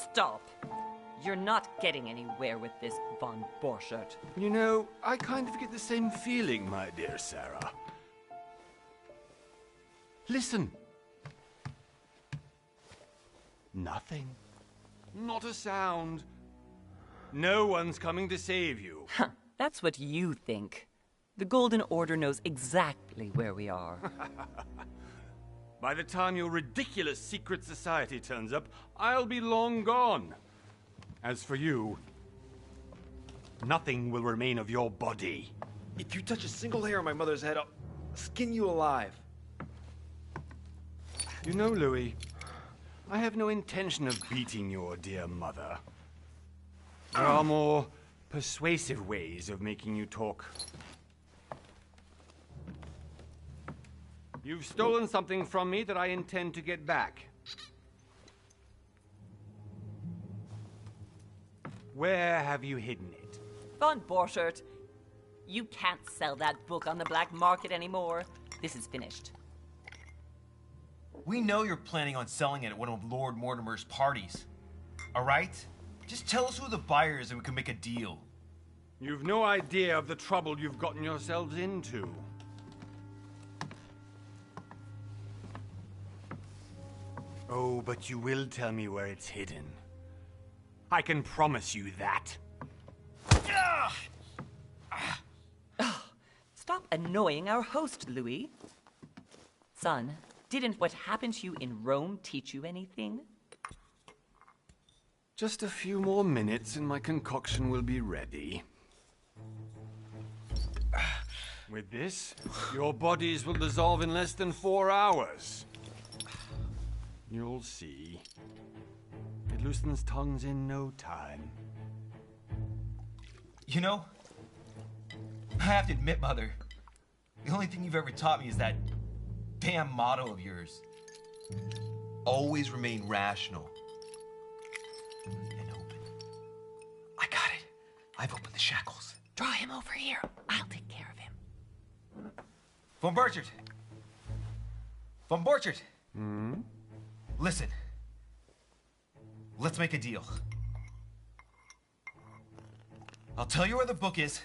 Stop. You're not getting anywhere with this, von Borchert. You know, I kind of get the same feeling, my dear Sarah. Listen. Nothing. Not a sound. No one's coming to save you. Huh, that's what you think. The Golden Order knows exactly where we are. By the time your ridiculous secret society turns up, I'll be long gone. As for you, nothing will remain of your body. If you touch a single hair on my mother's head, I'll skin you alive. You know, Louis, I have no intention of beating your dear mother. There are more persuasive ways of making you talk. You've stolen something from me that I intend to get back. Where have you hidden it? Von Borchert, you can't sell that book on the black market anymore. This is finished. We know you're planning on selling it at one of Lord Mortimer's parties. All right? Just tell us who the buyer is and we can make a deal. You've no idea of the trouble you've gotten yourselves into. Oh, but you will tell me where it's hidden. I can promise you that. Stop annoying our host, Louis. Son, didn't what happened to you in Rome teach you anything? Just a few more minutes and my concoction will be ready. With this, your bodies will dissolve in less than 4 hours. You'll see. It loosens tongues in no time. You know, I have to admit, Mother, the only thing you've ever taught me is that damn motto of yours. Always remain rational. And open. I got it. I've opened the shackles. Draw him over here. I'll take care of him. Von Borchert! Von Borchert! Hmm? Listen. Let's make a deal. I'll tell you where the book is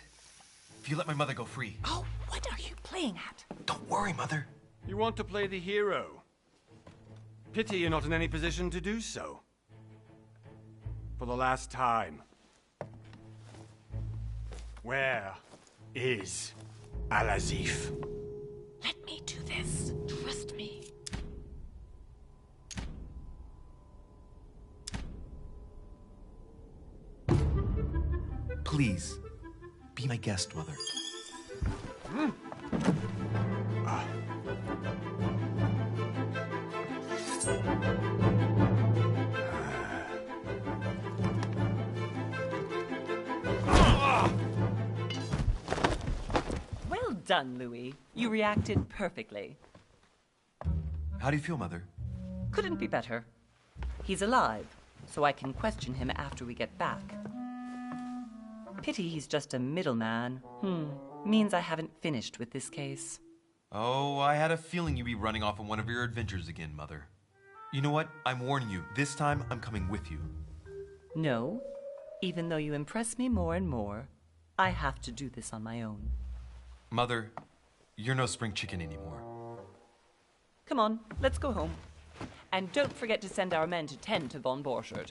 if you let my mother go free. Oh, what are you playing at? Don't worry, Mother. You want to play the hero. Pity you're not in any position to do so. For the last time. Where is Al-Azif? Let me do this. Trust me. Please, be my guest, Mother. Well done, Louis. You reacted perfectly. How do you feel, Mother? Couldn't be better. He's alive, so I can question him after we get back. Pity he's just a middleman. Means I haven't finished with this case. Oh, I had a feeling you'd be running off on one of your adventures again, Mother. You know what? I'm warning you. This time, I'm coming with you. No. Even though you impress me more and more, I have to do this on my own. Mother, you're no spring chicken anymore. Come on, let's go home. And don't forget to send our men to tend to von Borchert.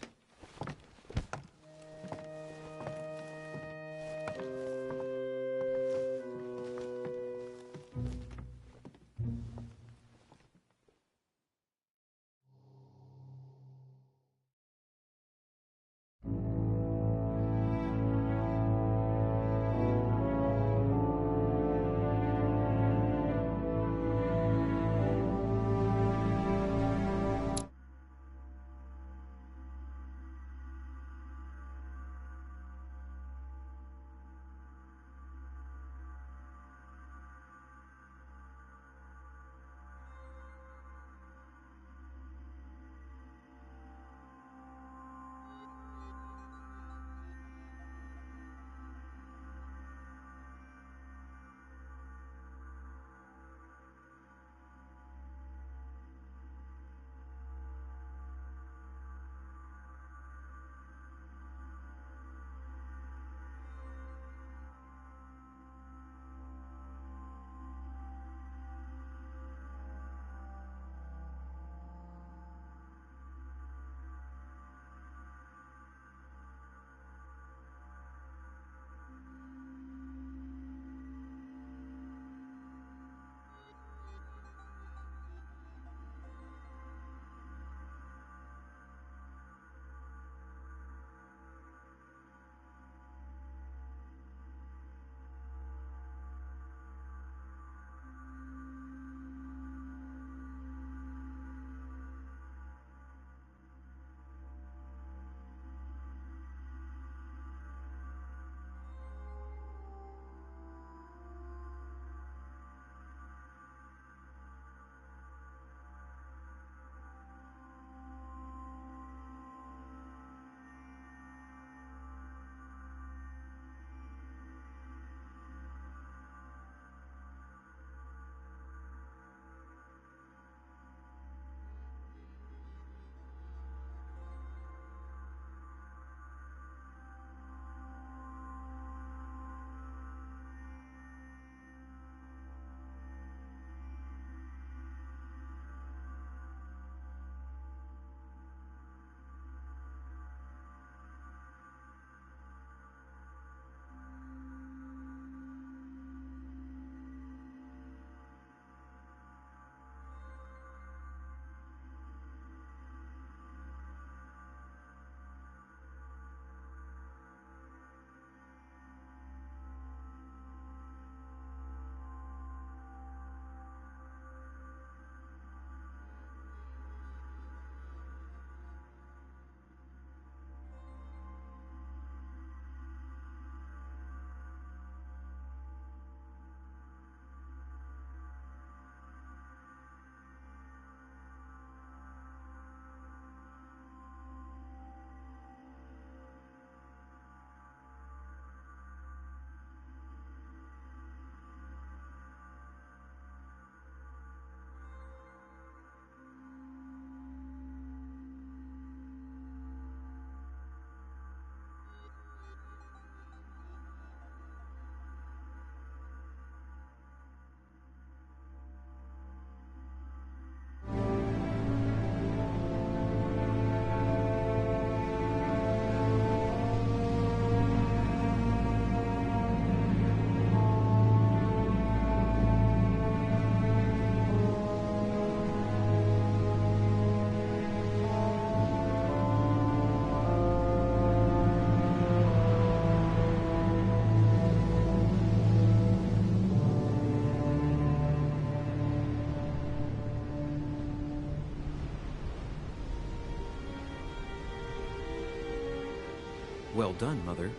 Well done, Mother.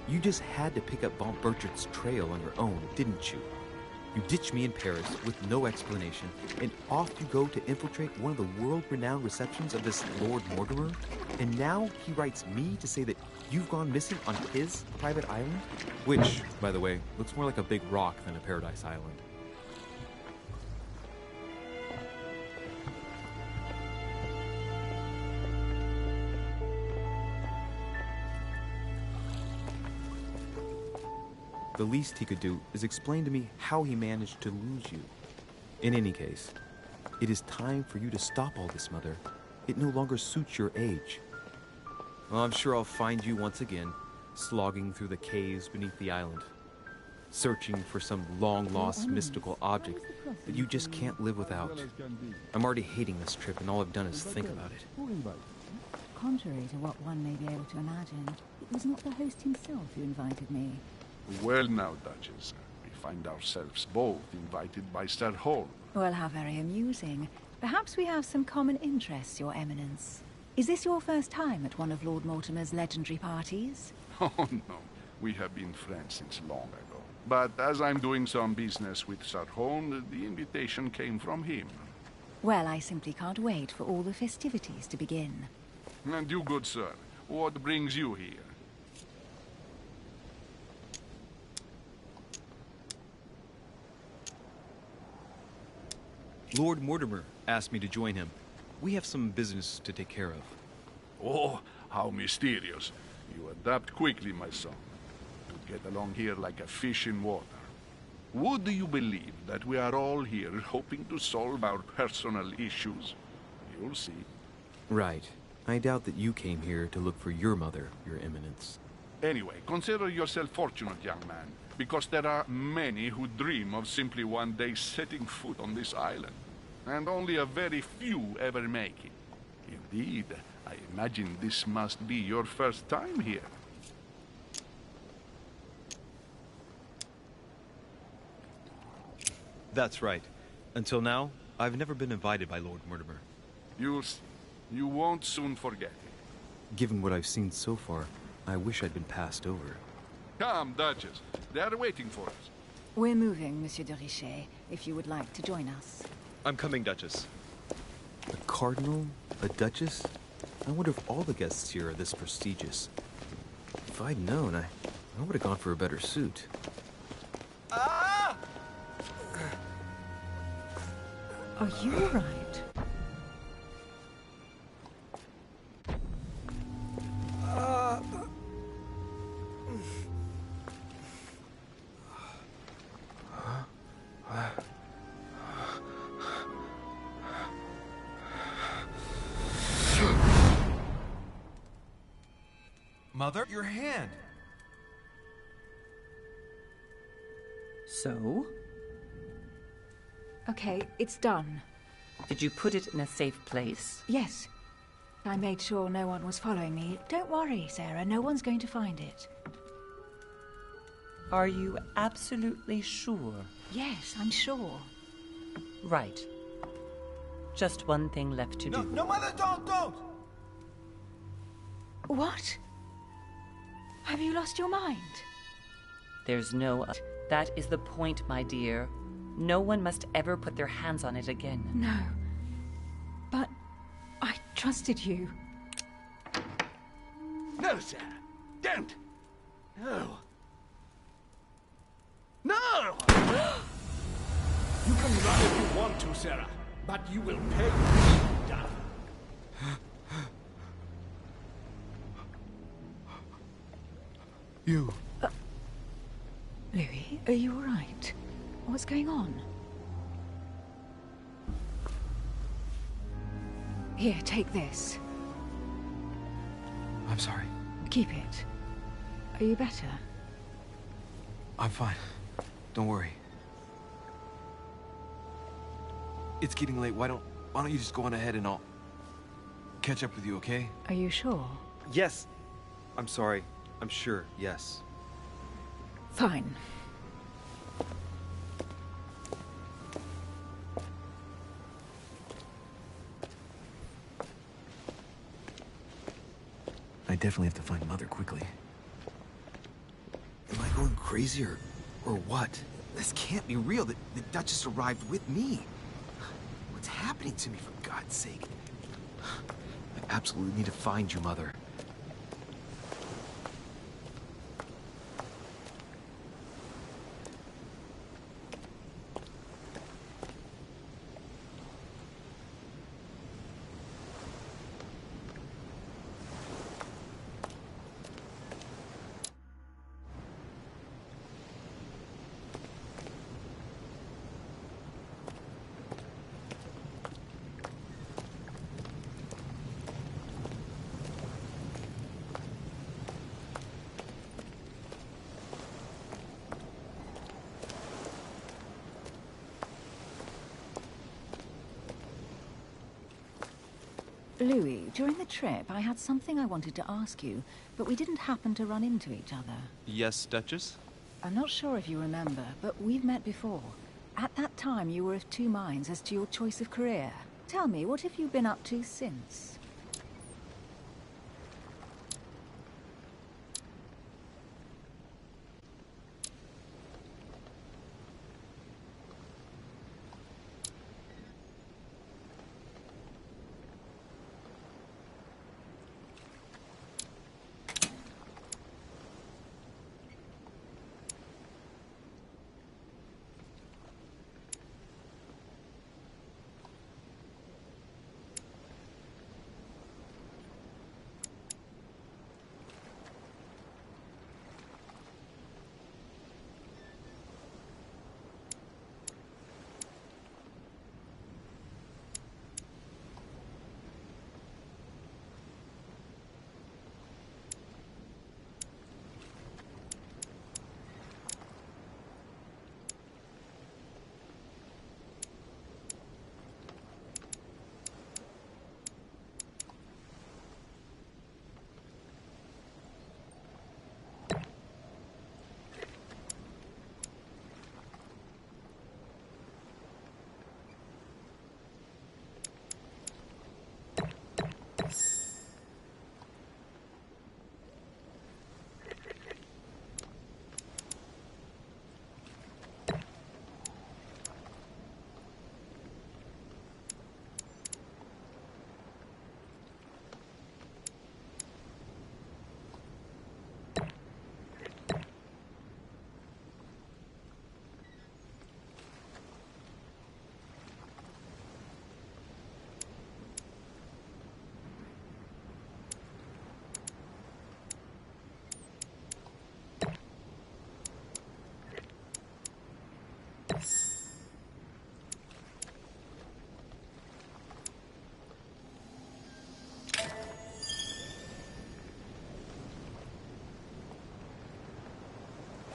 You just had to pick up Von Burchard's trail on your own, didn't you? You ditched me in Paris with no explanation, and off you go to infiltrate one of the world-renowned receptions of this Lord Mortimer? And now he writes me to say that you've gone missing on his private island? Which, by the way, looks more like a big rock than a paradise island. The least he could do is explain to me how he managed to lose you. In any case, it is time for you to stop all this, Mother. It no longer suits your age. Well, I'm sure I'll find you once again, slogging through the caves beneath the island, searching for some long-lost mystical object that you just can't live without. I'm already hating this trip, and all I've done is think about it. Contrary to what one may be able to imagine, it was not the host himself who invited me. Well now, Duchess, we find ourselves both invited by Sir Holm. Well, how very amusing. Perhaps we have some common interests, Your Eminence. Is this your first time at one of Lord Mortimer's legendary parties? Oh no, we have been friends since long ago. But as I'm doing some business with Sir Holm, the invitation came from him. Well, I simply can't wait for all the festivities to begin. And you, good sir, what brings you here? Lord Mortimer asked me to join him. We have some business to take care of. Oh, how mysterious. You adapt quickly, my son. You get along here like a fish in water. Would you believe that we are all here hoping to solve our personal issues? You'll see. Right. I doubt that you came here to look for your mother, Your Eminence. Anyway, consider yourself fortunate, young man, because there are many who dream of simply one day setting foot on this island, and only a very few ever make it. Indeed, I imagine this must be your first time here. That's right. Until now, I've never been invited by Lord Mortimer. You'll see. You won't soon forget it. Given what I've seen so far, I wish I'd been passed over. Come, Duchess. They are waiting for us. We're moving, Monsieur de Richet, if you would like to join us. I'm coming, Duchess. A cardinal? A duchess? I wonder if all the guests here are this prestigious. If I'd known, I would have gone for a better suit. Ah! Are you all right? Mother, your hand. So? Okay, it's done. Did you put it in a safe place? Yes. I made sure no one was following me. Don't worry, Sarah, no one's going to find it. Are you absolutely sure? Yes, I'm sure. Right. Just one thing left to do. No, Mother, don't! What? Have you lost your mind? There's no... That is the point, my dear. No one must ever put their hands on it again. No. But I trusted you. No, Sarah. Don't. No. No! You can run if you want to, Sarah, but you will pay for it. You... Louis, are you all right? What's going on? Here, take this. I'm sorry. Keep it. Are you better? I'm fine. Don't worry. It's getting late. Why don't you just go on ahead and I'll catch up with you, okay? Are you sure? Yes. I'm sorry. I'm sure, yes. Fine. I definitely have to find Mother quickly. Am I going crazy or what? This can't be real. The Duchess arrived with me. What's happening to me, for God's sake? I absolutely need to find you, Mother. Louis, during the trip, I had something I wanted to ask you, but we didn't happen to run into each other. Yes, Duchess? I'm not sure if you remember, but we've met before. At that time, you were of two minds as to your choice of career. Tell me, what have you been up to since?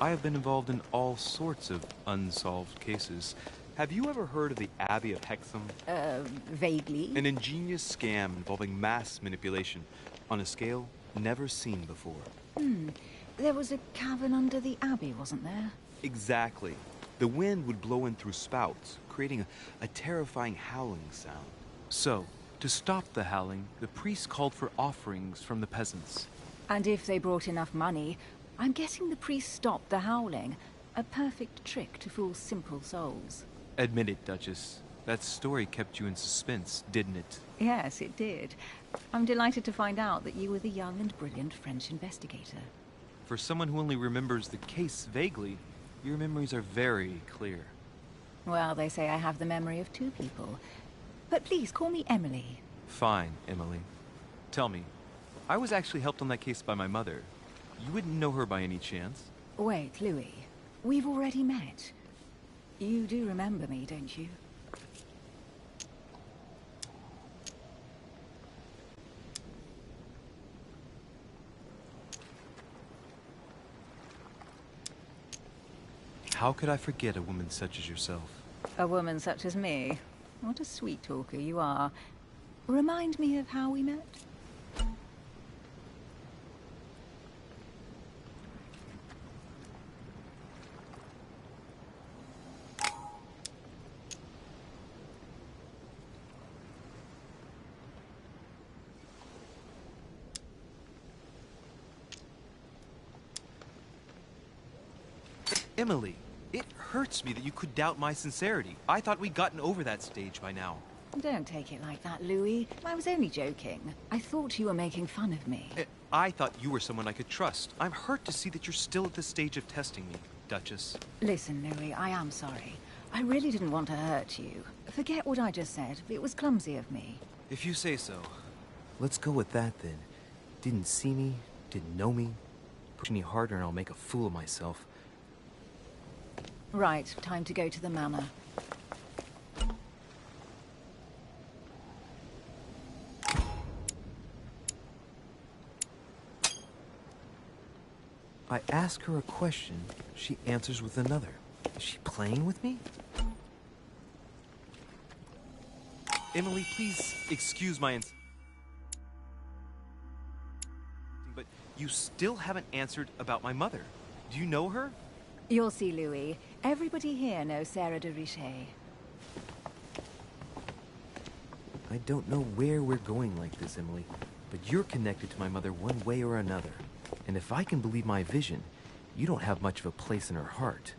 I have been involved in all sorts of unsolved cases. Have you ever heard of the Abbey of Hexham? Vaguely. An ingenious scam involving mass manipulation on a scale never seen before. There was a cavern under the abbey, wasn't there? Exactly. The wind would blow in through spouts, creating a terrifying howling sound. So, to stop the howling, the priests called for offerings from the peasants. And if they brought enough money, I'm guessing the priest stopped the howling. A perfect trick to fool simple souls. Admit it, Duchess. That story kept you in suspense, didn't it? Yes, it did. I'm delighted to find out that you were the young and brilliant French investigator. For someone who only remembers the case vaguely, your memories are very clear. Well, they say I have the memory of two people. But please, call me Emily. Fine, Emily. Tell me, I was actually helped on that case by my mother. You wouldn't know her by any chance? Wait, Louis. We've already met. You do remember me, don't you? How could I forget a woman such as yourself? A woman such as me? What a sweet talker you are. Remind me of how we met? Emily, it hurts me that you could doubt my sincerity. I thought we'd gotten over that stage by now. Don't take it like that, Louis. I was only joking. I thought you were making fun of me. I thought you were someone I could trust. I'm hurt to see that you're still at this stage of testing me, Duchess. Listen, Louis, I am sorry. I really didn't want to hurt you. Forget what I just said. It was clumsy of me. If you say so. Let's go with that then. Didn't see me, didn't know me. Push me harder and I'll make a fool of myself. Right, time to go to the manor. I ask her a question, she answers with another. Is she playing with me? Emily, please excuse my but you still haven't answered about my mother. Do you know her? You'll see, Louis. Everybody here knows Sarah de Richet. I don't know where we're going like this, Emily, but you're connected to my mother one way or another. And if I can believe my vision, you don't have much of a place in her heart.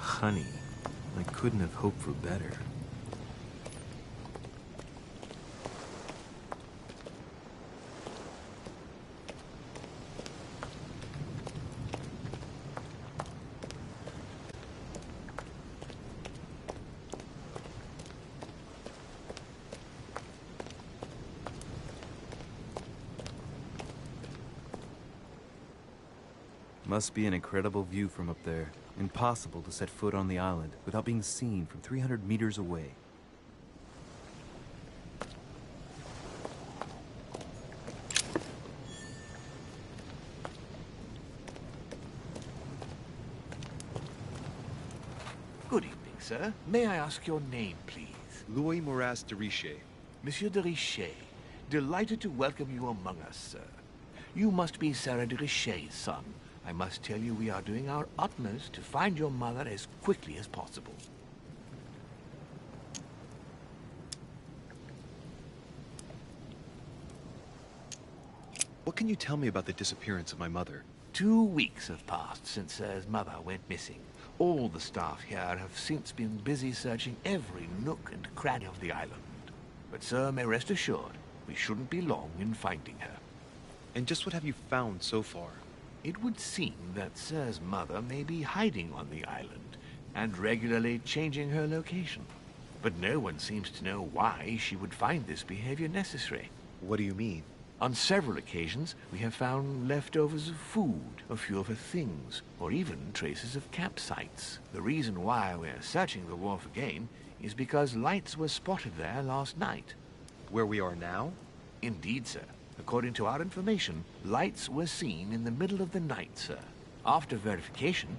Honey, I couldn't have hoped for better. Must be an incredible view from up there. Impossible to set foot on the island without being seen from 300 meters away. Good evening, sir. May I ask your name, please? Louis Moras de Richet. Monsieur de Richet. Delighted to welcome you among us, sir. You must be Sarah de Richet's son. I must tell you we are doing our utmost to find your mother as quickly as possible. What can you tell me about the disappearance of my mother? 2 weeks have passed since Sarah's mother went missing. All the staff here have since been busy searching every nook and cranny of the island. But sir, may rest assured, we shouldn't be long in finding her. And just what have you found so far? It would seem that Sir's mother may be hiding on the island and regularly changing her location. But no one seems to know why she would find this behavior necessary. What do you mean? On several occasions, we have found leftovers of food, a few of her things, or even traces of campsites. The reason why we're searching the wharf again is because lights were spotted there last night. Where we are now? Indeed, sir. According to our information, lights were seen in the middle of the night, sir. After verification,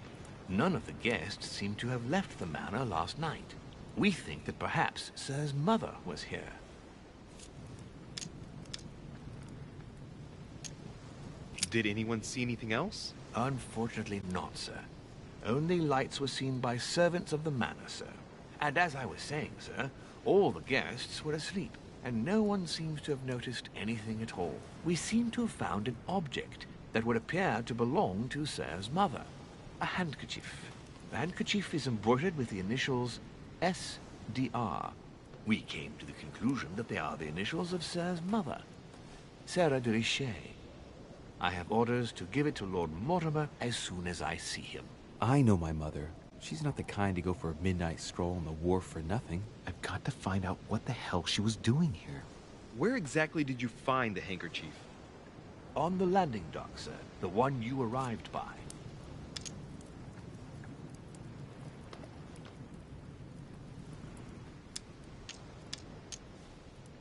none of the guests seem to have left the manor last night. We think that perhaps Sir's mother was here. Did anyone see anything else? Unfortunately not, sir. Only lights were seen by servants of the manor, sir. And as I was saying, sir, all the guests were asleep, and no one seems to have noticed anything at all. We seem to have found an object that would appear to belong to Sir's mother. A handkerchief. The handkerchief is embroidered with the initials SDR. We came to the conclusion that they are the initials of Sir's mother, Sarah de Richet. I have orders to give it to Lord Mortimer as soon as I see him. I know my mother. She's not the kind to go for a midnight stroll on the wharf for nothing. I've got to find out what the hell she was doing here. Where exactly did you find the handkerchief? On the landing dock, sir. The one you arrived by.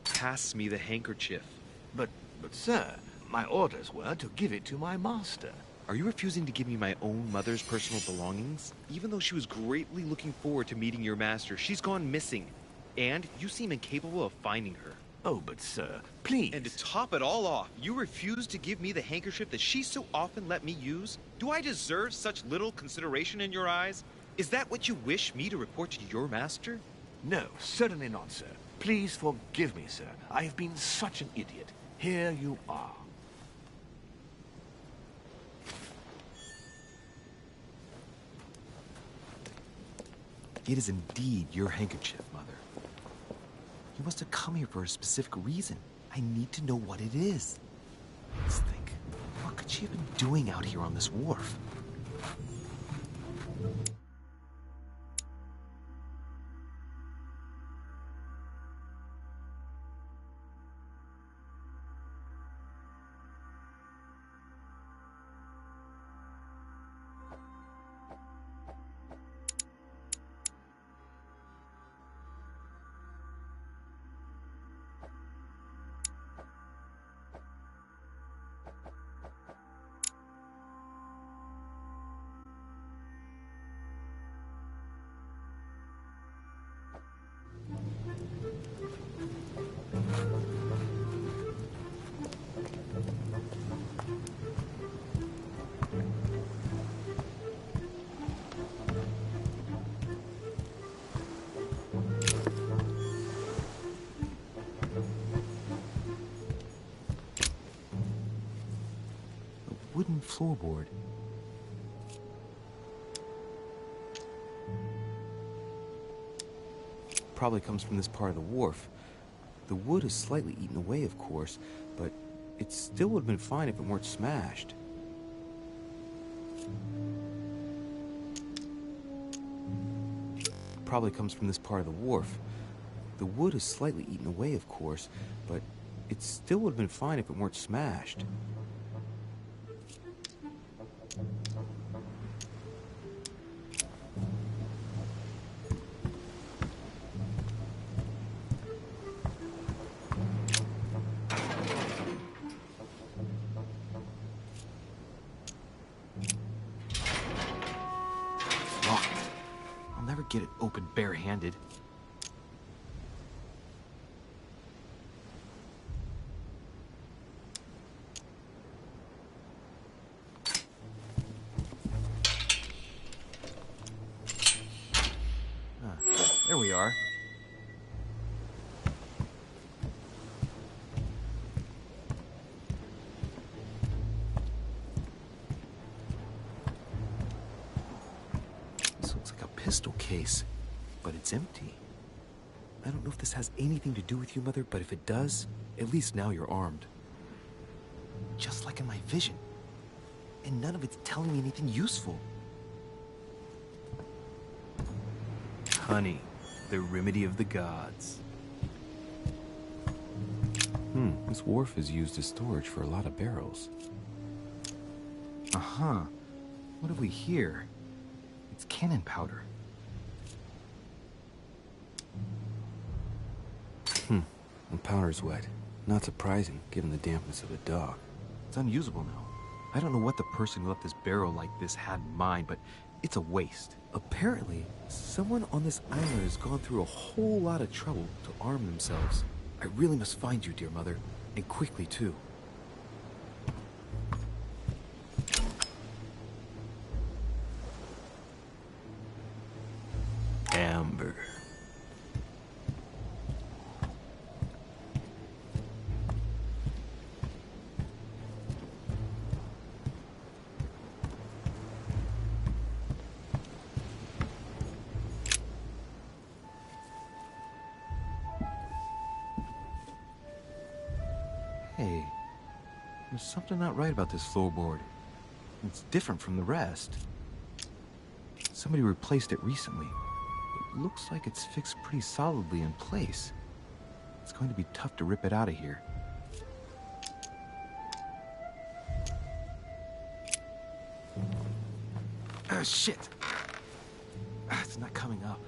Pass me the handkerchief. But sir, my orders were to give it to my master. Are you refusing to give me my own mother's personal belongings? Even though she was greatly looking forward to meeting your master, she's gone missing. And you seem incapable of finding her. Oh, but sir, please. And to top it all off, you refuse to give me the handkerchief that she so often let me use? Do I deserve such little consideration in your eyes? Is that what you wish me to report to your master? No, certainly not, sir. Please forgive me, sir. I have been such an idiot. Here you are. It is indeed your handkerchief, Mother. You must have come here for a specific reason. I need to know what it is. Let's think. What could she have been doing out here on this wharf? Wooden floorboard. Probably comes from this part of the wharf. The wood is slightly eaten away, of course, but it still would have been fine if it weren't smashed. Probably comes from this part of the wharf. The wood is slightly eaten away, of course, but it still would have been fine if it weren't smashed. Get it open barehanded. There we are. Pistol case, but it's empty. I don't know if this has anything to do with you, Mother, but if it does, at least now you're armed. Just like in my vision. And none of it's telling me anything useful. Honey, the remedy of the gods. This wharf is used as storage for a lot of barrels. Uh-huh. What have we here? It's cannon powder. The powder's wet. Not surprising, given the dampness of the dock. It's unusable now. I don't know what the person who left this barrel like this had in mind, but it's a waste. Apparently, someone on this island has gone through a whole lot of trouble to arm themselves. I really must find you, dear Mother, and quickly, too. Amber. Hey, there's something not right about this floorboard. It's different from the rest. Somebody replaced it recently. It looks like it's fixed pretty solidly in place. It's going to be tough to rip it out of here. Shit! It's not coming up.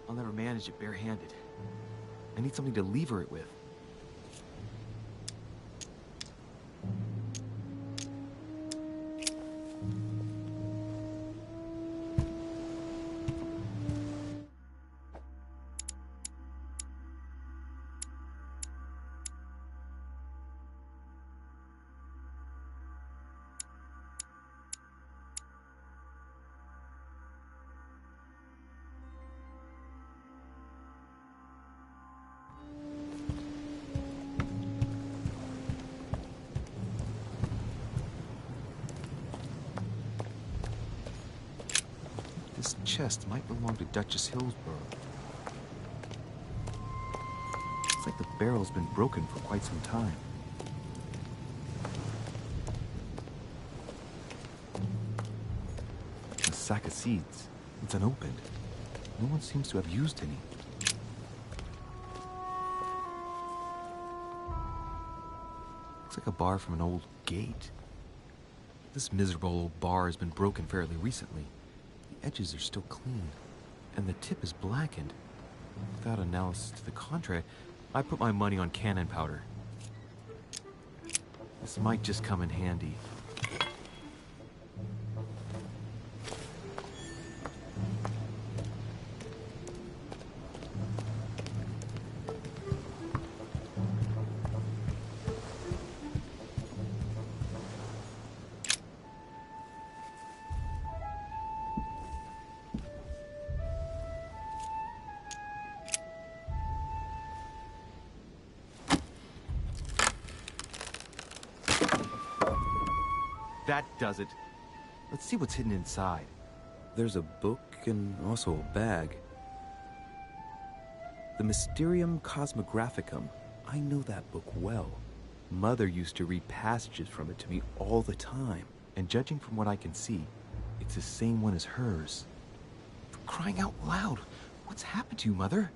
I'll never manage it barehanded. I need something to lever it with. This chest might belong to Duchess Hillsborough. Looks like the barrel's been broken for quite some time. A sack of seeds. It's unopened. No one seems to have used any. Looks like a bar from an old gate. This miserable old bar has been broken fairly recently. The edges are still clean, and the tip is blackened. Without analysis to the contrary, I put my money on cannon powder. This might just come in handy. That does it. Let's see what's hidden inside. There's a book and also a bag. The Mysterium Cosmographicum. I know that book well. Mother used to read passages from it to me all the time. And judging from what I can see, it's the same one as hers. For crying out loud, what's happened to you, Mother?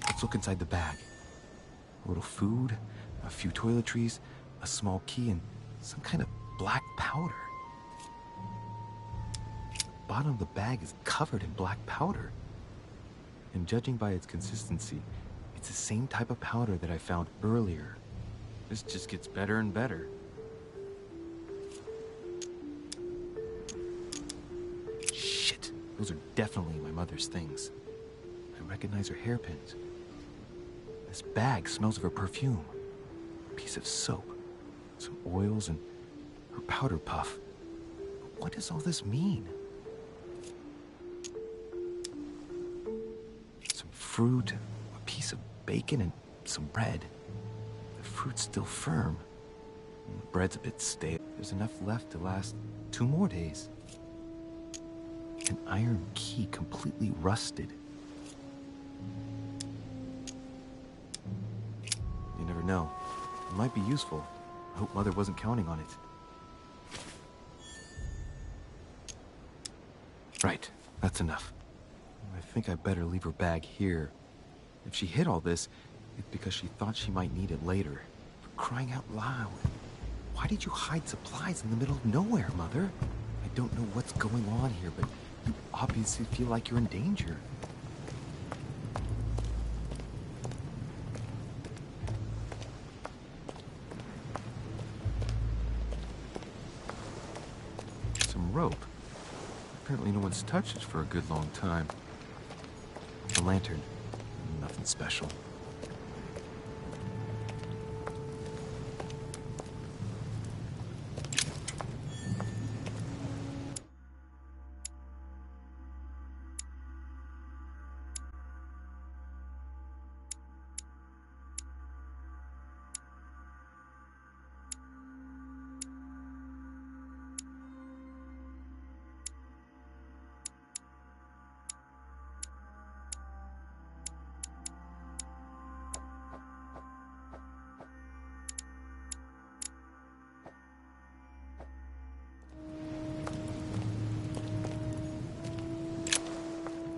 Let's look inside the bag. A little food, a few toiletries, a small key, and some kind of black powder. The bottom of the bag is covered in black powder. And judging by its consistency, it's the same type of powder that I found earlier. This just gets better and better. Shit, those are definitely my mother's things. I recognize her hairpins. This bag smells of her perfume. A piece of soap, some oils, and her powder puff. But what does all this mean? Some fruit, a piece of bacon, and some bread. The fruit's still firm. And the bread's a bit stale. There's enough left to last 2 more days. An iron key completely rusted. You never know. It might be useful. I hope Mother wasn't counting on it. Right, that's enough. I think I better leave her bag here. If she hid all this, it's because she thought she might need it later. For crying out loud. Why did you hide supplies in the middle of nowhere, Mother? I don't know what's going on here, but you obviously feel like you're in danger. Some rope. Apparently no one's touched it for a good long time. A lantern. Nothing special.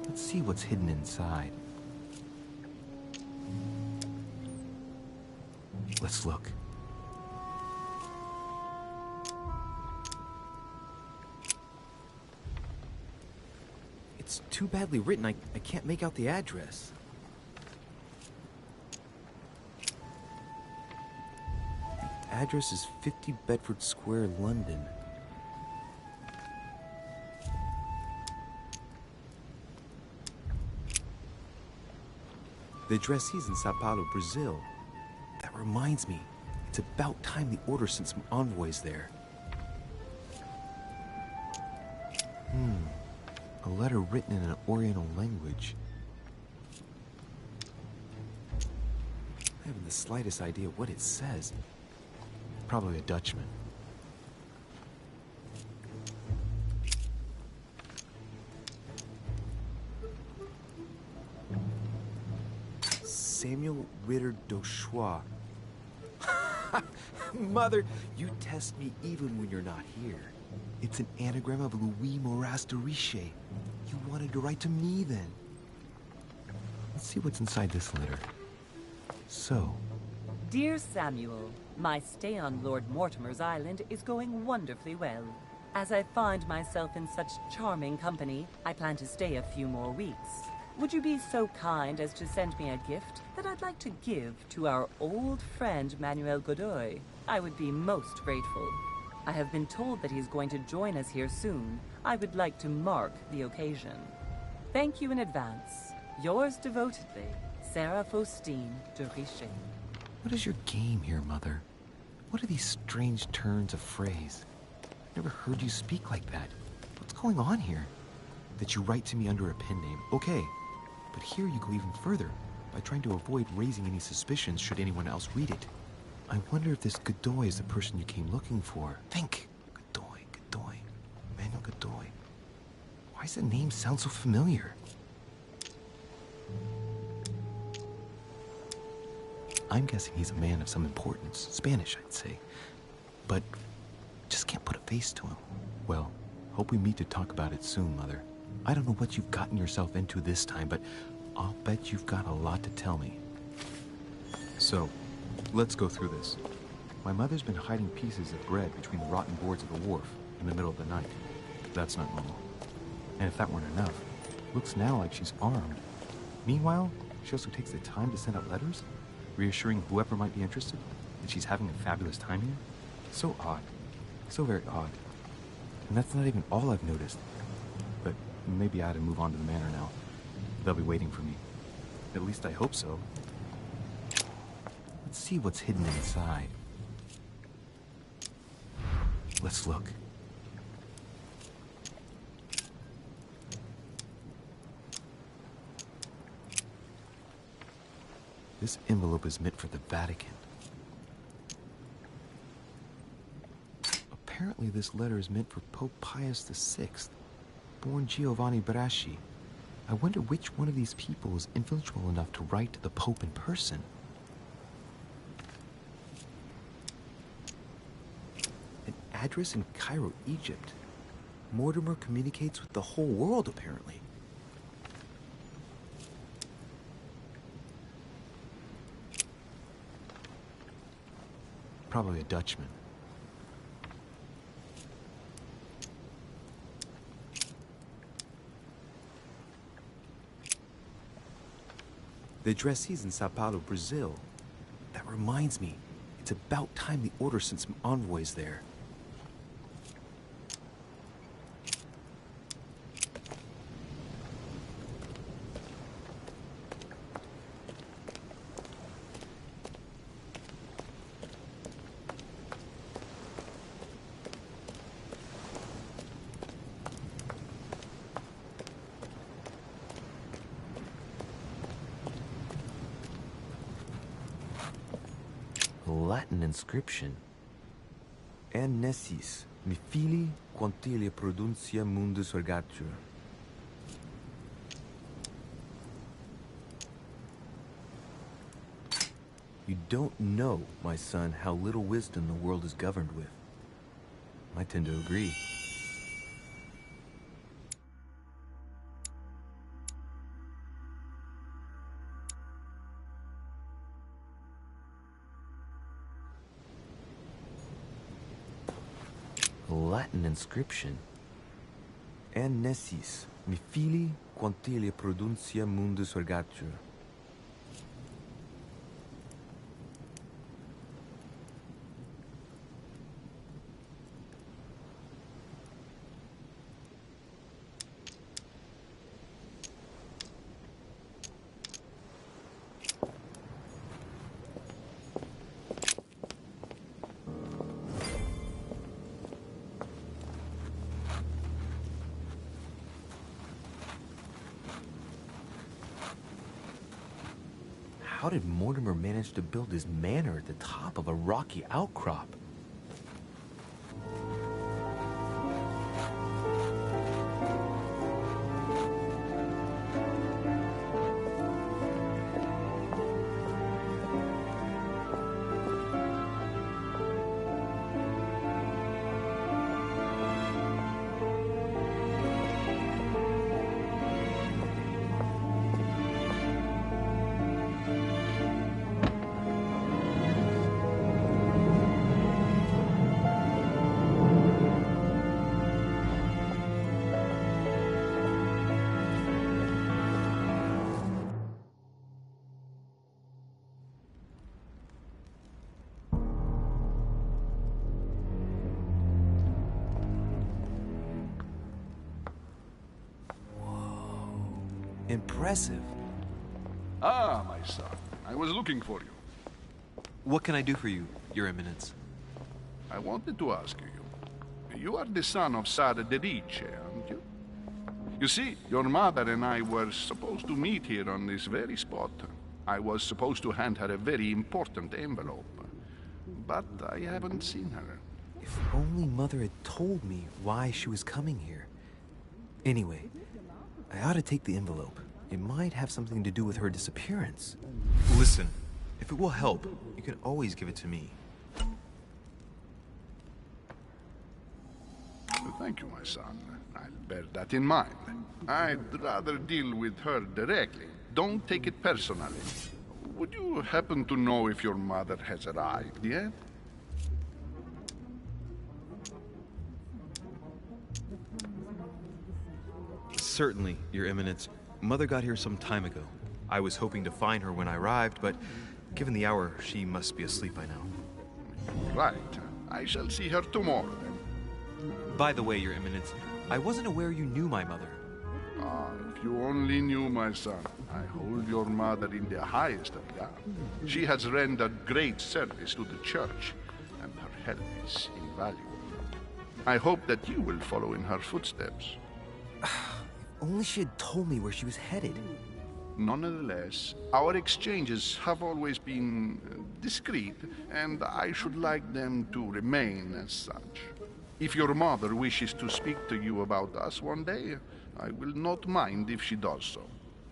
Let's see what's hidden inside. Let's look. It's too badly written, I can't make out the address. The address is 50 Bedford Square, London. The addressee's in Sao Paulo, Brazil. That reminds me, it's about time the Order sent some envoys there. A letter written in an Oriental language. I haven't the slightest idea what it says. Probably a Dutchman. Samuel Ritter d'Auchois. Mother, you test me even when you're not here. It's an anagram of Louis Moras de Riche. You wanted to write to me then. Let's see what's inside this letter. So. Dear Samuel, my stay on Lord Mortimer's island is going wonderfully well. As I find myself in such charming company, I plan to stay a few more weeks. Would you be so kind as to send me a gift that I'd like to give to our old friend Manuel Godoy? I would be most grateful. I have been told that he's going to join us here soon. I would like to mark the occasion. Thank you in advance. Yours devotedly, Sarah Faustine de Riche. What is your game here, Mother? What are these strange turns of phrase? Never heard you speak like that. What's going on here? That you write to me under a pen name, okay. But here you go even further, by trying to avoid raising any suspicions should anyone else read it. I wonder if this Godoy is the person you came looking for. Think! Godoy. Manuel Godoy. Why does the name sound so familiar? I'm guessing he's a man of some importance. Spanish, I'd say. But just can't put a face to him. Well, hope we meet to talk about it soon, Mother. I don't know what you've gotten yourself into this time, but I'll bet you've got a lot to tell me. So, let's go through this. My mother's been hiding pieces of bread between the rotten boards of the wharf in the middle of the night. That's not normal. And if that weren't enough, looks now like she's armed. Meanwhile, she also takes the time to send out letters, reassuring whoever might be interested that she's having a fabulous time here. So odd. So very odd. And that's not even all I've noticed. But maybe I ought to move on to the manor now. They'll be waiting for me. At least I hope so. Let's see what's hidden inside. Let's look. This envelope is meant for the Vatican. Apparently this letter is meant for Pope Pius VI, born Giovanni Braschi. I wonder which one of these people is influential enough to write to the Pope in person. An address in Cairo, Egypt. Mortimer communicates with the whole world, apparently. Probably a Dutchman. The address is in Sao Paulo, Brazil. That reminds me, it's about time the Order sent some envoys there. Latin inscription. En nessis, mi fili, quantilia produncia mundus ergatur. You don't know, my son, how little wisdom the world is governed with. I tend to agree. Latin inscription. En nessis, mi fili, quantilia produncia mundus ergatur. How did Mortimer manage to build his manor at the top of a rocky outcrop? Impressive. Ah, my son. I was looking for you. What can I do for you, Your Eminence? I wanted to ask you. You are the son of Sara de Riche, aren't you? You see, your mother and I were supposed to meet here on this very spot. I was supposed to hand her a very important envelope. But I haven't seen her. If only Mother had told me why she was coming here. Anyway, I ought to take the envelope. It might have something to do with her disappearance. Listen, if it will help, you can always give it to me. Thank you, my son. I'll bear that in mind. I'd rather deal with her directly. Don't take it personally. Would you happen to know if your mother has arrived yet? Certainly, Your Eminence. Mother got here some time ago. I was hoping to find her when I arrived, but given the hour, she must be asleep by now. Right. I shall see her tomorrow, then. By the way, Your Eminence, I wasn't aware you knew my mother. Ah, if you only knew, my son. I hold your mother in the highest regard. She has rendered great service to the church, and her help is invaluable. I hope that you will follow in her footsteps. Only she had told me where she was headed. Nonetheless, our exchanges have always been discreet, and I should like them to remain as such. If your mother wishes to speak to you about us one day, I will not mind if she does so.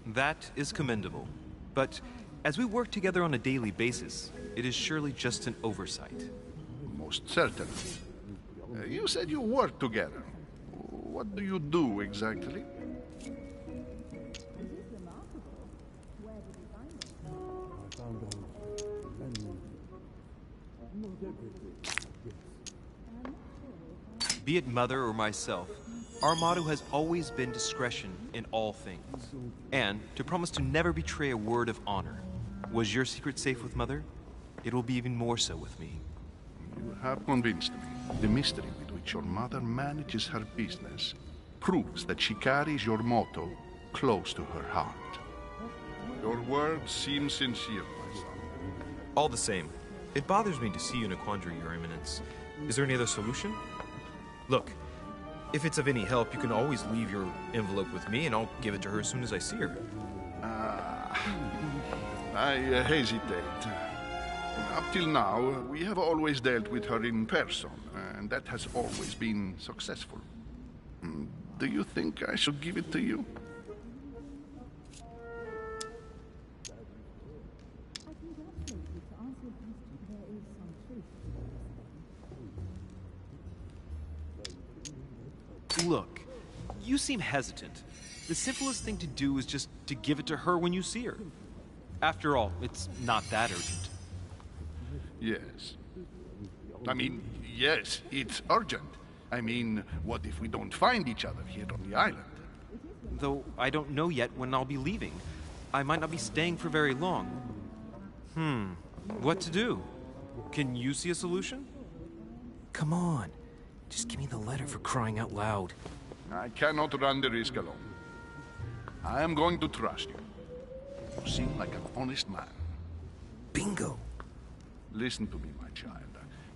That is commendable. But as we work together on a daily basis, it is surely just an oversight. Most certainly. You said you work together. What do you do exactly? Be it Mother or myself, our motto has always been discretion in all things, and to promise to never betray a word of honor. Was your secret safe with Mother? It will be even more so with me. You have convinced me. The mystery with which your mother manages her business proves that she carries your motto close to her heart. Your words seem sincere, my son. All the same, it bothers me to see you in a quandary, Your Eminence. Is there any other solution? Look, if it's of any help, you can always leave your envelope with me, and I'll give it to her as soon as I see her. I hesitate. Up till now, we have always dealt with her in person, and that has always been successful. Do you think I should give it to you? Look, you seem hesitant. The simplest thing to do is just to give it to her when you see her. After all, it's not that urgent. Yes. I mean, yes, it's urgent. I mean, what if we don't find each other here on the island? Though I don't know yet when I'll be leaving. I might not be staying for very long. What to do? Can you see a solution? Come on. Just give me the letter, for crying out loud. I cannot run the risk alone. I am going to trust you. You seem like an honest man. Bingo. Listen to me, my child.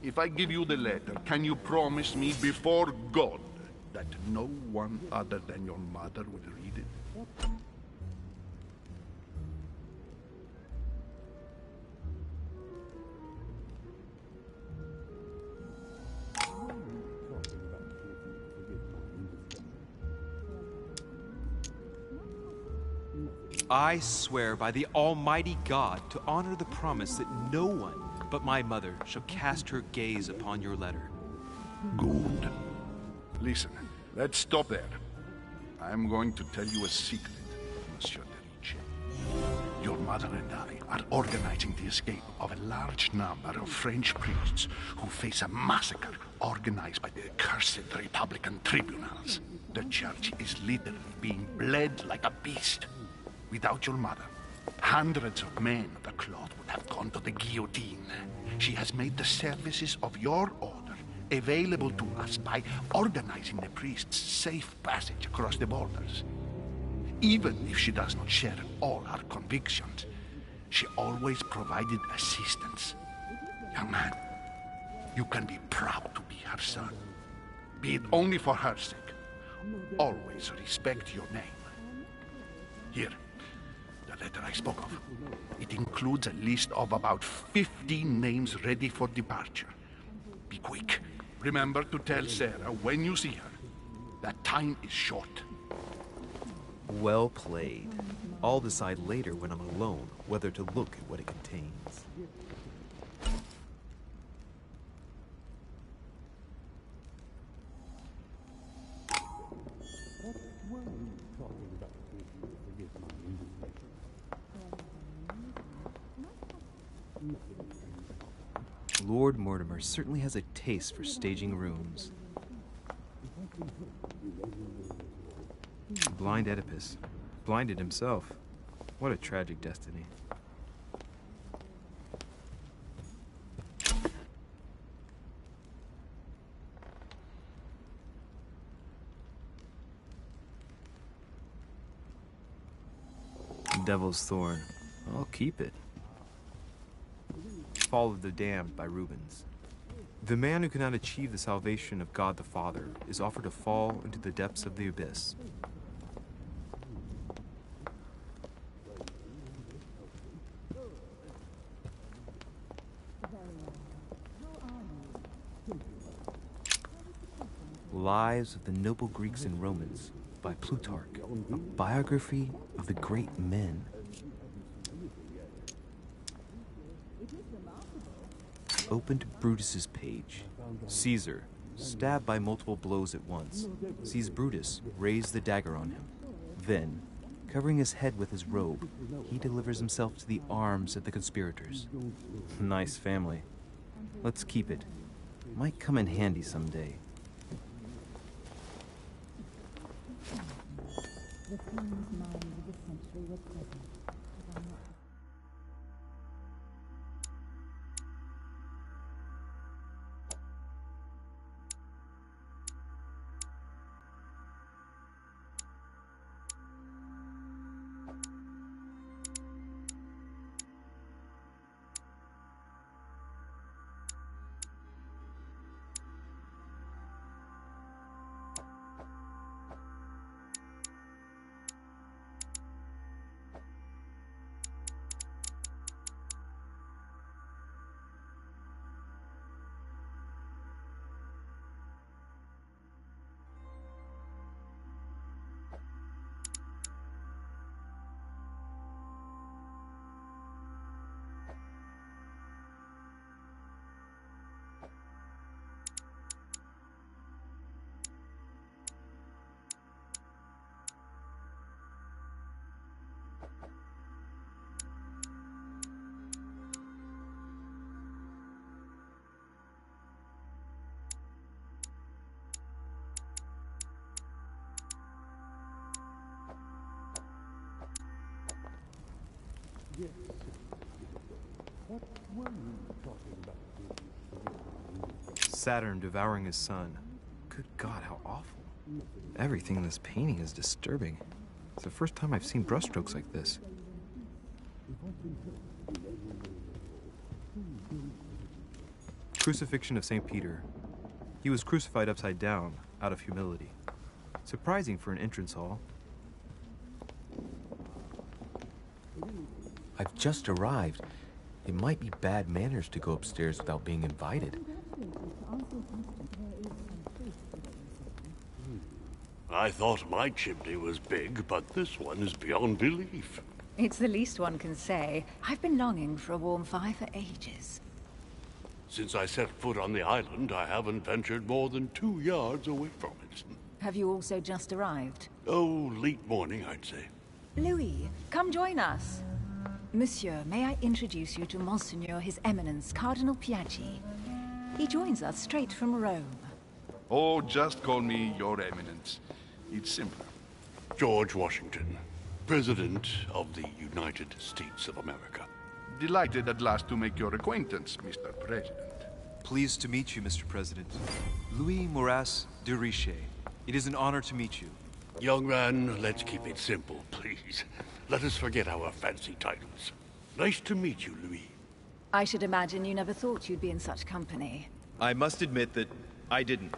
If I give you the letter, can you promise me before God that no one other than your mother will read it? I swear by the Almighty God to honor the promise that no one but my mother shall cast her gaze upon your letter. Good. Listen, let's stop there. I'm going to tell you a secret, Monsieur de Ricci. Your mother and I are organizing the escape of a large number of French priests who face a massacre organized by the accursed Republican tribunals. The church is literally being bled like a beast. Without your mother, hundreds of men of the cloth would have gone to the guillotine. She has made the services of your order available to us by organizing the priests' safe passage across the borders. Even if she does not share all our convictions, she always provided assistance. Young man, you can be proud to be her son. Be it only for her sake. Always respect your name. Here. The letter I spoke of. It includes a list of about 15 names ready for departure. Be quick. Remember to tell Sarah when you see her that time is short. Well played. I'll decide later when I'm alone whether to look at what it contains. Lord Mortimer certainly has a taste for staging rooms. Blind Oedipus. Blinded himself. What a tragic destiny. Devil's Thorn. I'll keep it. Fall of the Damned by Rubens. The man who cannot achieve the salvation of God the Father is offered to fall into the depths of the abyss. Lives of the Noble Greeks and Romans by Plutarch, a biography of the great men. Open to Brutus's page. Caesar, stabbed by multiple blows at once, sees Brutus raise the dagger on him. Then, covering his head with his robe, he delivers himself to the arms of the conspirators. Nice family. Let's keep it. Might come in handy someday. Saturn devouring his son. Good God, how awful. Everything in this painting is disturbing. It's the first time I've seen brushstrokes like this. Crucifixion of St. Peter. He was crucified upside down, out of humility. Surprising for an entrance hall. I've just arrived. It might be bad manners to go upstairs without being invited. I thought my chimney was big, but this one is beyond belief. It's the least one can say. I've been longing for a warm fire for ages. Since I set foot on the island, I haven't ventured more than 2 yards away from it. Have you also just arrived? Oh, late morning, I'd say. Louis, come join us. Monsieur, may I introduce you to Monseigneur His Eminence, Cardinal Piaggi. He joins us straight from Rome. Oh, just call me Your Eminence. It's simpler. George Washington, President of the United States of America. Delighted at last to make your acquaintance, Mr. President. Pleased to meet you, Mr. President. Louis Moras de Richet. It is an honor to meet you. Young man, let's keep it simple, please. Let us forget our fancy titles. Nice to meet you, Louis. I should imagine you never thought you'd be in such company. I must admit that I didn't.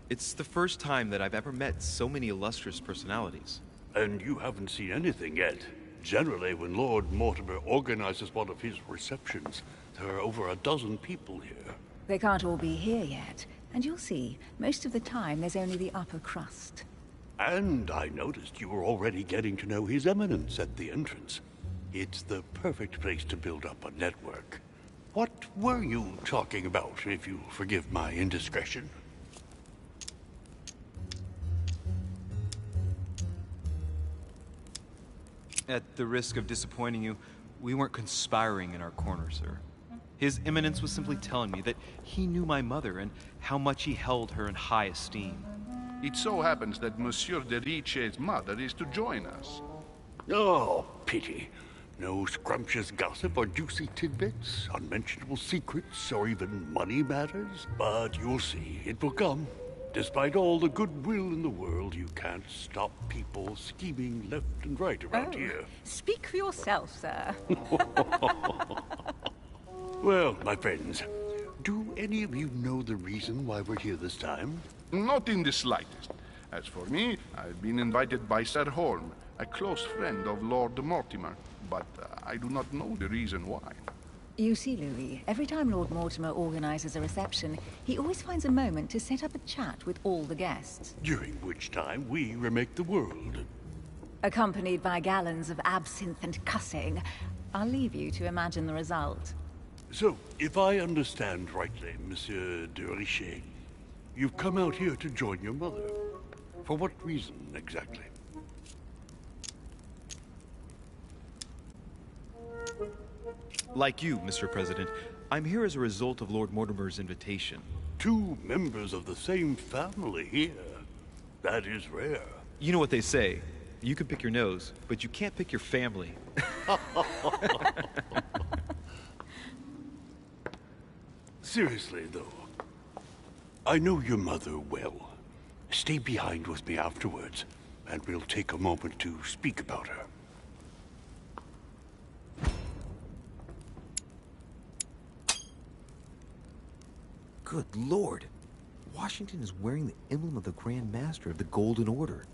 It's the first time that I've ever met so many illustrious personalities. And you haven't seen anything yet. Generally, when Lord Mortimer organizes one of his receptions, there are over a dozen people here. They can't all be here yet, and you'll see, most of the time there's only the upper crust. And I noticed you were already getting to know His Eminence at the entrance. It's the perfect place to build up a network. What were you talking about, if you forgive my indiscretion? At the risk of disappointing you, we weren't conspiring in our corner, sir. His Eminence was simply telling me that he knew my mother and how much he held her in high esteem. It so happens that Monsieur de Richet's mother is to join us. Oh, pity. No scrumptious gossip or juicy tidbits, unmentionable secrets, or even money matters. But you'll see, it will come. Despite all the goodwill in the world, you can't stop people scheming left and right around here. Speak for yourself, sir. Well, my friends, do any of you know the reason why we're here this time? Not in the slightest. As for me, I've been invited by Sir Holm, a close friend of Lord Mortimer, but I do not know the reason why. You see, Louis, every time Lord Mortimer organizes a reception, he always finds a moment to set up a chat with all the guests. During which time we remake the world. Accompanied by gallons of absinthe and cussing. I'll leave you to imagine the result. So, if I understand rightly, Monsieur de Richet, you've come out here to join your mother. For what reason, exactly? Like you, Mr. President, I'm here as a result of Lord Mortimer's invitation. 2 members of the same family here. That is rare. You know what they say. You can pick your nose, but you can't pick your family. Seriously, though, I know your mother well. Stay behind with me afterwards, and we'll take a moment to speak about her. Good Lord. Washington is wearing the emblem of the Grand Master of the Golden Order.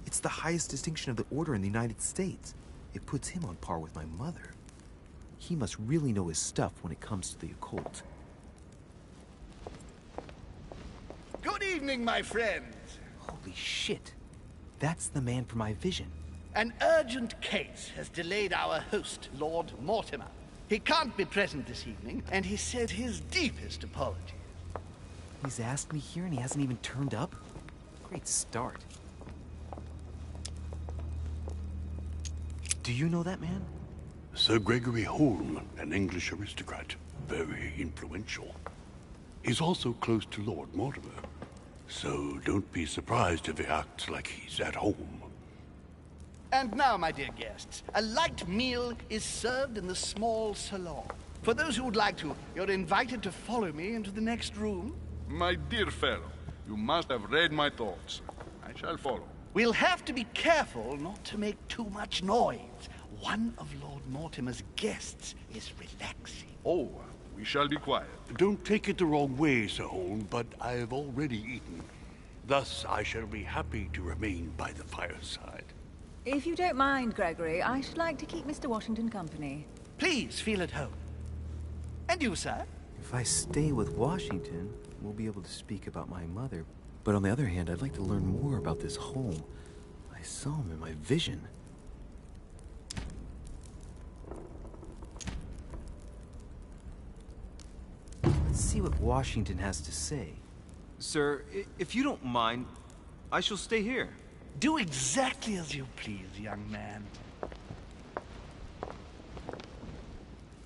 It's the highest distinction of the Order in the United States. It puts him on par with my mother. He must really know his stuff when it comes to the occult. Good evening, my friends. Holy shit. That's the man for my vision. An urgent case has delayed our host, Lord Mortimer. He can't be present this evening, and he said his deepest apologies. He's asked me here and he hasn't even turned up? Great start. Do you know that man? Sir Gregory Holm, an English aristocrat. Very influential. He's also close to Lord Mortimer. So don't be surprised if he acts like he's at home. And now, my dear guests, a light meal is served in the small salon. For those who would like to, you're invited to follow me into the next room. My dear fellow, you must have read my thoughts. I shall follow. We'll have to be careful not to make too much noise. One of Lord Mortimer's guests is relaxing. Oh, we shall be quiet. Don't take it the wrong way, Sir Holm, but I have already eaten. Thus, I shall be happy to remain by the fireside. If you don't mind, Gregory, I should like to keep Mr. Washington company. Please feel at home. And you, sir? If I stay with Washington, we'll be able to speak about my mother. But on the other hand, I'd like to learn more about this home. I saw him in my vision. Let's see what Washington has to say. Sir, if you don't mind, I shall stay here. Do exactly as you please, young man.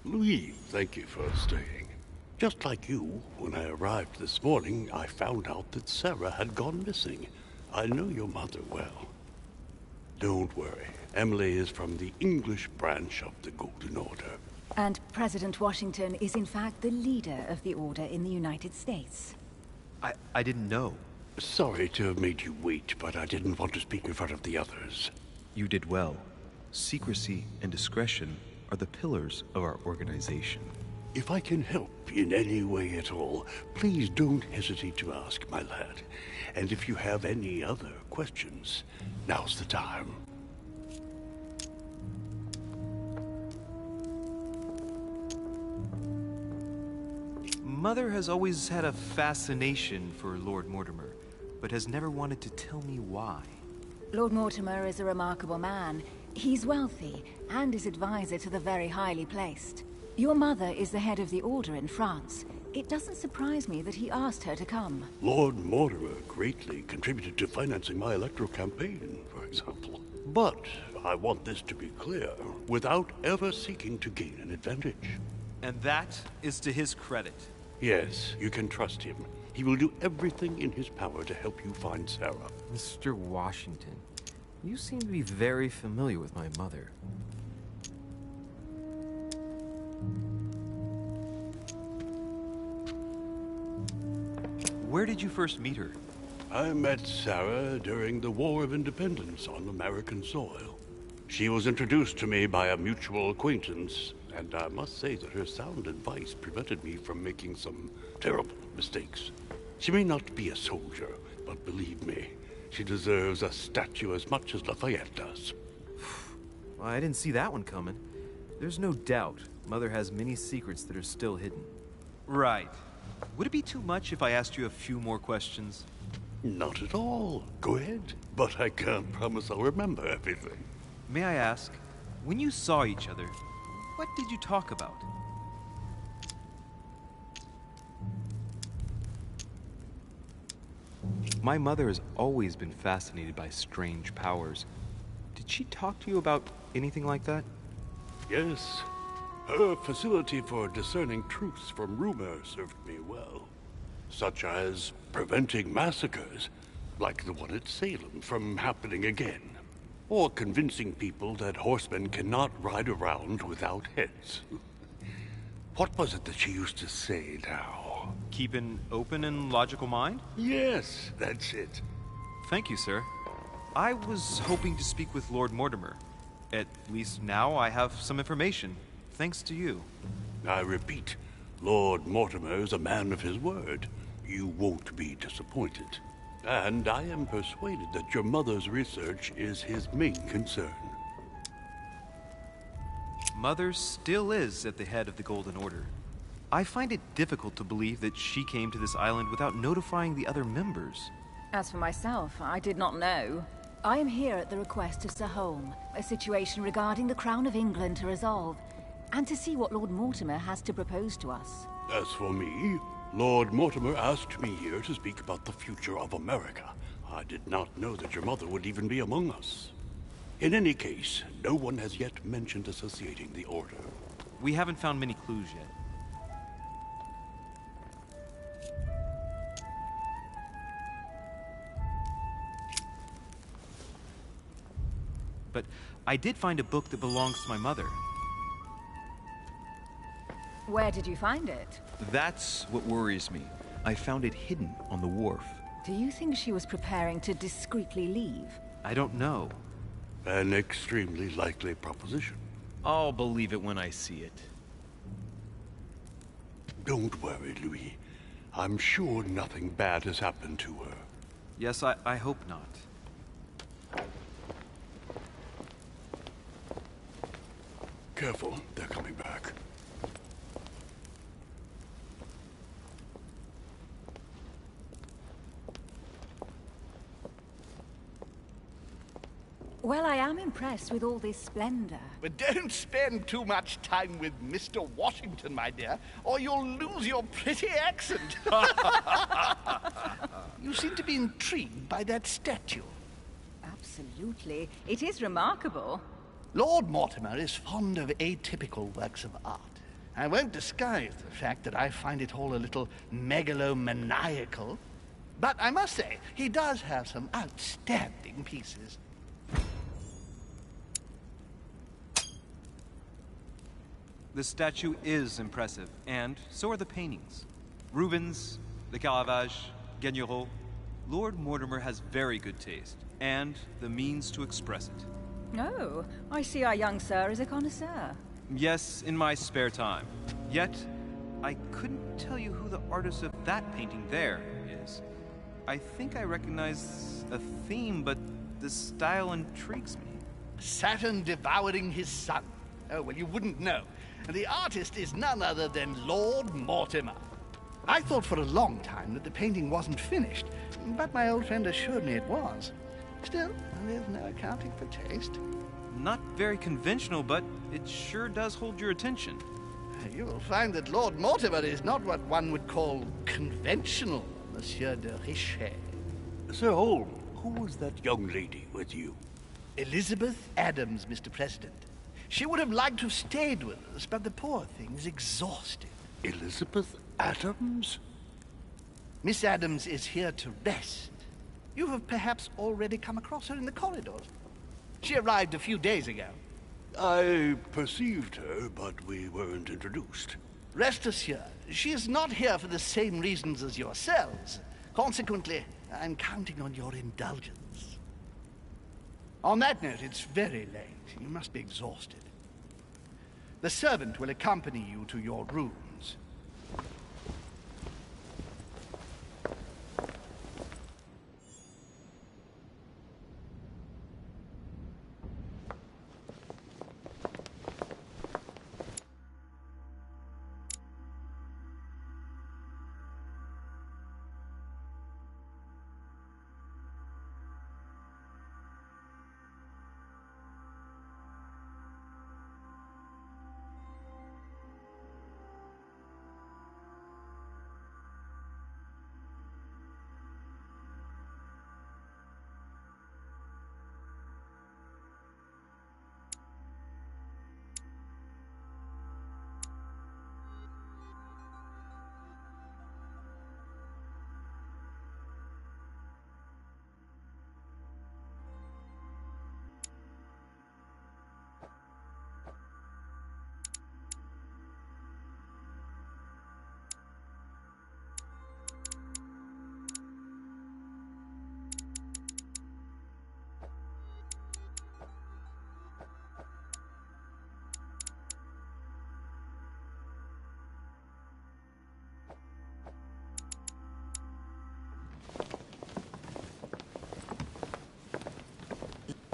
Louis, thank you for staying. Just like you, when I arrived this morning, I found out that Sarah had gone missing. I know your mother well. Don't worry. Emily is from the English branch of the Golden Order. And President Washington is in fact the leader of the Order in the United States. I didn't know. Sorry to have made you wait, but I didn't want to speak in front of the others. You did well. Secrecy and discretion are the pillars of our organization. If I can help in any way at all, please don't hesitate to ask, my lad. And if you have any other questions, now's the time. Mother has always had a fascination for Lord Mortimer, but has never wanted to tell me why. Lord Mortimer is a remarkable man. He's wealthy, and is advisor to the very highly placed. Your mother is the head of the Order in France. It doesn't surprise me that he asked her to come. Lord Mortimer greatly contributed to financing my electoral campaign, for example. But I want this to be clear, without ever seeking to gain an advantage. And that is to his credit. Yes, you can trust him. He will do everything in his power to help you find Sarah. Mr. Washington, you seem to be very familiar with my mother. Where did you first meet her? I met Sarah during the War of Independence on American soil. She was introduced to me by a mutual acquaintance, and I must say that her sound advice prevented me from making some terrible mistakes. She may not be a soldier, but believe me, she deserves a statue as much as Lafayette does. Well, I didn't see that one coming. There's no doubt Mother has many secrets that are still hidden. Right. Would it be too much if I asked you a few more questions? Not at all. Go ahead. But I can't promise I'll remember everything. May I ask, when you saw each other, what did you talk about? My mother has always been fascinated by strange powers. Did she talk to you about anything like that? Yes. Her facility for discerning truths from rumor served me well. Such as preventing massacres, like the one at Salem, from happening again. Or convincing people that horsemen cannot ride around without heads. What was it that she used to say now? Keep an open and logical mind? Yes, that's it. Thank you, sir. I was hoping to speak with Lord Mortimer. At least now I have some information, thanks to you. I repeat, Lord Mortimer is a man of his word. You won't be disappointed. And I am persuaded that your mother's research is his main concern. Mother still is at the head of the Golden Order. I find it difficult to believe that she came to this island without notifying the other members. As for myself, I did not know. I am here at the request of Sir Holm, a situation regarding the Crown of England to resolve, and to see what Lord Mortimer has to propose to us. As for me, Lord Mortimer asked me here to speak about the future of America. I did not know that your mother would even be among us. In any case, no one has yet mentioned associating the Order. We haven't found many clues yet. But I did find a book that belongs to my mother. Where did you find it? That's what worries me. I found it hidden on the wharf. Do you think she was preparing to discreetly leave? I don't know. An extremely likely proposition. I'll believe it when I see it. Don't worry, Louis. I'm sure nothing bad has happened to her. Yes, I hope not. Careful, they're coming back. Well, I am impressed with all this splendor. But don't spend too much time with Mr. Washington, my dear, or you'll lose your pretty accent. You seem to be intrigued by that statue. Absolutely. It is remarkable. Lord Mortimer is fond of atypical works of art. I won't disguise the fact that I find it all a little megalomaniacal. But I must say, he does have some outstanding pieces. The statue is impressive, and so are the paintings. Rubens, the Caravage, Guignero. Lord Mortimer has very good taste, and the means to express it. Oh, I see our young sir is a connoisseur. Yes, in my spare time. Yet, I couldn't tell you who the artist of that painting there is. I think I recognize a theme, but the style intrigues me. Saturn devouring his son. Oh, well, you wouldn't know. The artist is none other than Lord Mortimer. I thought for a long time that the painting wasn't finished, but my old friend assured me it was. Still, there's no accounting for taste. Not very conventional, but it sure does hold your attention. You will find that Lord Mortimer is not what one would call conventional, Monsieur de Richet. Sir Holm, who was that young lady with you? Elizabeth Adams, Mr. President. She would have liked to have stayed with us, but the poor thing is exhausted. Elizabeth Adams? Miss Adams is here to rest. You have perhaps already come across her in the corridors. She arrived a few days ago. I perceived her, but we weren't introduced. Rest assured, she is not here for the same reasons as yourselves. Consequently, I'm counting on your indulgence. On that note, it's very late. You must be exhausted. The servant will accompany you to your rooms.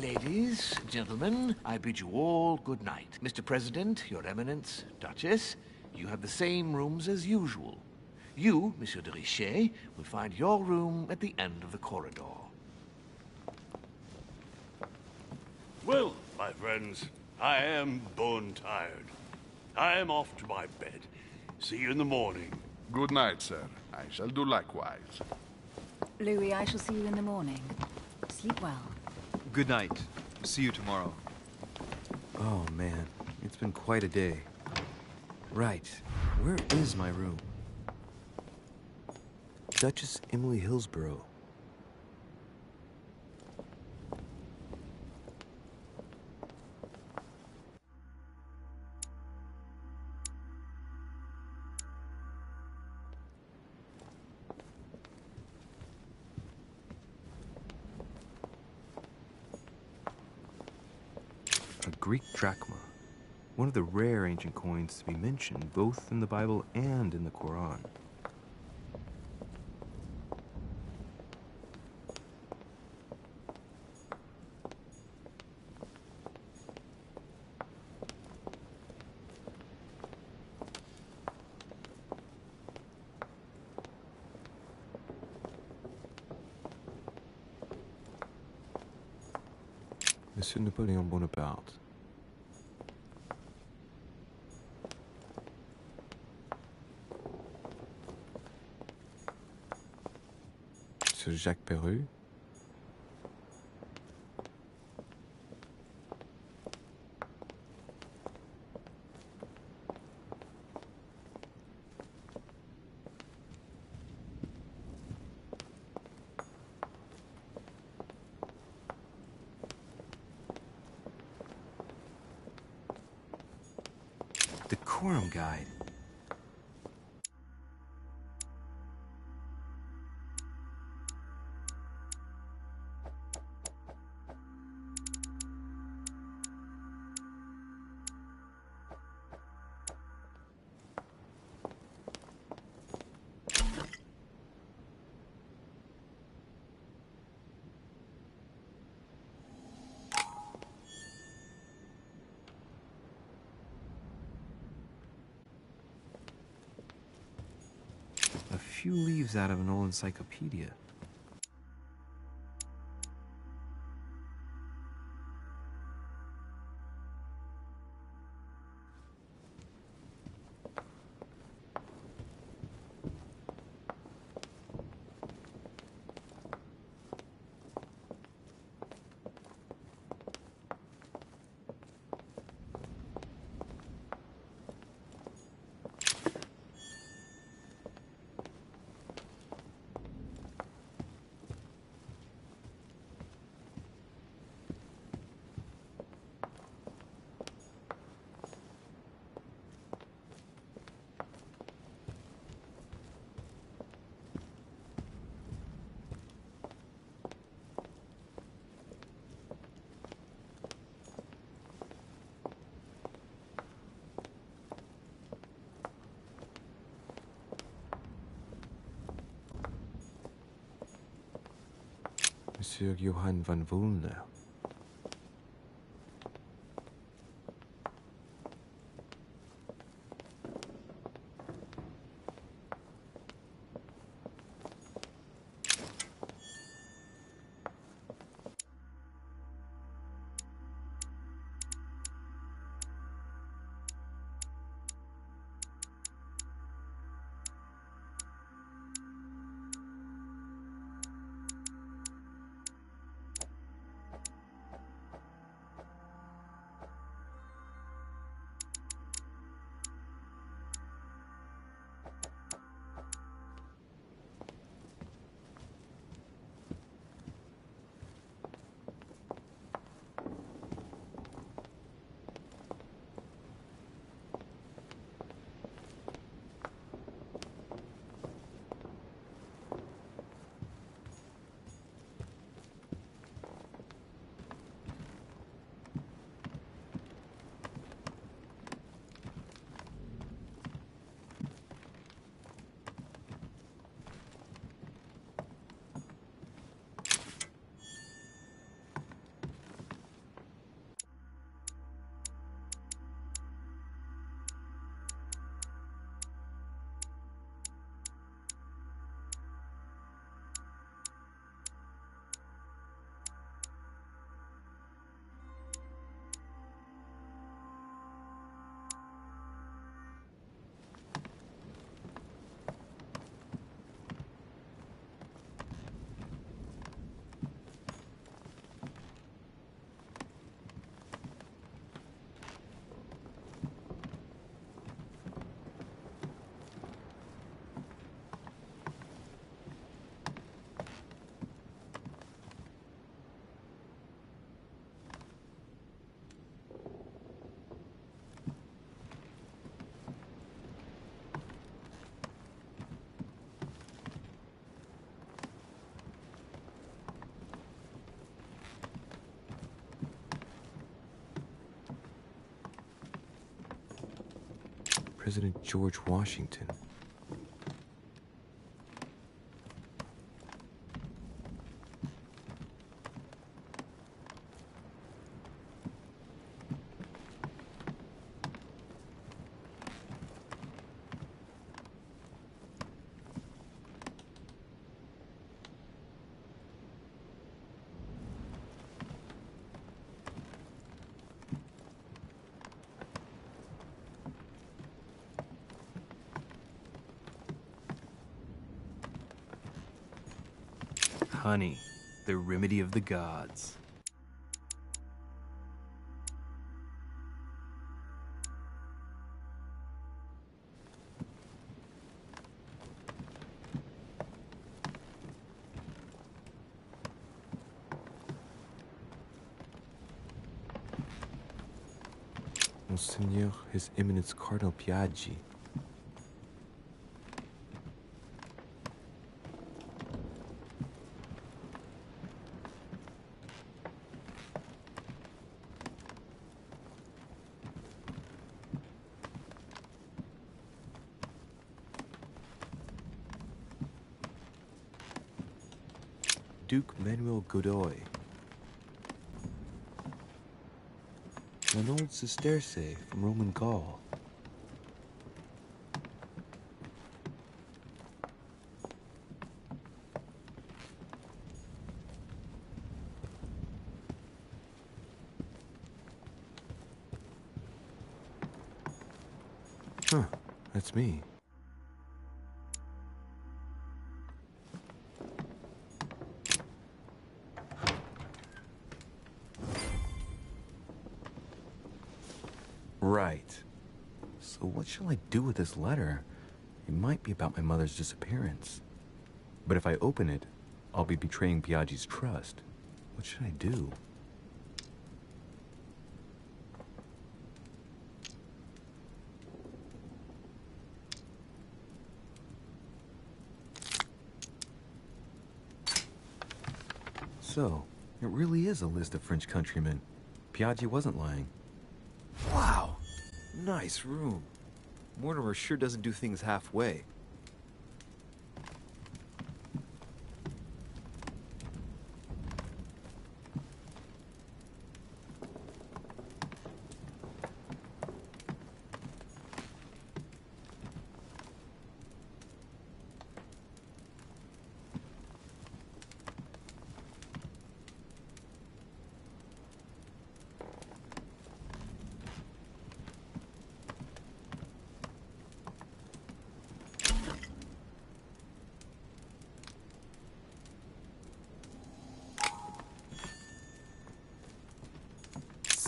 Ladies, gentlemen, I bid you all good night. Mr. President, Your Eminence, Duchess, you have the same rooms as usual. You, Monsieur de Richet, will find your room at the end of the corridor. Well, my friends, I am bone-tired. I am off to my bed. See you in the morning. Good night, sir. I shall do likewise. Louis, I shall see you in the morning. Sleep well. Good night. See you tomorrow. Oh, man. It's been quite a day. Right. Where is my room? Duchess Emily Hillsborough. A Greek drachma. One of the rare ancient coins to be mentioned both in the Bible and in the Quran. Monsieur Napoléon Bonaparte. Monsieur Jacques Perru. Decorum guide. A few leaves out of an old encyclopedia. Monsieur Johann van Woolner. President George Washington. Honey, the remedy of the gods. Monseigneur, His Eminence Cardinal Piaggi. Duke Manuel Godoy. An old Cisterce from Roman Gaul. Huh, that's me. Right. So what shall I do with this letter? It might be about my mother's disappearance. But if I open it, I'll be betraying Piaggi's trust. What should I do? So, it really is a list of French countrymen. Piaggi wasn't lying. Wow! Nice room. Mortimer sure doesn't do things halfway.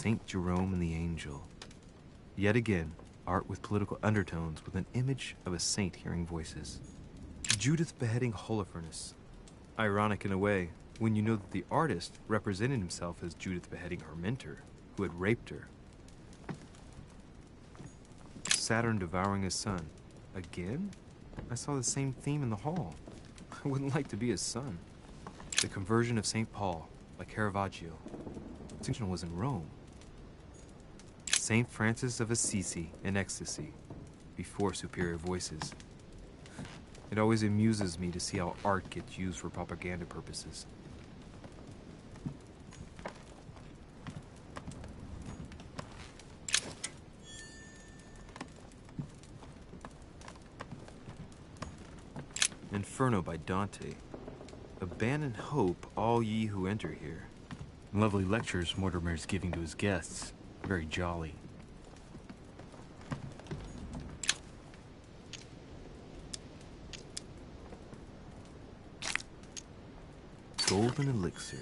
Saint Jerome and the Angel. Yet again, art with political undertones with an image of a saint hearing voices. Judith beheading Holofernes. Ironic in a way, when you know that the artist represented himself as Judith beheading her mentor, who had raped her. Saturn devouring his son. Again? I saw the same theme in the hall. I wouldn't like to be his son. The conversion of St. Paul, by Caravaggio. The original was in Rome. St. Francis of Assisi in ecstasy, before superior voices. It always amuses me to see how art gets used for propaganda purposes. Inferno by Dante. Abandon hope, all ye who enter here. Lovely lectures Mortimer's giving to his guests. Very jolly. Golden elixir.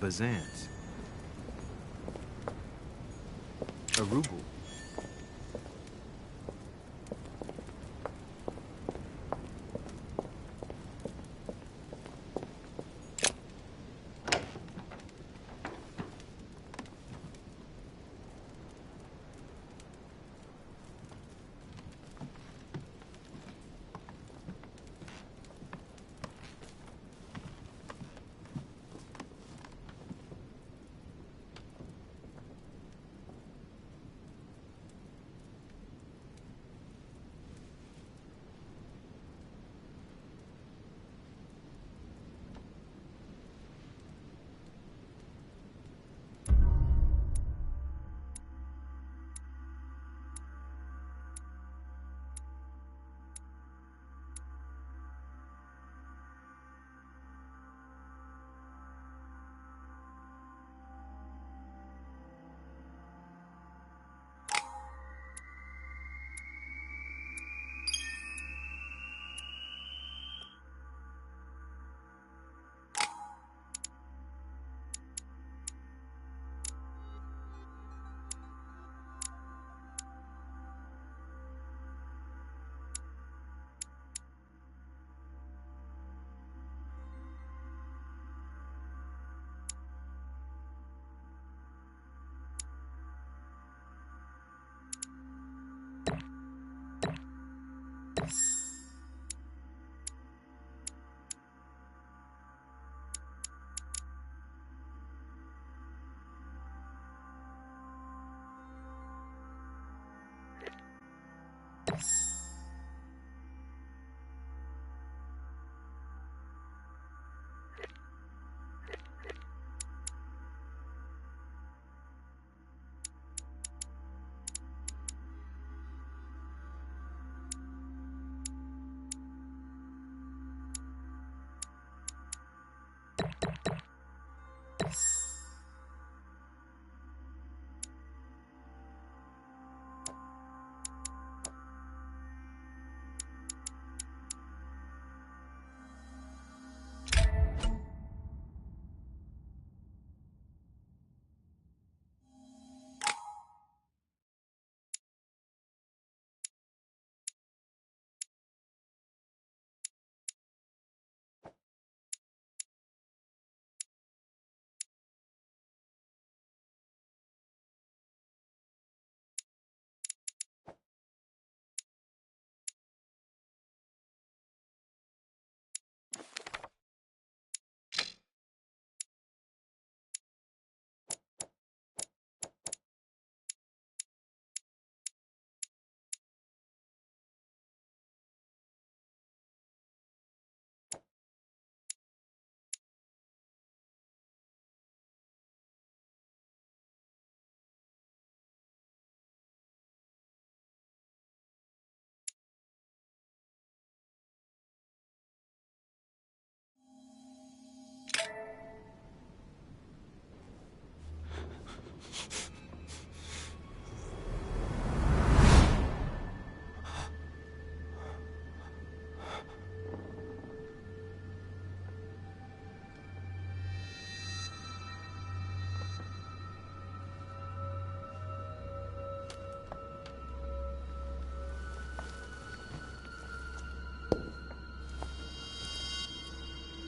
Byzance. A ruble.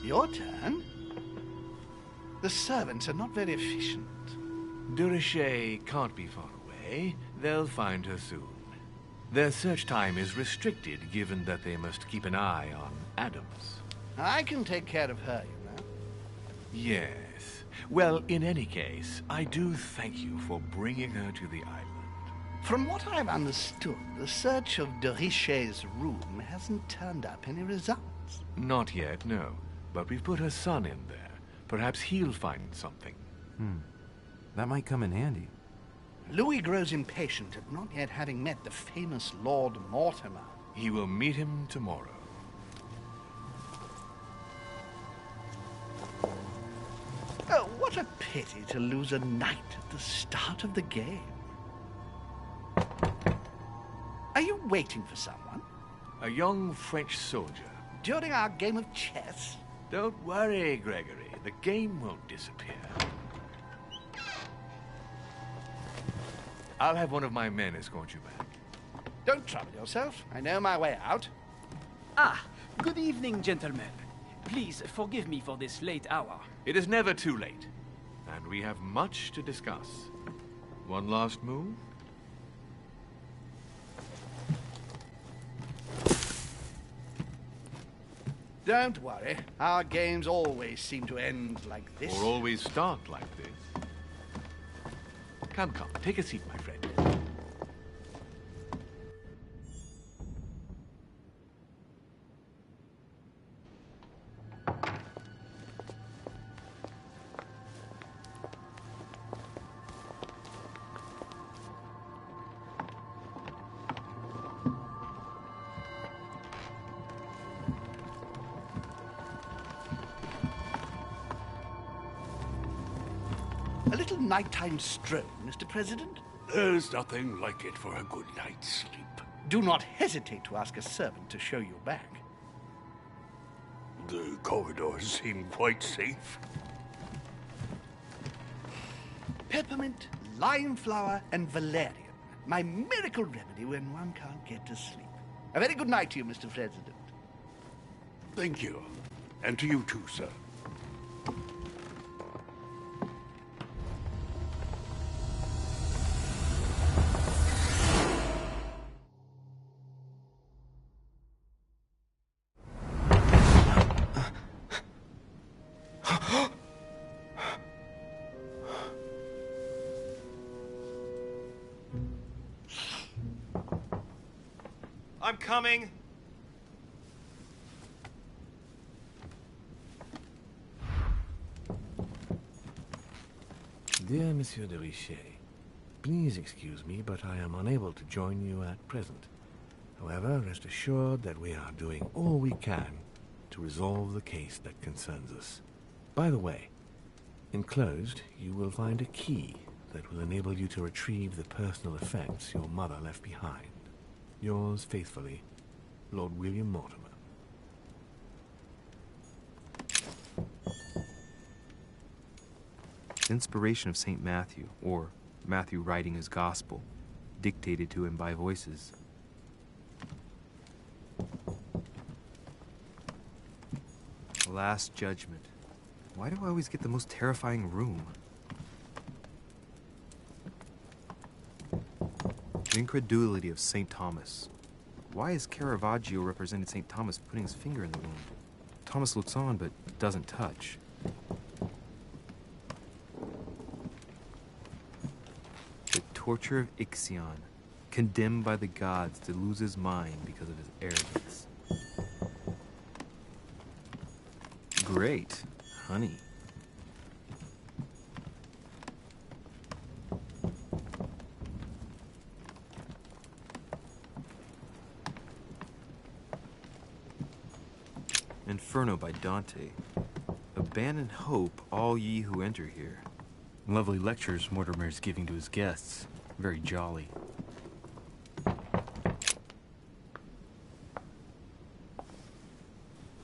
Your turn? The servants are not very efficient. De Richet can't be far away. They'll find her soon. Their search time is restricted, given that they must keep an eye on Adams. I can take care of her, you know. Yes. Well, in any case, I do thank you for bringing her to the island. From what I've understood, the search of de Richet's room hasn't turned up any results. Not yet, no. But we've put her son in there. Perhaps he'll find something. That might come in handy. Louis grows impatient at not yet having met the famous Lord Mortimer. He will meet him tomorrow. Oh, what a pity to lose a knight at the start of the game. Are you waiting for someone? A young French soldier. During our game of chess? Don't worry, Gregory. The game won't disappear. I'll have one of my men escort you back. Don't trouble yourself. I know my way out. Ah, good evening, gentlemen. Please forgive me for this late hour. It is never too late, and we have much to discuss. One last move? Don't worry. Our games always seem to end like this. Or always start like this. Come, take a seat, my friend. A little nighttime stroll, Mr. President? There's nothing like it for a good night's sleep. Do not hesitate to ask a servant to show you back. The corridors seem quite safe. Peppermint, lime flower, and valerian. My miracle remedy when one can't get to sleep. A very good night to you, Mr. President. Thank you. And to you too, sir. I'm coming. Dear Monsieur de Richet, please excuse me, but I am unable to join you at present. However, rest assured that we are doing all we can to resolve the case that concerns us. By the way, enclosed, you will find a key that will enable you to retrieve the personal effects your mother left behind. Yours faithfully, Lord William Mortimer. Inspiration of St. Matthew, or Matthew writing his gospel, dictated to him by voices. Last Judgment. Why do I always get the most terrifying room? The incredulity of St. Thomas. Why is Caravaggio representing St. Thomas putting his finger in the wound? Thomas looks on but doesn't touch. The torture of Ixion, condemned by the gods to lose his mind because of his arrogance. Great, honey. Inferno by Dante. Abandon hope, all ye who enter here. Lovely lectures Mortimer is giving to his guests. Very jolly.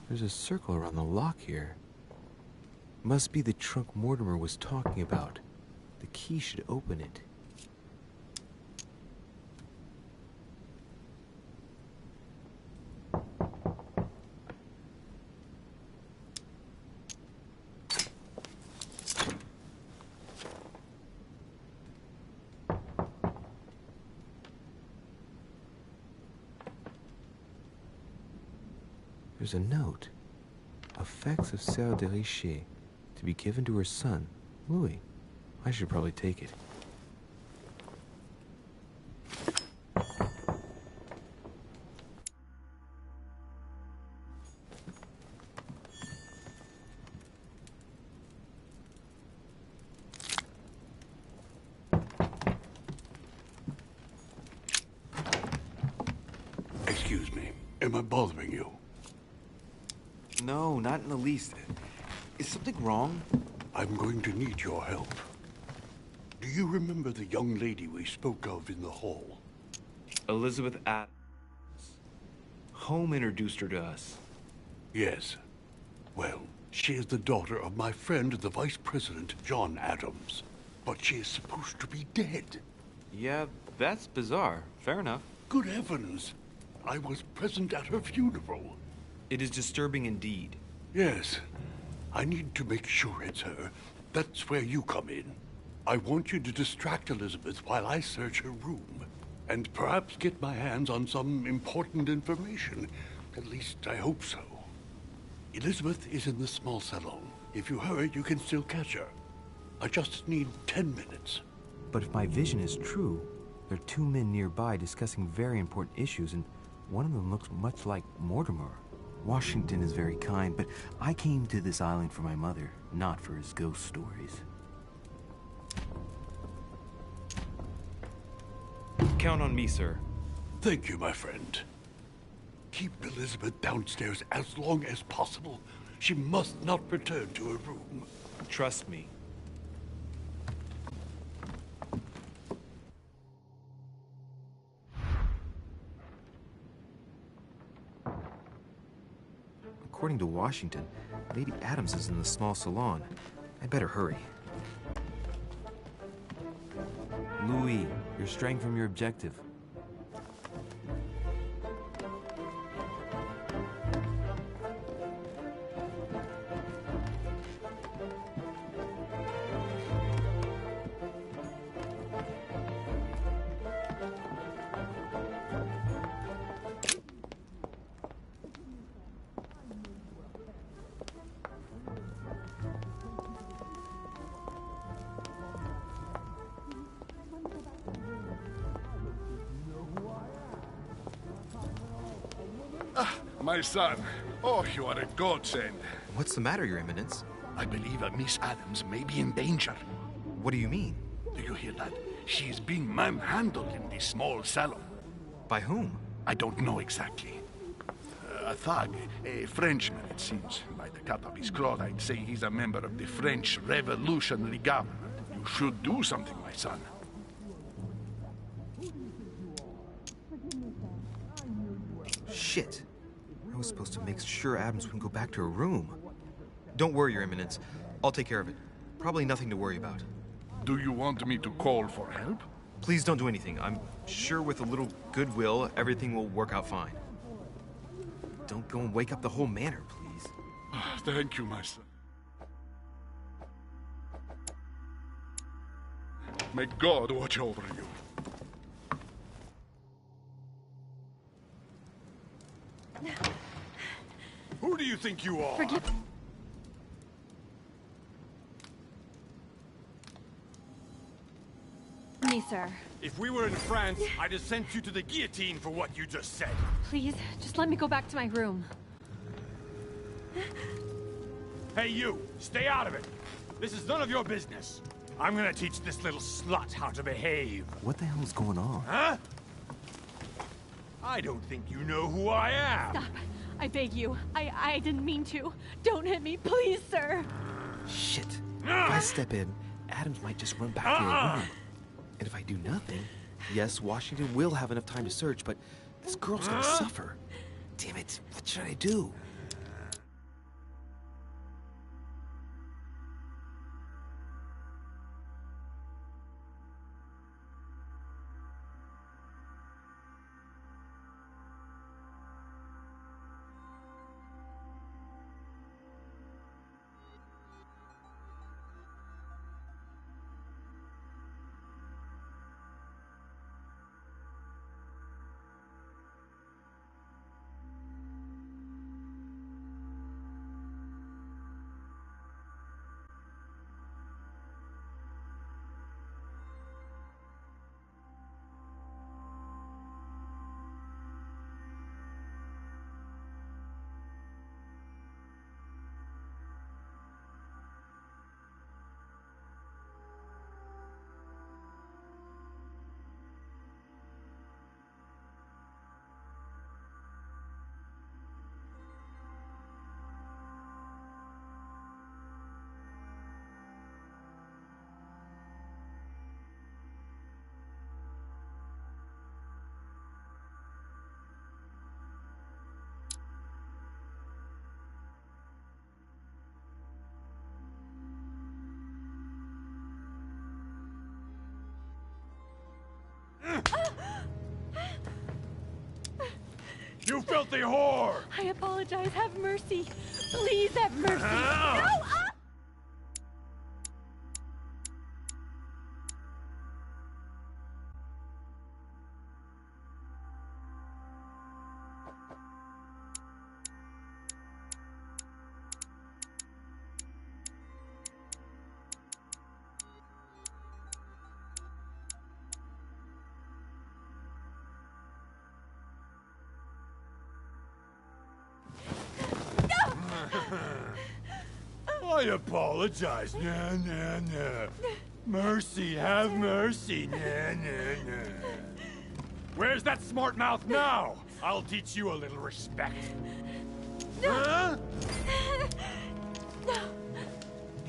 There's a circle around the lock here. Must be the trunk Mortimer was talking about. The key should open it. There's a note. Effects of Sœur de Richet, to be given to her son, Louis. I should probably take it. Excuse me. Am I bothering you? No, not in the least. Is something wrong? I'm going to need your help. Do you remember the young lady we spoke of in the hall? Elizabeth Adams. Home introduced her to us. Yes. Well, She is the daughter of my friend, the Vice President, John Adams. But she is supposed to be dead. Yeah, that's bizarre. Fair enough. Good heavens! I was present at her funeral. It is disturbing indeed. Yes. I need to make sure it's her. That's where you come in. I want you to distract Elizabeth while I search her room. And perhaps get my hands on some important information. At least, I hope so. Elizabeth is in the small salon. If you hurry, you can still catch her. I just need 10 minutes. But if my vision is true, there are two men nearby discussing very important issues, and one of them looks much like Mortimer. Washington is very kind, but I came to this island for my mother, not for his ghost stories. Count on me, sir. Thank you, my friend. Keep Elizabeth downstairs as long as possible. She must not return to her room. Trust me. According to Washington, Lady Adams is in the small salon. I better hurry. Louis, you're straying from your objective. My son. Oh, you are a godsend. What's the matter, Your Eminence? I believe Miss Adams may be in danger. What do you mean? Do you hear that? She is being manhandled in the small salon. By whom? I don't know exactly. A thug, a Frenchman, it seems. By the cut of his cloth, I'd say he's a member of the French Revolutionary Government. You should do something, my son. Shit. I was supposed to make sure Adams wouldn't go back to her room. Don't worry, Your Eminence. I'll take care of it. Probably nothing to worry about. Do you want me to call for help? Please don't do anything. I'm sure with a little goodwill, everything will work out fine. Don't go and wake up the whole manor, please. Thank you, my son. May God watch over you. Who do you think you are? Forgive me, sir. If we were in France, I'd have sent you to the guillotine for what you just said. Please, just let me go back to my room. Hey, you! Stay out of it! This is none of your business. I'm gonna teach this little slut how to behave. What the hell is going on? Huh? I don't think you know who I am. Stop. I beg you. I didn't mean to. Don't hit me, please, sir. Shit. If I step in, Adams might just run back to her room. And if I do nothing, yes, Washington will have enough time to search, but this girl's gonna suffer. Damn it, what should I do? You filthy whore! I apologize. Have mercy. Please have mercy. No! Ah! I apologize. Nah, nah, nah. Mercy, have mercy. Nah, nah, nah. Where's that smart mouth now? I'll teach you a little respect. Huh?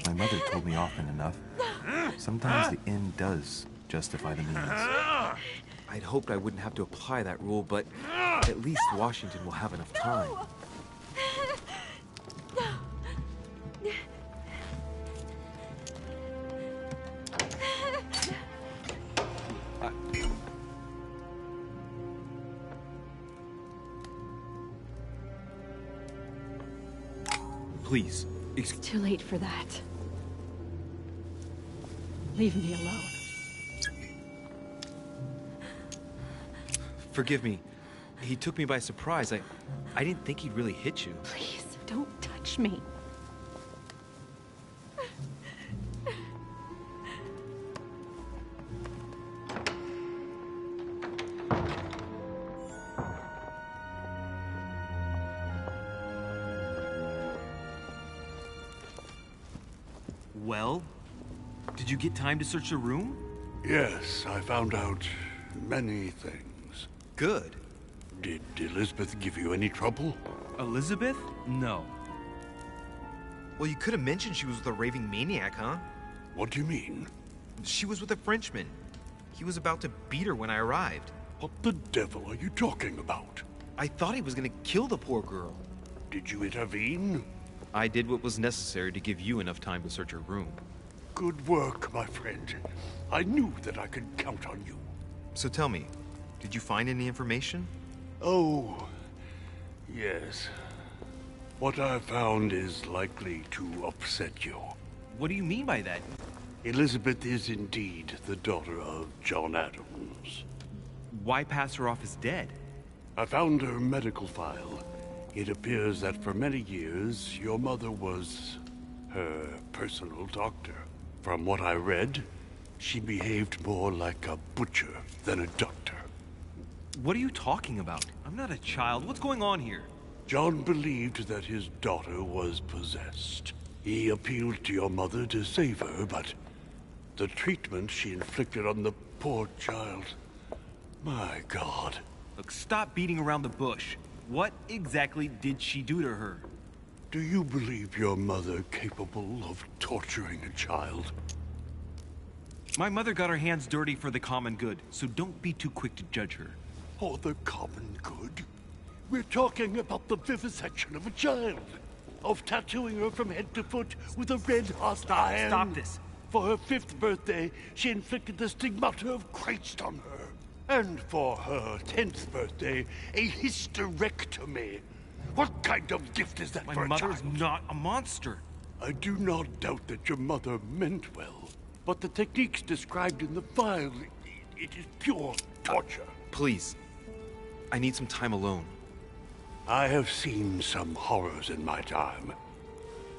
My mother told me often enough. Sometimes the end does justify the means. I'd hoped I wouldn't have to apply that rule, but at least Washington will have enough time. Please. It's too late for that. Leave me alone. Forgive me. He took me by surprise. I didn't think he'd really hit you. Please, don't touch me. Well, did you get time to search the room? Yes, I found out many things. Good. Did Elizabeth give you any trouble? Elizabeth? No. Well, you could have mentioned she was with a raving maniac, huh? What do you mean? She was with a Frenchman. He was about to beat her when I arrived. What the devil are you talking about? I thought he was gonna kill the poor girl. Did you intervene? I did what was necessary to give you enough time to search her room. Good work, my friend. I knew that I could count on you. So tell me, did you find any information? Oh, yes. What I found is likely to upset you. What do you mean by that? Elizabeth is indeed the daughter of John Adams. Why pass her off as dead? I found her medical file. It appears that for many years, your mother was her personal doctor. From what I read, she behaved more like a butcher than a doctor. What are you talking about? I'm not a child. What's going on here? John believed that his daughter was possessed. He appealed to your mother to save her, but the treatment she inflicted on the poor child... My God. Look, stop beating around the bush. What exactly did she do to her? Do you believe your mother capable of torturing a child? My mother got her hands dirty for the common good, so don't be too quick to judge her. For the common good? We're talking about the vivisection of a child. Of tattooing her from head to foot with a red-hot iron. Stop this. For her 5th birthday, she inflicted the stigmata of Christ on her. And for her 10th birthday, a hysterectomy. What kind of gift is that for a child? My mother's not a monster. I do not doubt that your mother meant well. But the techniques described in the file, it is pure torture. Please. I need some time alone. I have seen some horrors in my time.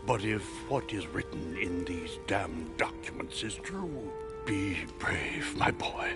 But if what is written in these damned documents is true, be brave, my boy.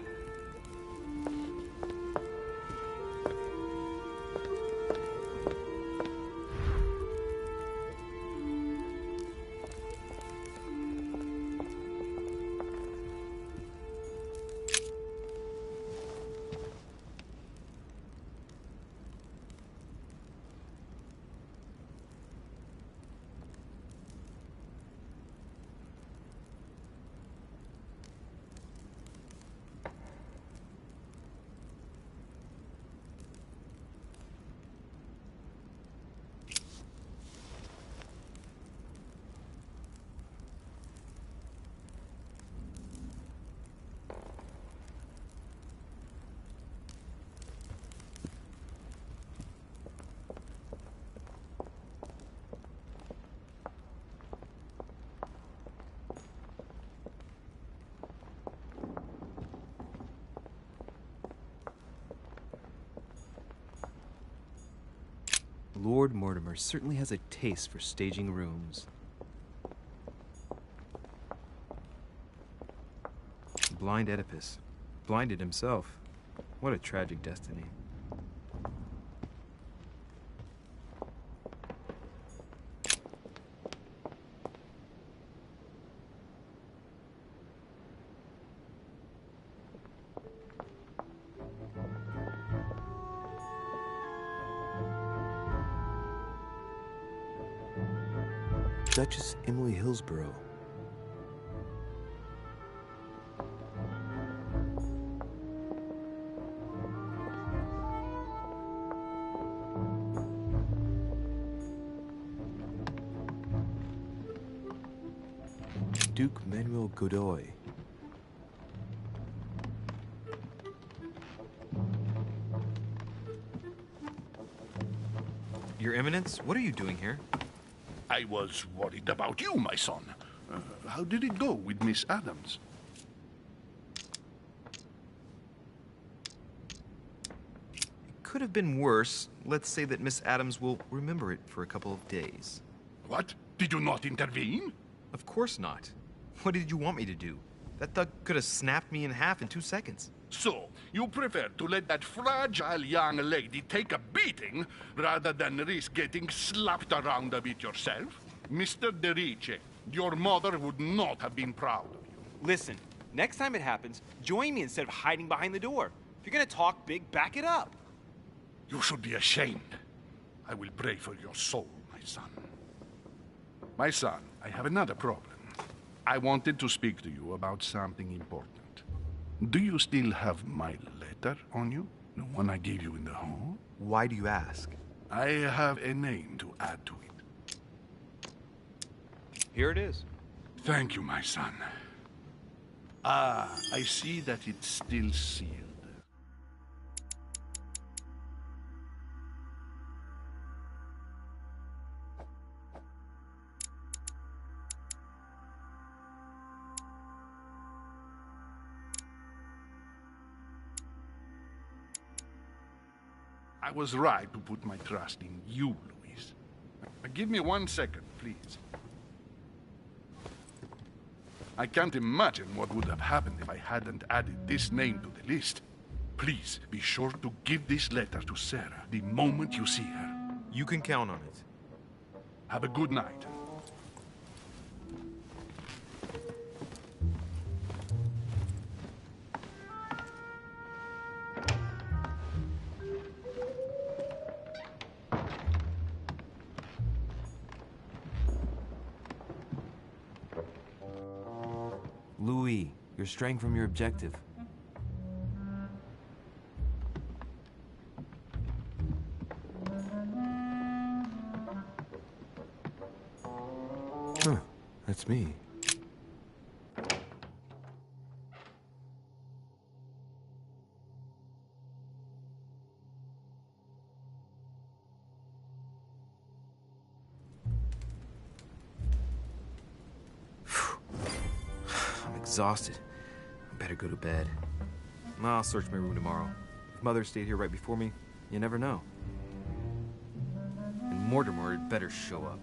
Lord Mortimer certainly has a taste for staging rooms. Blind Oedipus. Blinded himself. What a tragic destiny. Duchess Emily Hillsborough. Duke Manuel Godoy. Your Eminence, what are you doing here? I was worried about you, my son. How did it go with Miss Adams? It could have been worse. Let's say that Miss Adams will remember it for a couple of days. What? Did you not intervene? Of course not. What did you want me to do? That thug could have snapped me in half in 2 seconds. So, you prefer to let that fragile young lady take a beating rather than risk getting slapped around a bit yourself? Mr. Derice, your mother would not have been proud of you. Listen, next time it happens, join me instead of hiding behind the door. If you're gonna talk big, back it up. You should be ashamed. I will pray for your soul, my son. My son, I have another problem. I wanted to speak to you about something important. Do you still have my letter on you? The one I gave you in the hall? Why do you ask? I have a name to add to it. Here it is. Thank you, my son. Ah, I see that it's still sealed. I was right to put my trust in you, Louise. Give me 1 second, please. I can't imagine what would have happened if I hadn't added this name to the list. Please, be sure to give this letter to Sarah the moment you see her. You can count on it. Have a good night. Louis, you're straying from your objective. Huh, that's me. Exhausted. I better go to bed. I'll search my room tomorrow. If Mother stayed here right before me, you never know. And Mortimer had better show up.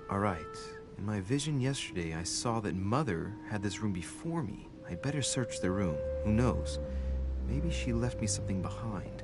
All right. In my vision yesterday, I saw that Mother had this room before me. I'd better search the room. Who knows? Maybe she left me something behind.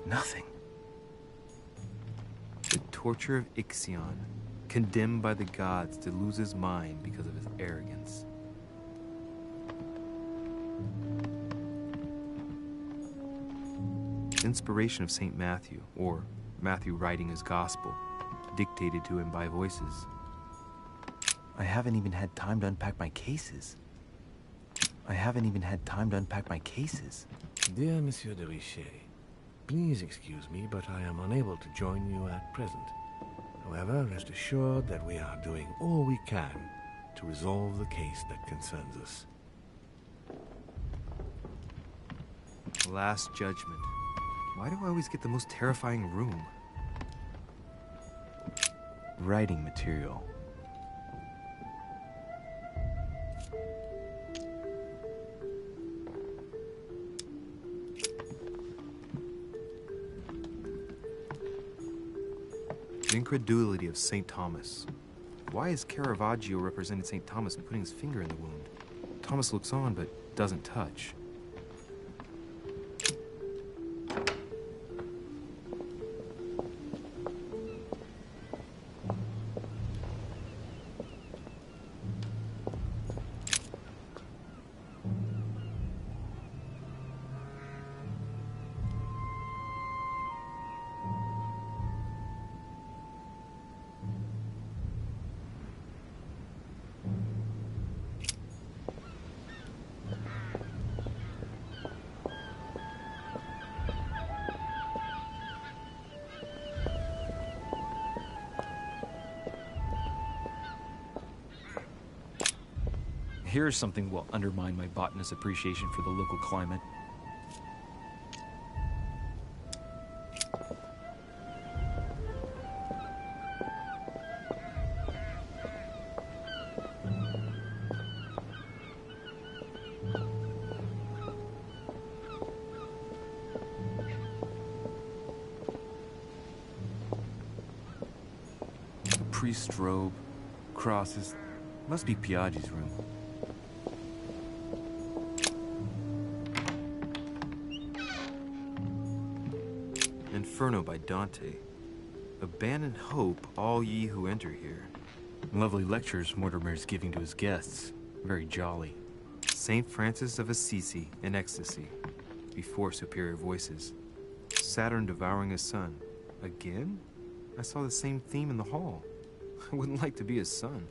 Nothing. The torture of Ixion, condemned by the gods to lose his mind because of his arrogance. Inspiration of St. Matthew, or Matthew writing his gospel, dictated to him by voices. I haven't even had time to unpack my cases. Dear Monsieur de Richet, please excuse me, but I am unable to join you at present. However, rest assured that we are doing all we can to resolve the case that concerns us. Last Judgment. Why do I always get the most terrifying room? Writing material. The incredulity of St. Thomas. Why is Caravaggio representing St. Thomas putting his finger in the wound? Thomas looks on but doesn't touch. Here's something will undermine my botanist's appreciation for the local climate. Priest robe, crosses, must be Piaggi's room. Inferno by Dante. Abandon hope, all ye who enter here. Lovely lectures Mortimer's giving to his guests. Very jolly. Saint Francis of Assisi in ecstasy, before superior voices. Saturn devouring his son. Again? I saw the same theme in the hall. I wouldn't like to be his son.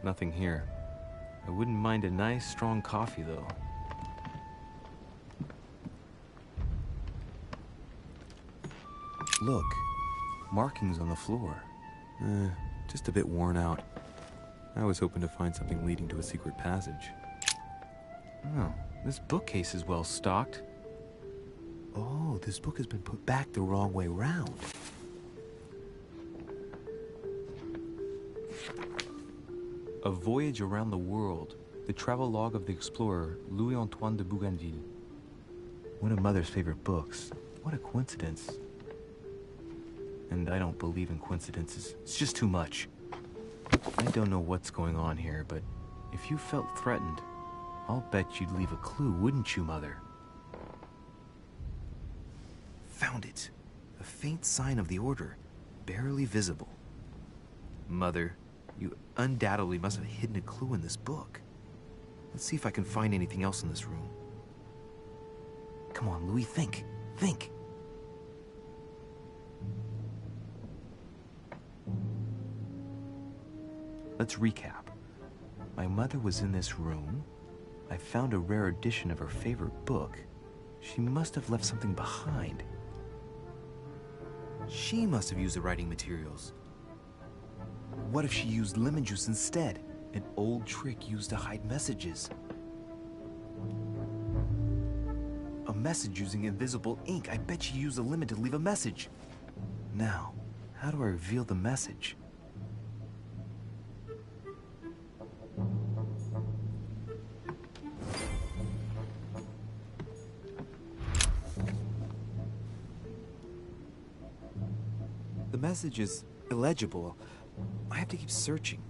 Nothing here. I wouldn't mind a nice, strong coffee, though. Look, markings on the floor. Just a bit worn out. I was hoping to find something leading to a secret passage. Oh, this bookcase is well stocked. Oh, this book has been put back the wrong way round. A Voyage Around the World, the travelogue of the explorer Louis-Antoine de Bougainville. One of Mother's favorite books. What a coincidence. And I don't believe in coincidences. It's just too much. I don't know what's going on here, but if you felt threatened, I'll bet you'd leave a clue, wouldn't you, Mother? Found it. A faint sign of the Order, barely visible. Mother, you undoubtedly must have hidden a clue in this book. Let's see if I can find anything else in this room. Come on, Louis, think. Think. Let's recap. My mother was in this room. I found a rare edition of her favorite book. She must have left something behind. She must have used the writing materials. What if she used lemon juice instead? An old trick used to hide messages. A message using invisible ink. I bet she used a lemon to leave a message. Now, how do I reveal the message? The message is illegible. I have to keep searching.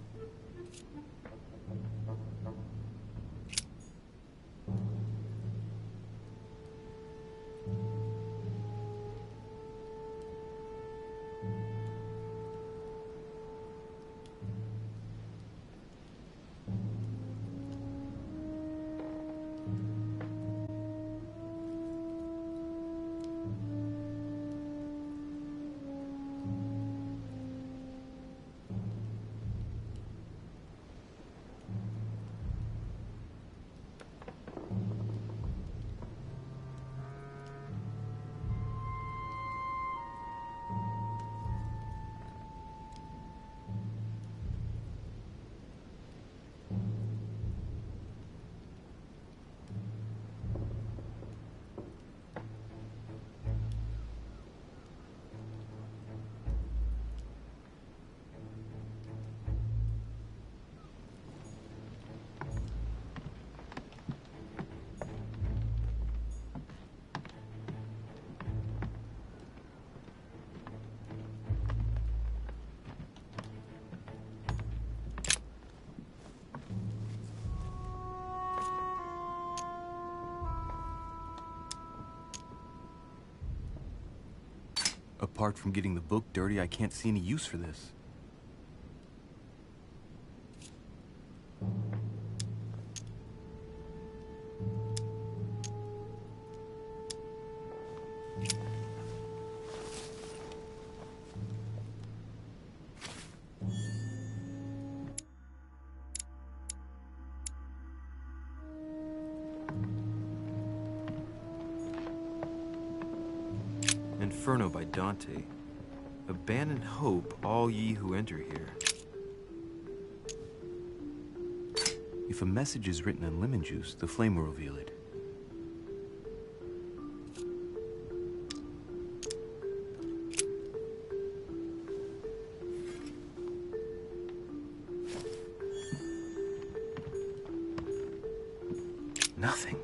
Apart from getting the book dirty, I can't see any use for this. Inferno by Dante. Abandon hope, all ye who enter here. If a message is written in lemon juice, the flame will reveal it. Nothing.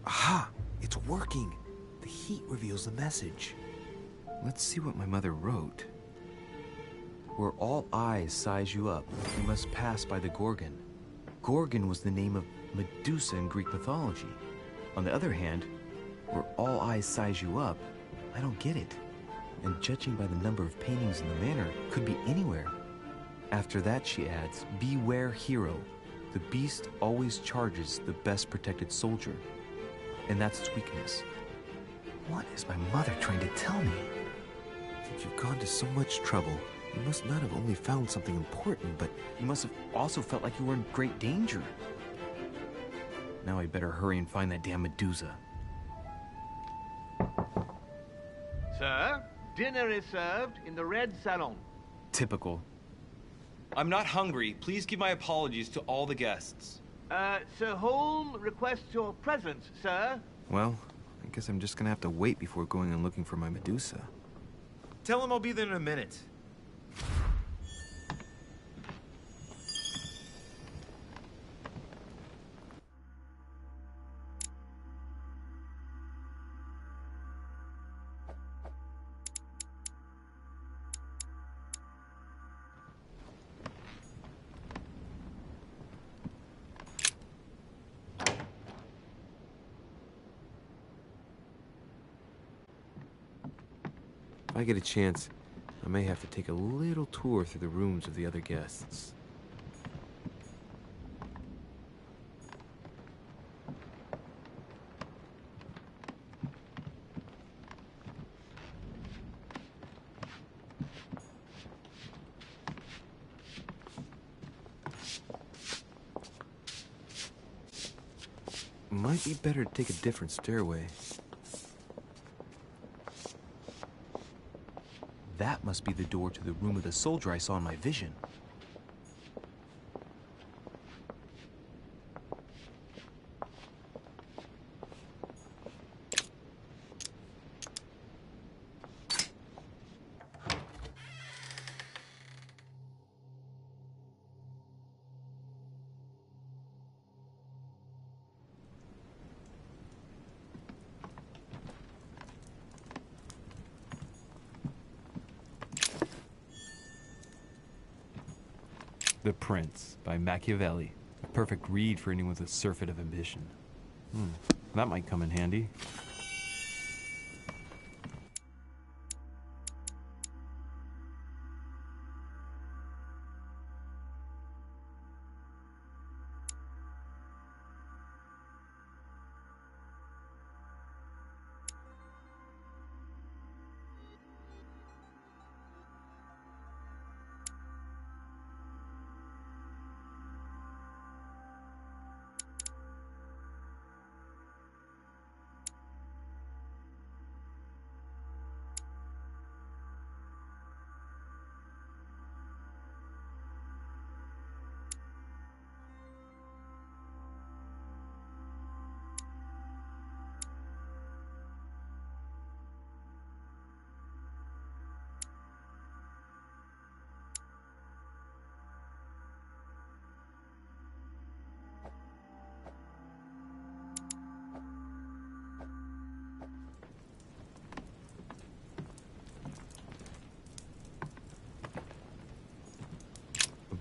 Aha! It's working! The heat reveals the message. Let's see what my mother wrote. Where all eyes size you up, you must pass by the Gorgon. Gorgon was the name of Medusa in Greek mythology. On the other hand, where all eyes size you up, I don't get it. And judging by the number of paintings in the manor, could be anywhere. After that, she adds, beware hero. The beast always charges the best protected soldier, and that's its weakness. What is my mother trying to tell me? If you've gone to so much trouble, you must not have only found something important, but You must have also felt like you were in great danger. Now I better hurry and find that damn Medusa. Sir, dinner is served in the red salon. Typical. I'm not hungry. Please give my apologies to all the guests. Sir Holm requests your presence, sir. well, I guess I'm just gonna have to wait before going and looking for my Medusa. Tell him I'll be there in a minute. If I get a chance, I may have to take a little tour through the rooms of the other guests. Might be better to take a different stairway. That must be the door to the room of the soldier I saw in my vision. The Prince by Machiavelli. A perfect read for anyone with a surfeit of ambition. That might come in handy.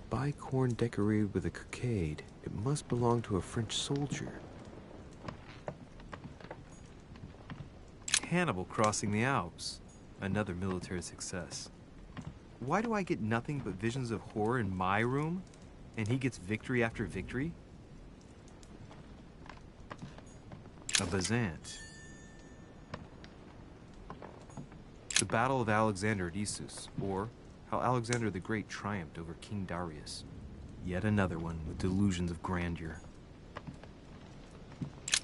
Bicorn decorated with a cockade. It must belong to a French soldier. Hannibal crossing the Alps. Another military success. Why do I get nothing but visions of horror in my room? And he gets victory after victory? A Bazant. The Battle of Alexander at Issus, or how Alexander the Great triumphed over King Darius. Yet another one with delusions of grandeur.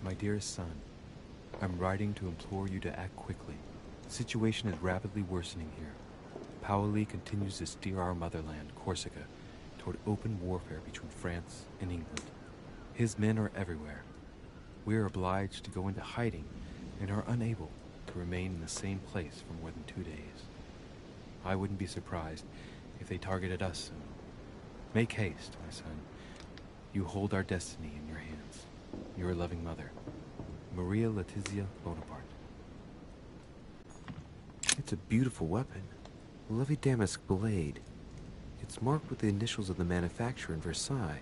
My dearest son, I'm writing to implore you to act quickly. The situation is rapidly worsening here. Paoli continues to steer our motherland, Corsica, toward open warfare between France and England. His men are everywhere. We are obliged to go into hiding and are unable to remain in the same place for more than 2 days. I wouldn't be surprised if they targeted us soon. Make haste, my son. You hold our destiny in your hands. Your loving mother, Maria Letizia Bonaparte. It's a beautiful weapon. A lovely damask blade. It's marked with the initials of the manufacturer in Versailles.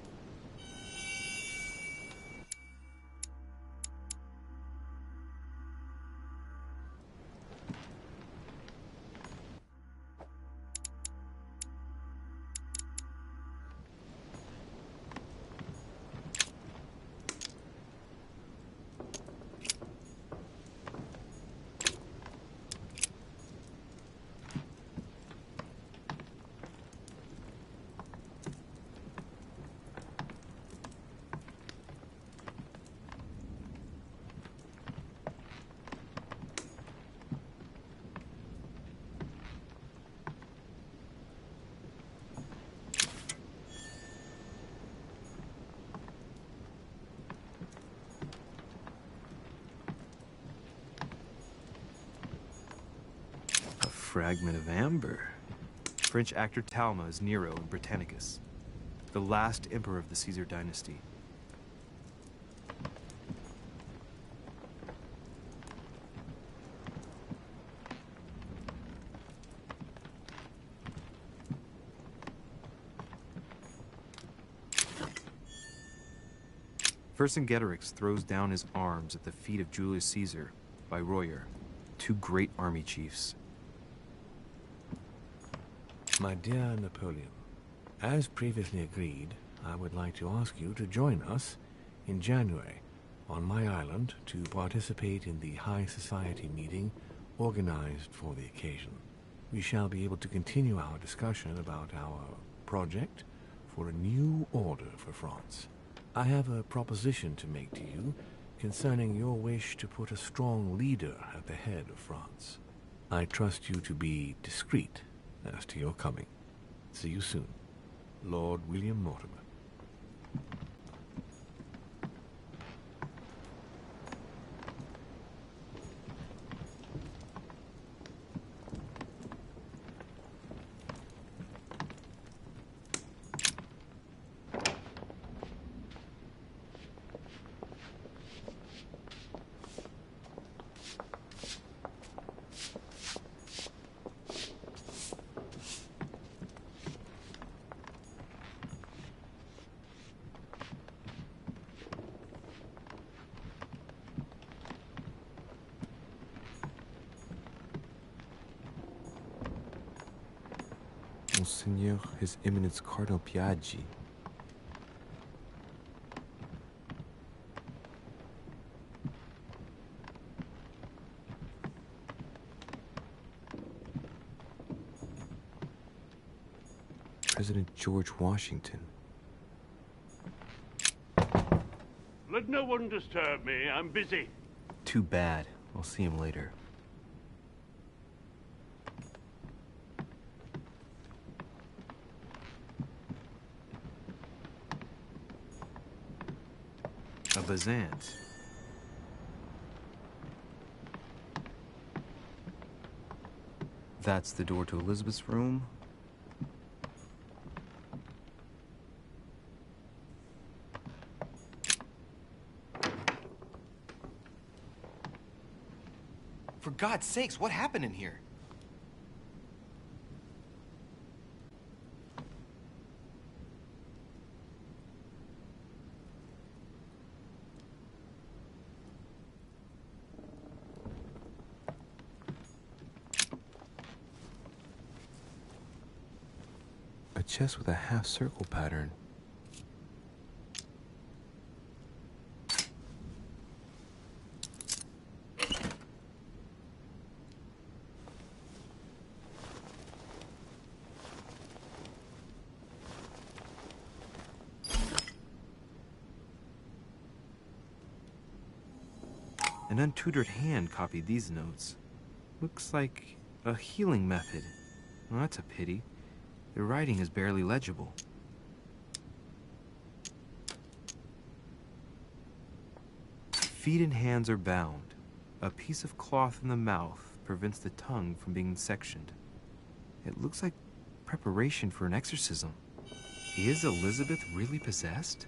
fragment of amber. French actor Talma is Nero in Britannicus, the last emperor of the Caesar dynasty. Vercingetorix throws down his arms at the feet of Julius Caesar by Royer, two great army chiefs. My dear Napoleon, as previously agreed, I would like to ask you to join us in January on my island to participate in the high society meeting organized for the occasion. We shall be able to continue our discussion about our project for a new order for France. I have a proposition to make to you concerning your wish to put a strong leader at the head of France. I trust you to be discreet as to your coming. See you soon. Lord William Mortimer. Monseigneur, His Eminence Cardinal Piaggi. President George Washington. Let no one disturb me. I'm busy. Too bad. I'll see him later. A Bazant. That's the door to Elizabeth's room. For God's sakes, what happened in here? A chest with a half-circle pattern. An untutored hand copied these notes. Looks like a healing method. Well, that's a pity. The writing is barely legible. Feet and hands are bound. A piece of cloth in the mouth prevents the tongue from being sectioned. It looks like preparation for an exorcism. Is Elizabeth really possessed?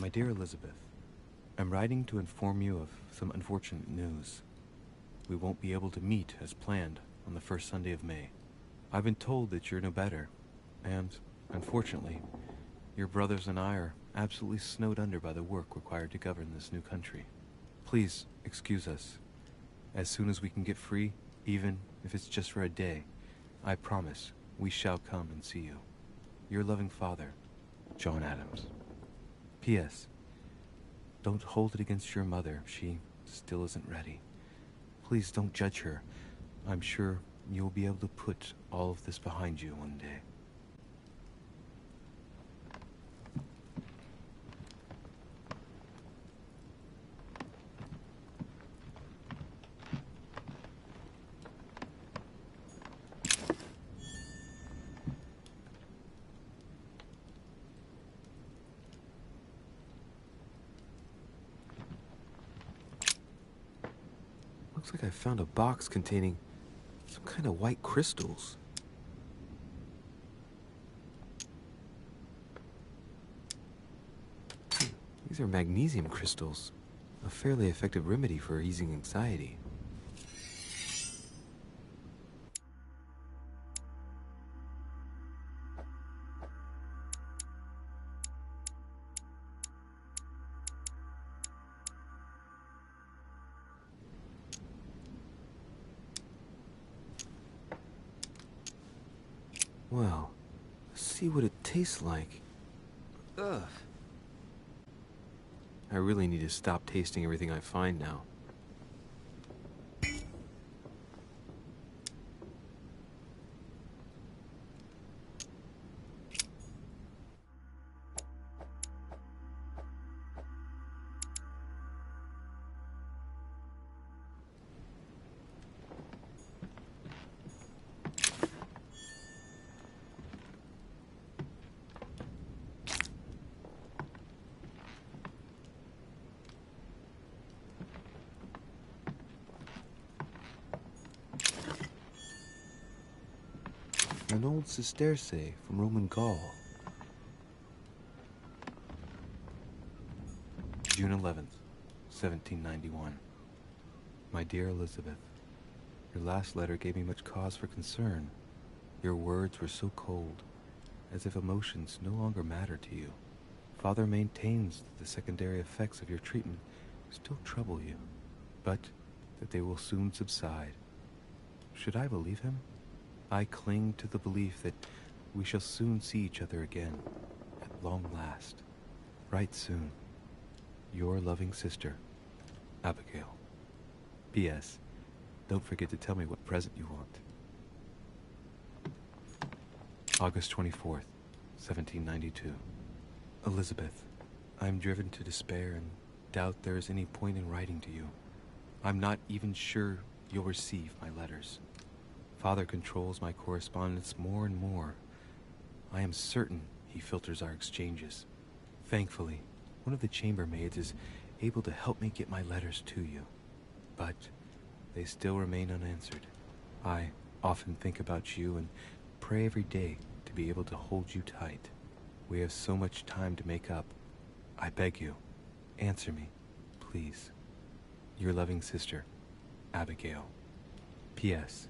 My dear Elizabeth, I'm writing to inform you of some unfortunate news. We won't be able to meet as planned on the first Sunday of May. I've been told that you're no better, and, unfortunately, your brothers and I are absolutely snowed under by the work required to govern this new country. Please excuse us. As soon as we can get free, even if it's just for a day, I promise we shall come and see you. Your loving father, John Adams. P.S. Don't hold it against your mother. She still isn't ready. Please don't judge her. I'm sure you'll be able to put all of this behind you one day. Looks like I found a box containing some kind of white crystals. These are magnesium crystals, a fairly effective remedy for easing anxiety. Well, let's see what it tastes like. Ugh. I really need to stop tasting everything I find now. An old sesterce from Roman Gaul. June 11th, 1791. My dear Elizabeth, your last letter gave me much cause for concern. Your words were so cold, as if emotions no longer matter to you. Father maintains that the secondary effects of your treatment still trouble you, but that they will soon subside. Should I believe him? I cling to the belief that we shall soon see each other again, at long last. Right soon. Your loving sister, Abigail. P.S. Don't forget to tell me what present you want. August 24th, 1792. Elizabeth, I am driven to despair and doubt there is any point in writing to you. I'm not even sure you'll receive my letters. Father controls my correspondence more and more. I am certain he filters our exchanges. Thankfully, one of the chambermaids is able to help me get my letters to you. But they still remain unanswered. I often think about you and pray every day to be able to hold you tight. We have so much time to make up. I beg you, answer me, please. Your loving sister, Abigail. P.S.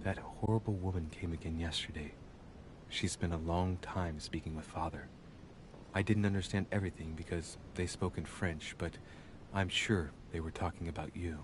That horrible woman came again yesterday. She spent a long time speaking with Father. I didn't understand everything because they spoke in French, but I'm sure they were talking about you.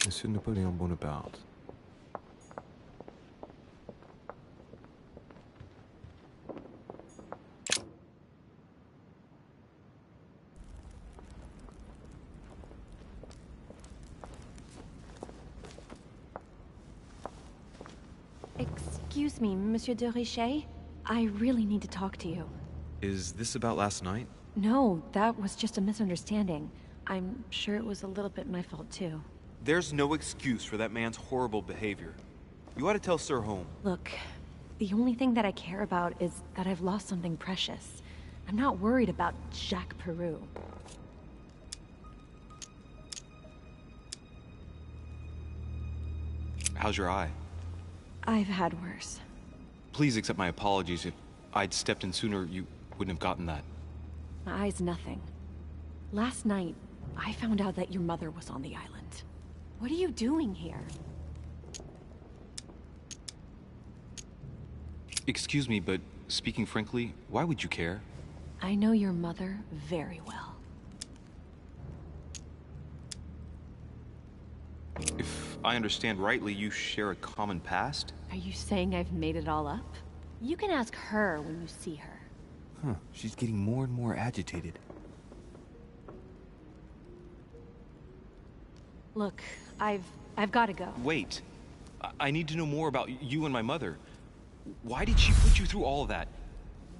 Monsieur Napoléon Bonaparte. Excuse me, Monsieur de Richet? I really need to talk to you. Is this about last night? No, that was just a misunderstanding. I'm sure it was a little bit my fault, too. There's no excuse for that man's horrible behavior. You ought to tell Sir Holm. Look, the only thing that I care about is that I've lost something precious. I'm not worried about Jacques Peru. How's your eye? I've had worse. Please accept my apologies. If I'd stepped in sooner, you wouldn't have gotten that. My eye's nothing. Last night, I found out that your mother was on the island. What are you doing here? Excuse me, but speaking frankly, why would you care? I know your mother very well. If I understand rightly, you share a common past? Are you saying I've made it all up? You can ask her when you see her. Huh, she's getting more and more agitated. Look, I've got to go. Wait. I need to know more about you and my mother. Why did she put you through all of that?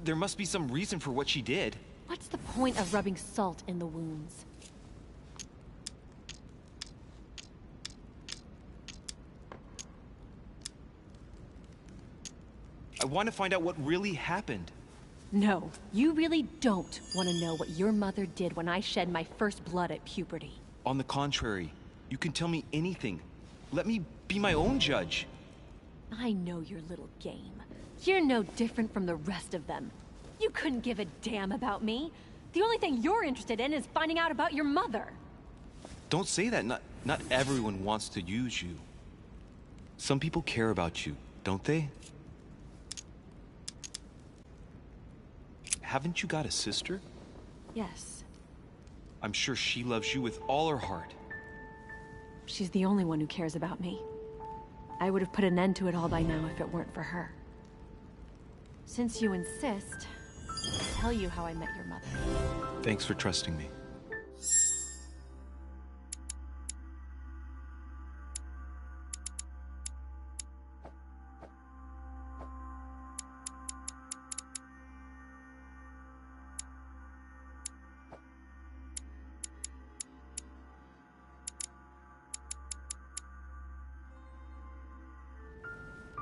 There must be some reason for what she did. What's the point of rubbing salt in the wounds? I want to find out what really happened. No, you really don't want to know what your mother did when I shed my first blood at puberty. On the contrary, you can tell me anything. Let me be my own judge. I know your little game. You're no different from the rest of them. You couldn't give a damn about me. The only thing you're interested in is finding out about your mother. Don't say that. Not everyone wants to use you. Some people care about you, don't they? Haven't you got a sister? Yes. I'm sure she loves you with all her heart. She's the only one who cares about me. I would have put an end to it all by now if it weren't for her. Since you insist, I'll tell you how I met your mother. Thanks for trusting me.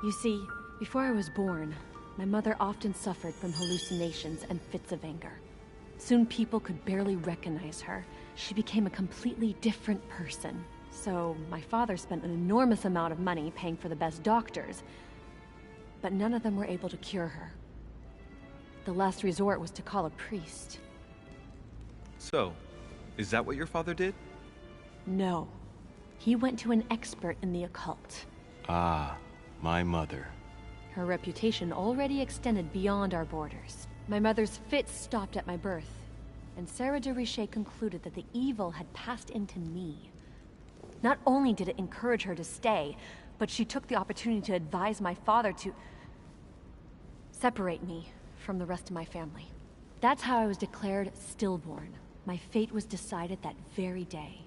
You see, before I was born, my mother often suffered from hallucinations and fits of anger. Soon people could barely recognize her. She became a completely different person. So my father spent an enormous amount of money paying for the best doctors, but none of them were able to cure her. The last resort was to call a priest. So, is that what your father did? No. He went to an expert in the occult. Ah, my mother. Her reputation already extended beyond our borders. My mother's fits stopped at my birth, and Sarah de Richet concluded that the evil had passed into me. Not only did it encourage her to stay, but she took the opportunity to advise my father to separate me from the rest of my family. That's how I was declared stillborn. My fate was decided that very day.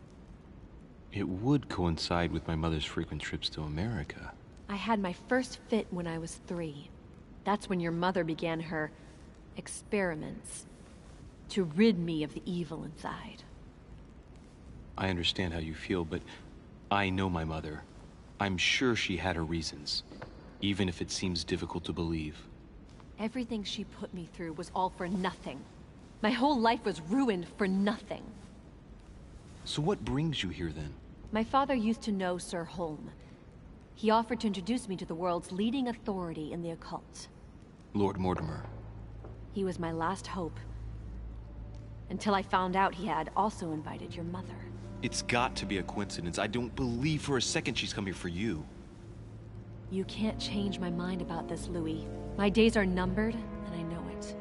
It would coincide with my mother's frequent trips to America. I had my first fit when I was 3. That's when your mother began her experiments to rid me of the evil inside. I understand how you feel, but I know my mother. I'm sure she had her reasons, even if it seems difficult to believe. Everything she put me through was all for nothing. My whole life was ruined for nothing. So what brings you here then? My father used to know Sir Holm. He offered to introduce me to the world's leading authority in the occult. Lord Mortimer. He was my last hope. Until I found out he had also invited your mother. It's got to be a coincidence. I don't believe for a second she's come here for you. You can't change my mind about this, Louis. My days are numbered, and I know it.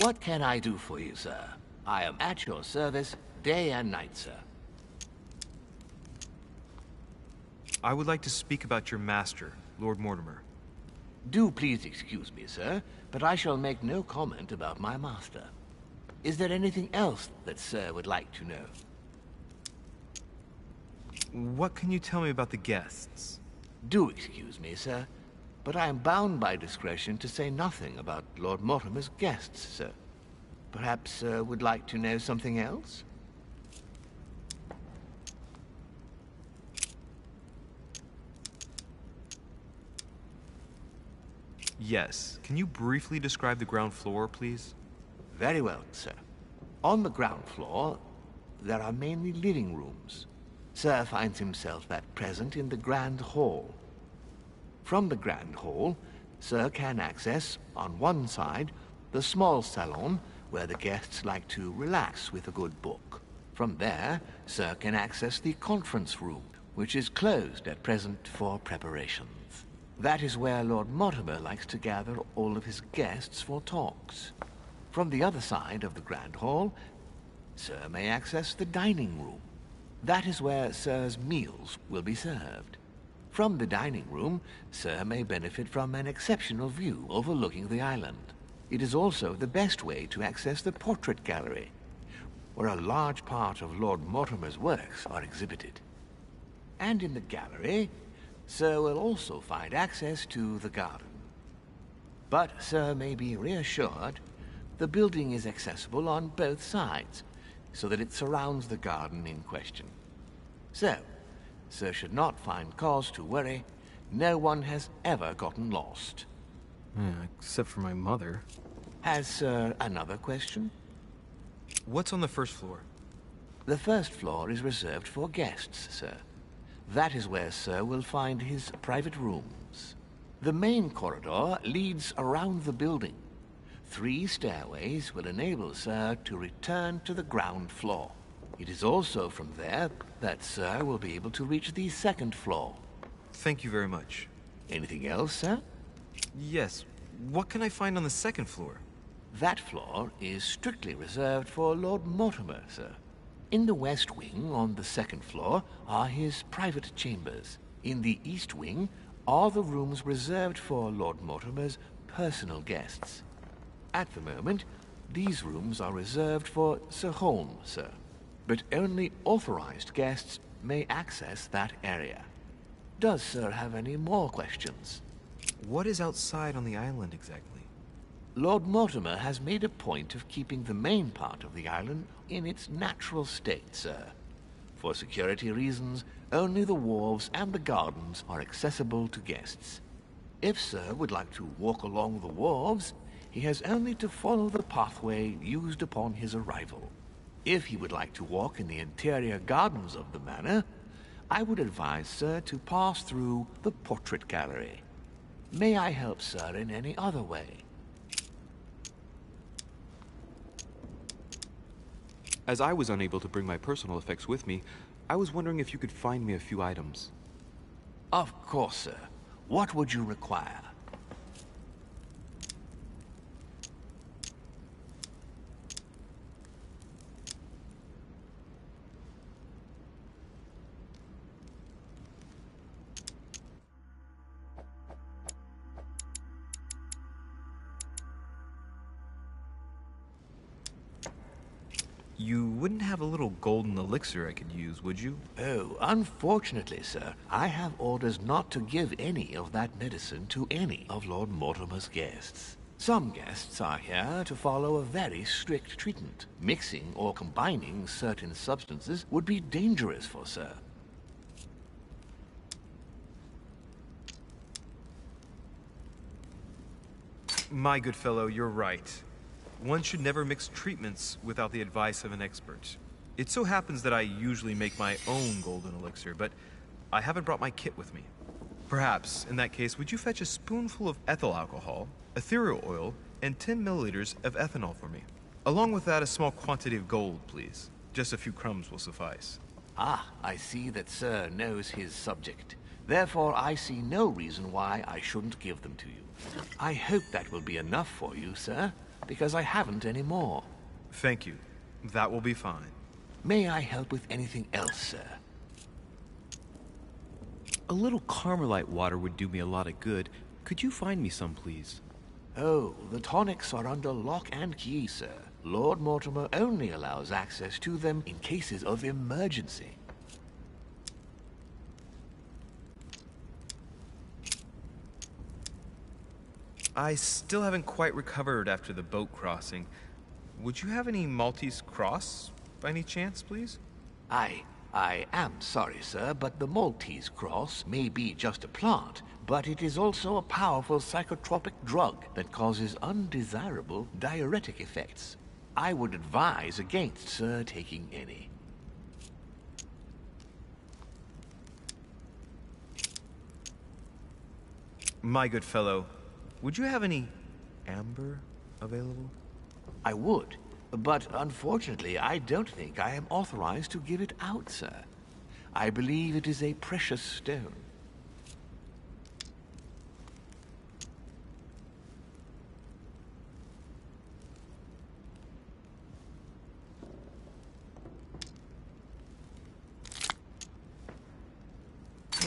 What can I do for you, sir? I am at your service day and night, sir. I would like to speak about your master, Lord Mortimer. Do please excuse me, sir, but I shall make no comment about my master. Is there anything else that sir would like to know? What can you tell me about the guests? Do excuse me, sir, but I am bound by discretion to say nothing about Lord Mortimer's guests, sir. Perhaps sir would like to know something else? Yes. Can you briefly describe the ground floor, please? Very well, sir. On the ground floor, there are mainly living rooms. Sir finds himself at present in the Grand Hall. From the Grand Hall, Sir can access, on one side, the small salon, where the guests like to relax with a good book. From there, Sir can access the conference room, which is closed at present for preparations. That is where Lord Mortimer likes to gather all of his guests for talks. From the other side of the Grand Hall, Sir may access the dining room. That is where Sir's meals will be served. From the dining room, Sir may benefit from an exceptional view overlooking the island. It is also the best way to access the portrait gallery, where a large part of Lord Mortimer's works are exhibited. And in the gallery, Sir will also find access to the garden. But Sir may be reassured the building is accessible on both sides, so that it surrounds the garden in question. So, Sir should not find cause to worry. No one has ever gotten lost. Except for my mother. Has Sir another question? What's on the first floor? The first floor is reserved for guests, sir. That is where Sir will find his private rooms. The main corridor leads around the building. 3 stairways will enable Sir to return to the ground floor. It is also from there that Sir will be able to reach the second floor. Thank you very much. Anything else, sir? Yes. What can I find on the second floor? That floor is strictly reserved for Lord Mortimer, sir. In the west wing, on the second floor, are his private chambers. In the east wing are the rooms reserved for Lord Mortimer's personal guests. At the moment, these rooms are reserved for Sir Holmes, sir. But only authorized guests may access that area. Does Sir have any more questions? What is outside on the island exactly? Lord Mortimer has made a point of keeping the main part of the island in its natural state, sir. For security reasons, only the wharves and the gardens are accessible to guests. If Sir would like to walk along the wharves, he has only to follow the pathway used upon his arrival. If he would like to walk in the interior gardens of the manor, I would advise Sir to pass through the portrait gallery. May I help Sir in any other way? As I was unable to bring my personal effects with me, I was wondering if you could find me a few items. Of course, sir. What would you require? You wouldn't have a little golden elixir I could use, would you? Oh, unfortunately, sir, I have orders not to give any of that medicine to any of Lord Mortimer's guests. Some guests are here to follow a very strict treatment. Mixing or combining certain substances would be dangerous for Sir. My good fellow, you're right. One should never mix treatments without the advice of an expert. It so happens that I usually make my own golden elixir, but I haven't brought my kit with me. Perhaps, in that case, would you fetch a spoonful of ethyl alcohol, ethereal oil, and 10 milliliters of ethanol for me? Along with that, a small quantity of gold, please. Just a few crumbs will suffice. Ah, I see that Sir knows his subject. Therefore, I see no reason why I shouldn't give them to you. I hope that will be enough for you, sir. because I haven't any more. Thank you. That will be fine. May I help with anything else, sir? A little Carmelite water would do me a lot of good. Could you find me some, please? Oh, the tonics are under lock and key, sir. Lord Mortimer only allows access to them in cases of emergency. I still haven't quite recovered after the boat crossing. Would you have any Maltese cross, by any chance, please? I am sorry, sir, but the Maltese cross may be just a plant, but it is also a powerful psychotropic drug that causes undesirable diuretic effects. I would advise against, sir, taking any. My good fellow, would you have any amber available? I would, but unfortunately I don't think I am authorized to give it out, sir. I believe it is a precious stone.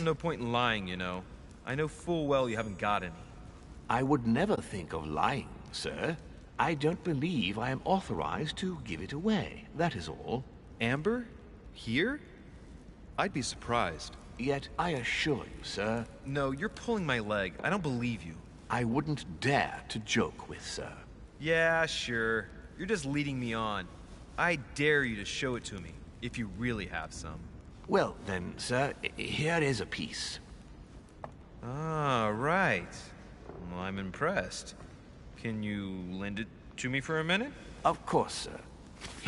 No point in lying, you know. I know full well you haven't got any. I would never think of lying, sir. I don't believe I am authorized to give it away, that is all. Amber? Here? I'd be surprised. Yet I assure you, sir... No, you're pulling my leg. I don't believe you. I wouldn't dare to joke with, sir. Yeah, sure. You're just leading me on. I dare you to show it to me, if you really have some. Well, then, sir, here is a piece. Ah, right. Well, I'm impressed. Can you lend it to me for a minute? Of course, sir.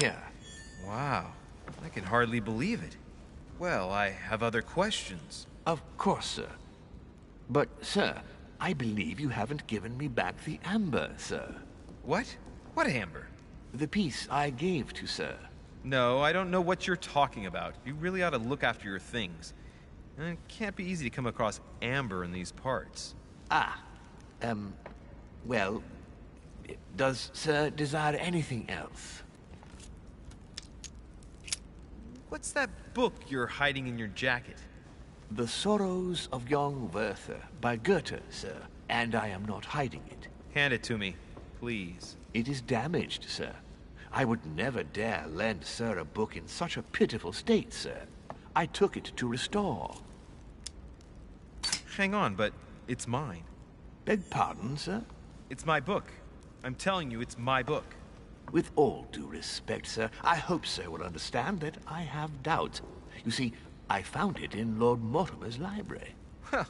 Here. Wow. I can hardly believe it. Well, I have other questions. Of course, sir. But, sir, I believe you haven't given me back the amber, sir. What? What amber? The piece I gave to sir. No, I don't know what you're talking about. You really ought to look after your things. And it can't be easy to come across amber in these parts. Well, does sir desire anything else? What's that book you're hiding in your jacket? The Sorrows of Young Werther by Goethe, sir, and I am not hiding it. Hand it to me, please. It is damaged, sir. I would never dare lend sir a book in such a pitiful state, sir. I took it to restore. Hang on, but it's mine. Beg pardon, sir? It's my book. I'm telling you, it's my book. With all due respect, sir, I hope sir will understand that I have doubts. You see, I found it in Lord Mortimer's library. Huh.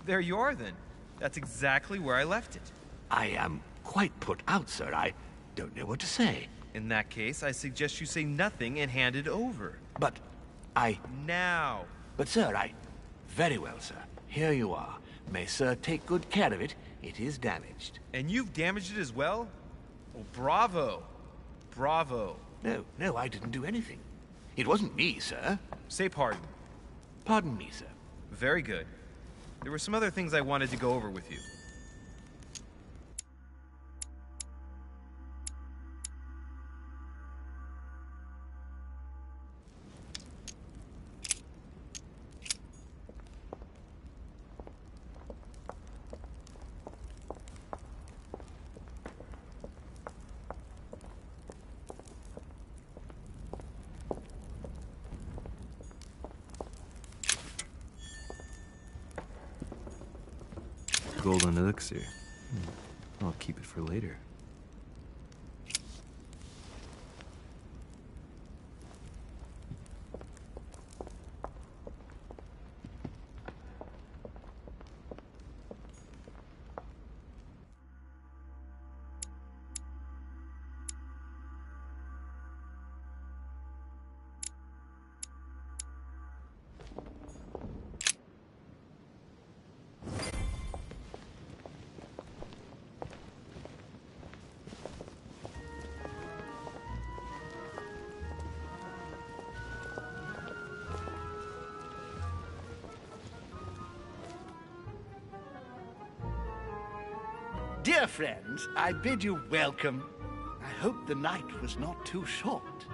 There you are, then. That's exactly where I left it. I am quite put out, sir. I don't know what to say. In that case, I suggest you say nothing and hand it over. But I... Now! But, sir, Very well, sir. Here you are. May sir take good care of it. It is damaged. And you've damaged it as well? Oh, bravo. Bravo. No, I didn't do anything. It wasn't me, sir. Say pardon. Pardon me, sir. Very good. There were some other things I wanted to go over with you. Golden elixir. I'll keep it for later. Dear friends, I bid you welcome. hope the night was not too short.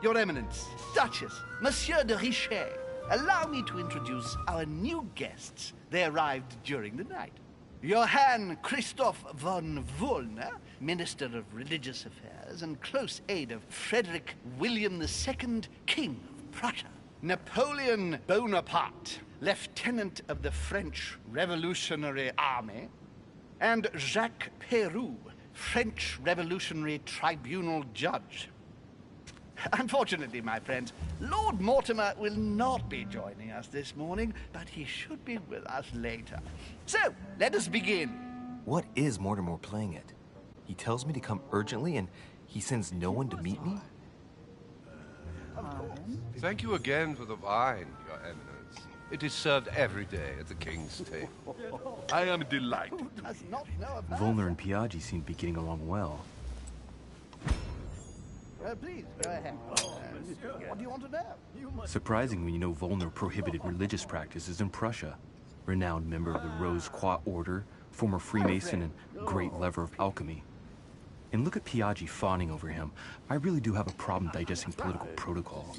Your Eminence, Duchess, Monsieur de Richet, allow me to introduce our new guests. They arrived during the night. Johann Christoph von Wollner, Minister of Religious Affairs and close aide of Frederick William II, King of Prussia. Napoleon Bonaparte, Lieutenant of the French Revolutionary Army. And Jacques Peroux, French Revolutionary Tribunal Judge. Unfortunately, my friends, Lord Mortimer will not be joining us this morning, but he should be with us later. So, let us begin. What is Mortimer playing at? He tells me to come urgently and he sends no one to meet me? Thank you again for the wine, Your Eminence. It is served every day at the king's table. I am delighted. Volner and Piaggi seem to be getting along well. Please, go ahead. What do you want to know? Surprising when you know Volner prohibited religious practices in Prussia. Renowned member of the Rose Croix Order, former Freemason, and great lover of alchemy. And look at Piaggi fawning over him. I really do have a problem digesting political protocol.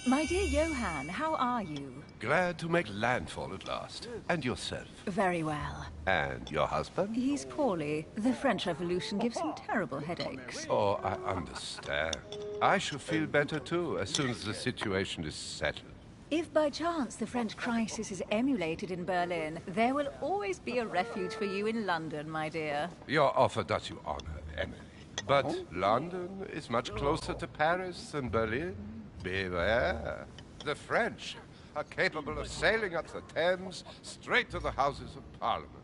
My dear Johann, how are you? Glad to make landfall at last. And yourself? Very well. And your husband? He's poorly. The French Revolution gives him terrible headaches. Oh, I understand. I shall feel better too, as soon as the situation is settled. If by chance the French crisis is emulated in Berlin, there will always be a refuge for you in London, my dear. Your offer does you honor, Emily. But London is much closer to Paris than Berlin. Beware. The French are capable of sailing up the Thames straight to the Houses of Parliament.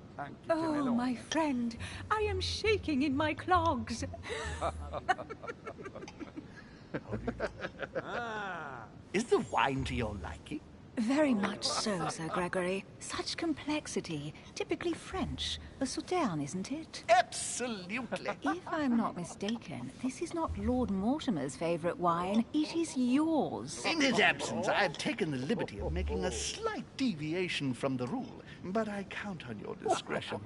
Oh, my friend, I am shaking in my clogs. Is the wine to your liking? Very much so, Sir Gregory. Such complexity. Typically French. A Sauterne, isn't it? Absolutely. If I'm not mistaken, this is not Lord Mortimer's favourite wine. It is yours. In his absence, I have taken the liberty of making a slight deviation from the rule, but I count on your discretion.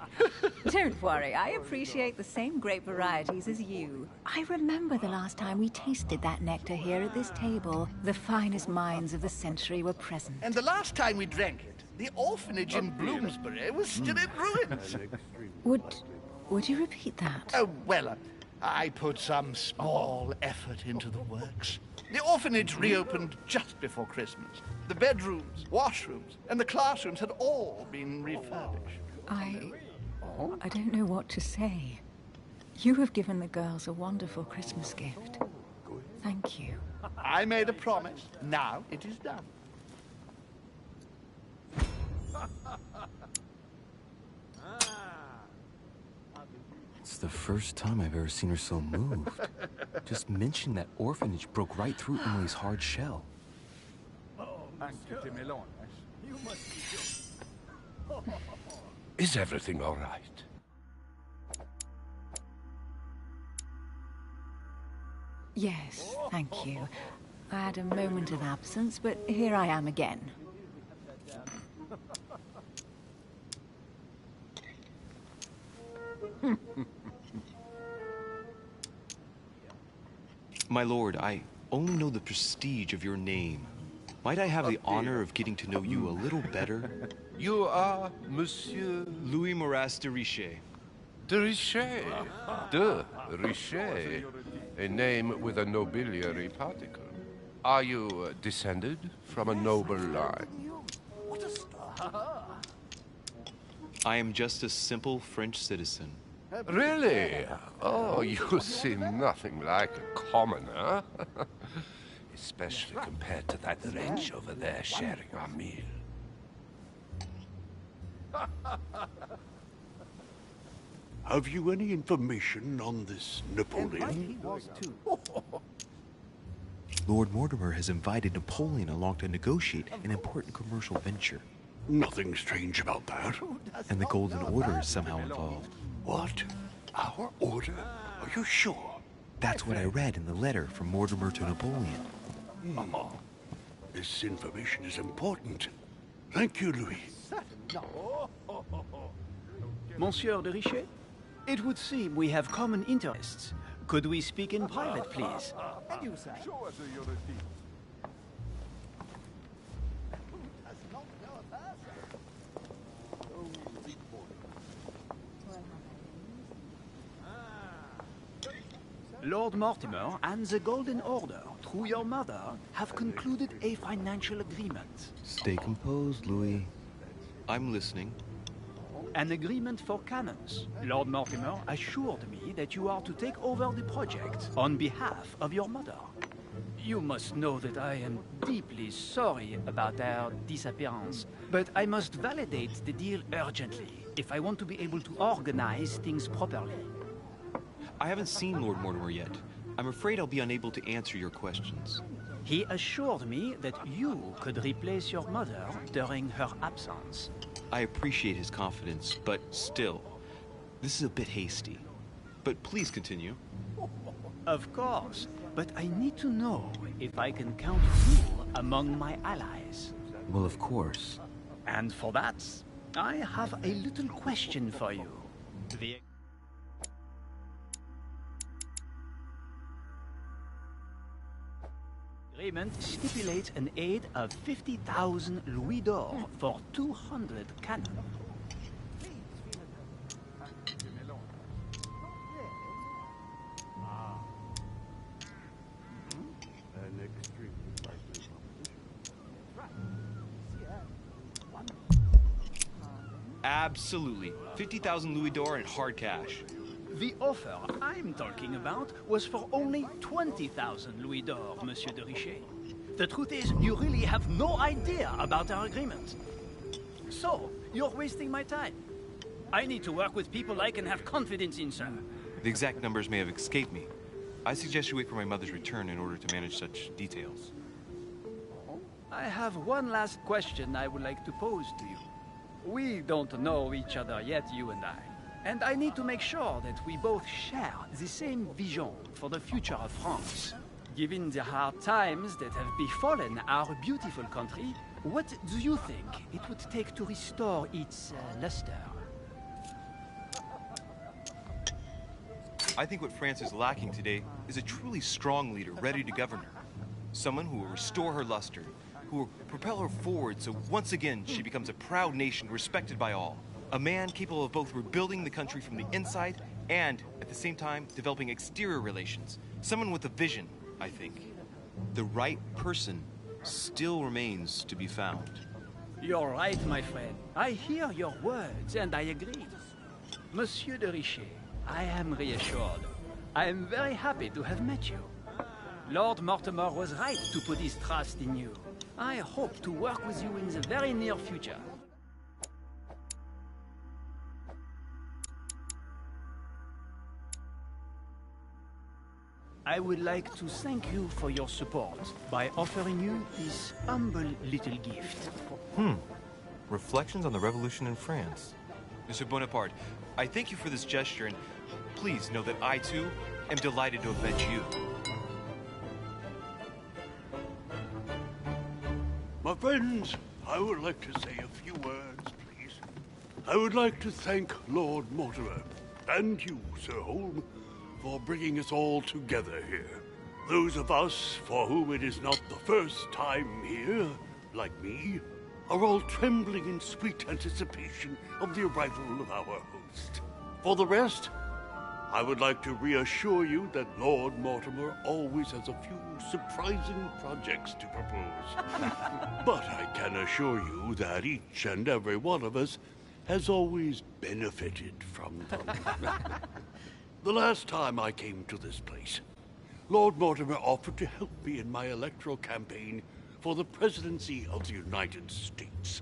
Don't worry, I appreciate the same grape varieties as you. I remember the last time we tasted that nectar here at this table. The finest minds of the century were present. And the last time we drank it, the orphanage in Bloomsbury was still in ruins. Would you repeat that? Oh, well, I put some small effort into the works. The orphanage reopened just before Christmas. The bedrooms, washrooms, and the classrooms had all been refurbished. I don't know what to say. You have given the girls a wonderful Christmas gift. Thank you. I made a promise. Now it is done. It's the first time I've ever seen her so moved. Just mention that orphanage broke right through Emily's hard shell. Is everything all right? Yes, thank you. I had a moment of absence, but here I am again. My lord, I only know the prestige of your name. Might I have the honor of getting to know you a little better? You are Monsieur... Louis Moras de Richet. De Richet. De Richet. A name with a nobiliary particle. Are you descended from a noble line? I am just a simple French citizen. Really? Oh, you seem nothing like a commoner. Especially compared to that wretch over there sharing our meal. Have you any information on this Napoleon? Lord Mortimer has invited Napoleon along to negotiate an important commercial venture. Nothing strange about that. And the Golden Order is somehow involved. What? Our order? Are you sure? That's what I read in the letter from Mortimer to Napoleon. This information is important. Thank you, Louis. Monsieur de Richet? It would seem we have common interests. Could we speak in private, please? And you, sir? Show us your teeth. Lord Mortimer and the Golden Order, through your mother, have concluded a financial agreement. Stay composed, Louis. I'm listening. An agreement for cannons. Lord Mortimer assured me that you are to take over the project on behalf of your mother. You must know that I am deeply sorry about her disappearance, but I must validate the deal urgently if I want to be able to organize things properly. I haven't seen Lord Mortimer yet. I'm afraid I'll be unable to answer your questions. He assured me that you could replace your mother during her absence. I appreciate his confidence, but still, this is a bit hasty. But please continue. Of course, but I need to know if I can count you among my allies. Well, of course. And for that, I have a little question for you. The agreement stipulates an aid of 50,000 louis d'or for 200 cannons. Absolutely. 50,000 louis d'or in hard cash. The offer I'm talking about was for only 20,000 louis d'or, Monsieur de Richet. The truth is, you really have no idea about our agreement. So, you're wasting my time. I need to work with people I can have confidence in, sir. The exact numbers may have escaped me. I suggest you wait for my mother's return in order to manage such details. I have one last question I would like to pose to you. We don't know each other yet, you and I. And I need to make sure that we both share the same vision for the future of France. Given the hard times that have befallen our beautiful country, what do you think it would take to restore its luster? I think what France is lacking today is a truly strong leader ready to govern her. Someone who will restore her luster, who will propel her forward so once again she becomes a proud nation respected by all. A man capable of both rebuilding the country from the inside and, at the same time, developing exterior relations. Someone with a vision, I think. The right person still remains to be found. You're right, my friend. I hear your words and I agree. Monsieur de Richet, I am reassured. I am very happy to have met you. Lord Mortimer was right to put his trust in you. I hope to work with you in the very near future. I would like to thank you for your support by offering you this humble little gift. Reflections on the Revolution in France. Monsieur Bonaparte, I thank you for this gesture, and please know that I, too, am delighted to have met you. My friends, I would like to say a few words, please. I would like to thank Lord Mortimer, and you, Sir Holm, for bringing us all together here. Those of us for whom it is not the first time here, like me, are all trembling in sweet anticipation of the arrival of our host. For the rest, I would like to reassure you that Lord Mortimer always has a few surprising projects to propose. But I can assure you that each and every one of us has always benefited from them. The last time I came to this place, Lord Mortimer offered to help me in my electoral campaign for the presidency of the United States.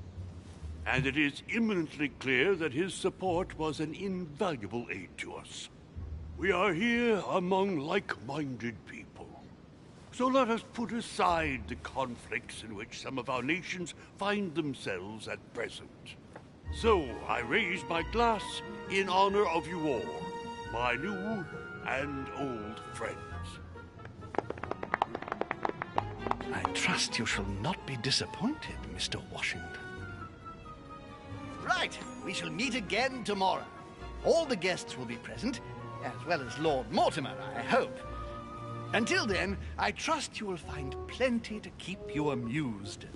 And it is imminently clear that his support was an invaluable aid to us. We are here among like-minded people. So let us put aside the conflicts in which some of our nations find themselves at present. So I raise my glass in honor of you all, my new and old friends. I trust you shall not be disappointed, Mr. Washington. Right, we shall meet again tomorrow. All the guests will be present, as well as Lord Mortimer, I hope. Until then, I trust you will find plenty to keep you amused.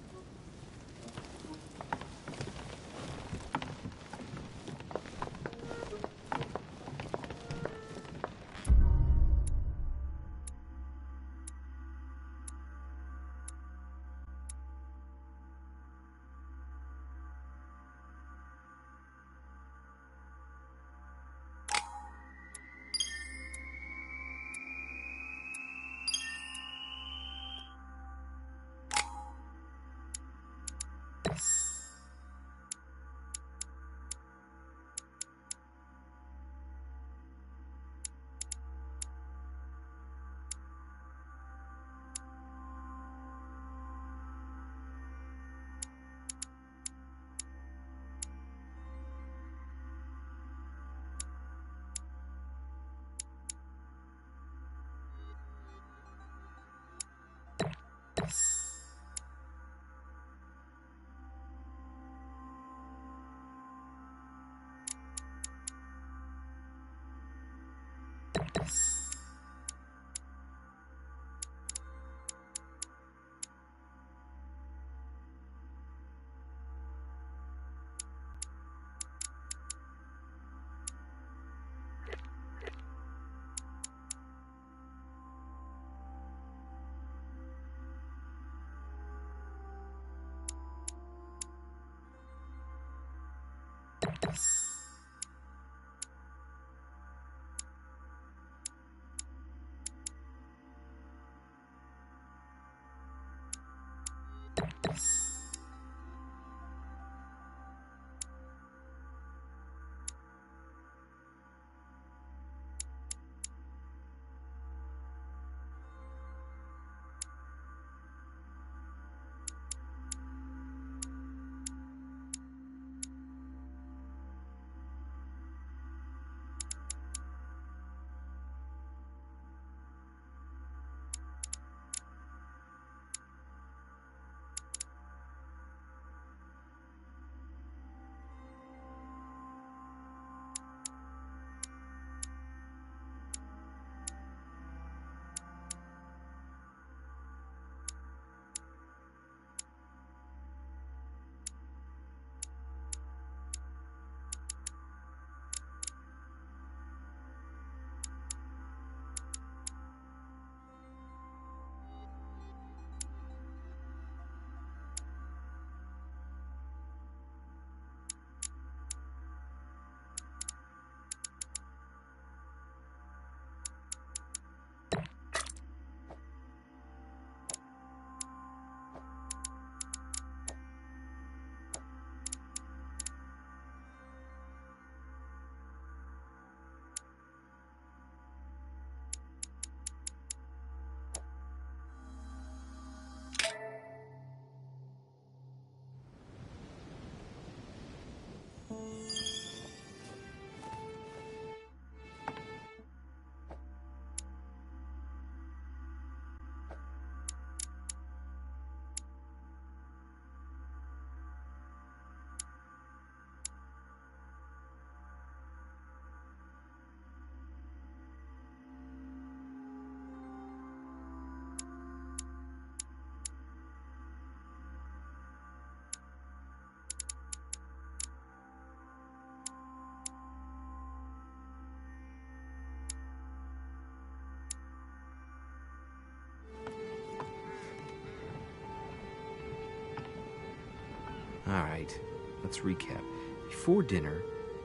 Alright, let's recap. Before dinner,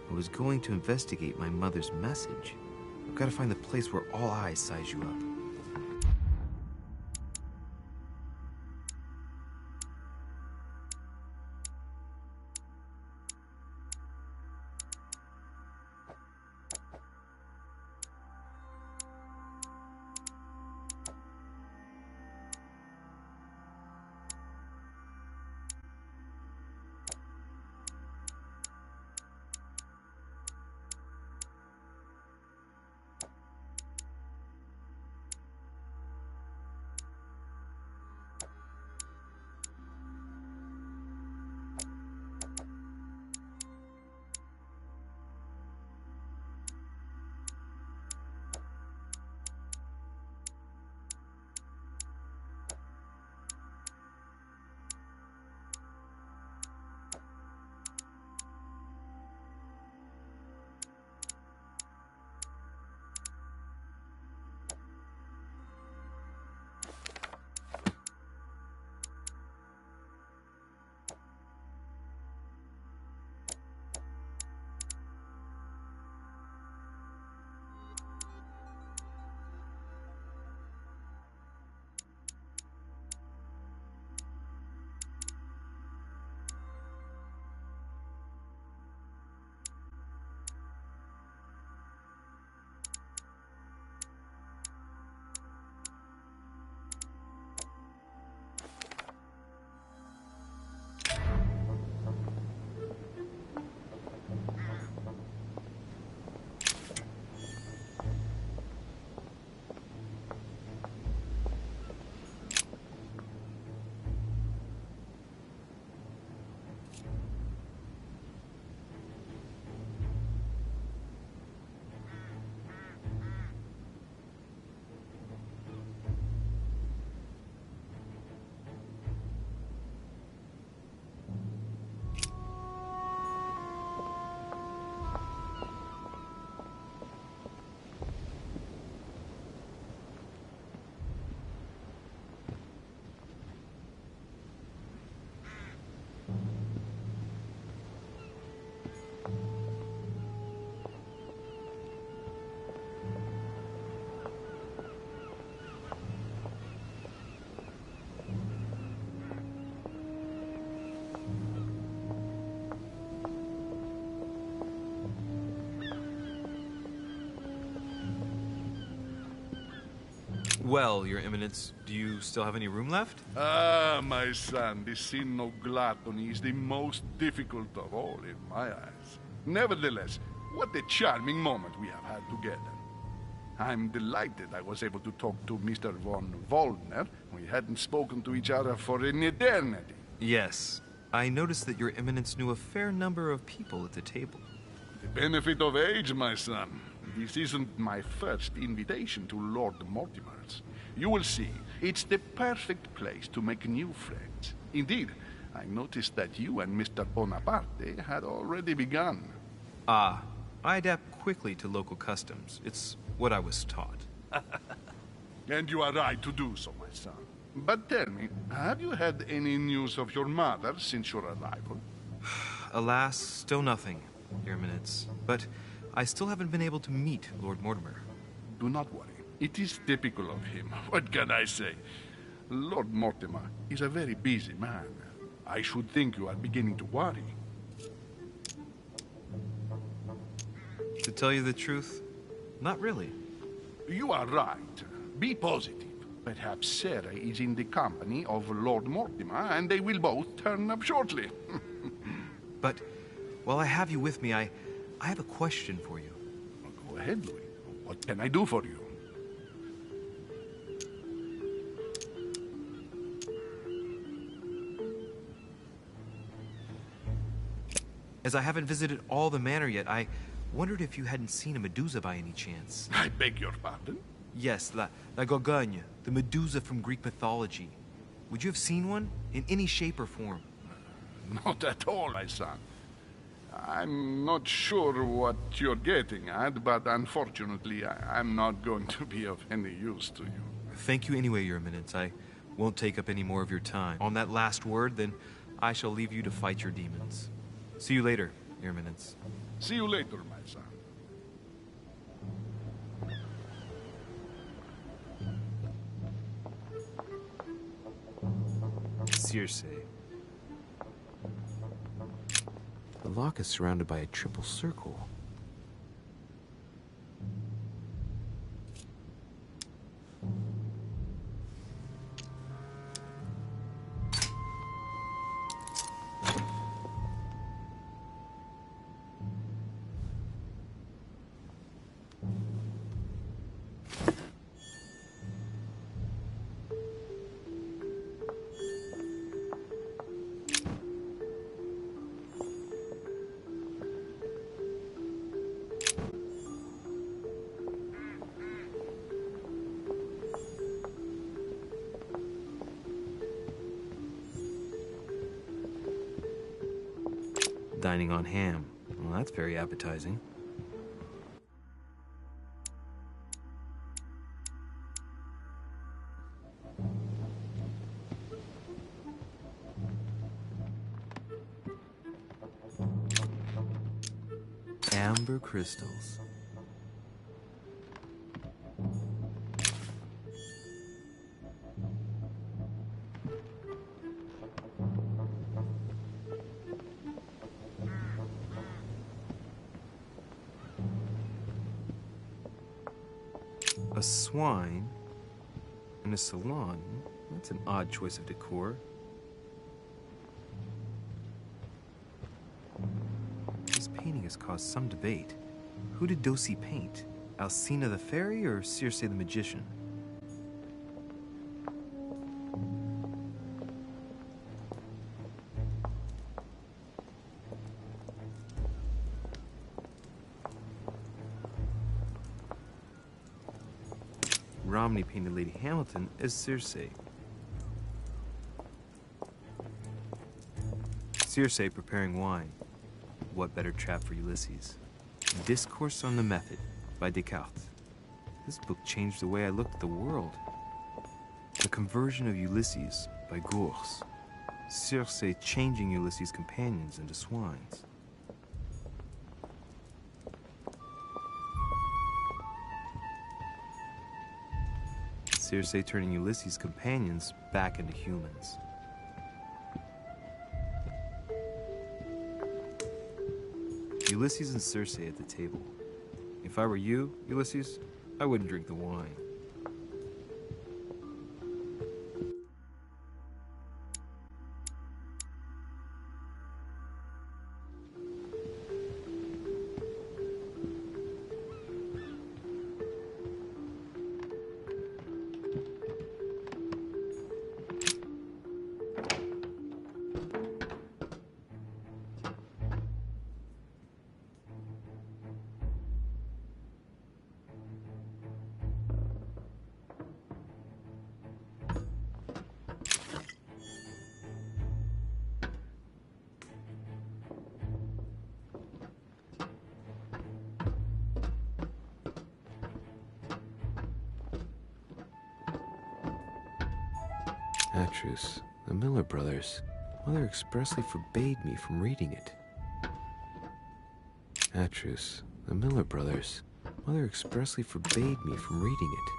I was going to investigate my mother's message. I've got to find the place where all eyes size you up. Well, Your Eminence, do you still have any room left? Ah, my son, the sin of gluttony is the most difficult of all in my eyes. Nevertheless, what a charming moment we have had together. I'm delighted I was able to talk to Mr. von Wollner. We hadn't spoken to each other for an eternity. Yes. I noticed that Your Eminence knew a fair number of people at the table. The benefit of age, my son. This isn't my first invitation to Lord Mortimer's. You will see, it's the perfect place to make new friends. Indeed, I noticed that you and Mr. Bonaparte had already begun. Ah, I adapt quickly to local customs. It's what I was taught. And you are right to do so, my son. But tell me, have you had any news of your mother since your arrival? Alas, still nothing, Your Eminence. But I still haven't been able to meet Lord Mortimer. Do not worry. It is typical of him. What can I say? Lord Mortimer is a very busy man. I should think you are beginning to worry. To tell you the truth, not really. You are right. Be positive. Perhaps Sarah is in the company of Lord Mortimer, and they will both turn up shortly. But while I have you with me, I have a question for you. Go ahead, Louis. What can I do for you? As I haven't visited all the manor yet, I wondered if you hadn't seen a Medusa by any chance. I beg your pardon? Yes, La Gorgogne, the Medusa from Greek mythology. Would you have seen one? In any shape or form? Not at all, my son. I'm not sure what you're getting at, but unfortunately, I'm not going to be of any use to you. Thank you anyway, Your Eminence. I won't take up any more of your time. On that last word, then, I shall leave you to fight your demons. See you later, Your Eminence. See you later, my son. Circe. The lock is surrounded by a triple circle. Dining on ham. Well, that's very appetizing. Amber crystals. A swine in a salon. That's an odd choice of decor. This painting has caused some debate. Who did Dosi paint? Alcina the fairy or Circe the magician? Romney painted Lady Hamilton as Circe. Circe preparing wine. What better trap for Ulysses? Discourse on the Method by Descartes. This book changed the way I looked at the world. The Conversion of Ulysses by Gours. Circe changing Ulysses' companions into swines. Circe turning Ulysses' companions back into humans. Ulysses and Circe at the table. If I were you, Ulysses, I wouldn't drink the wine. Atrus, the Miller brothers. Mother expressly forbade me from reading it. Atrus, the Miller brothers. Mother expressly forbade me from reading it.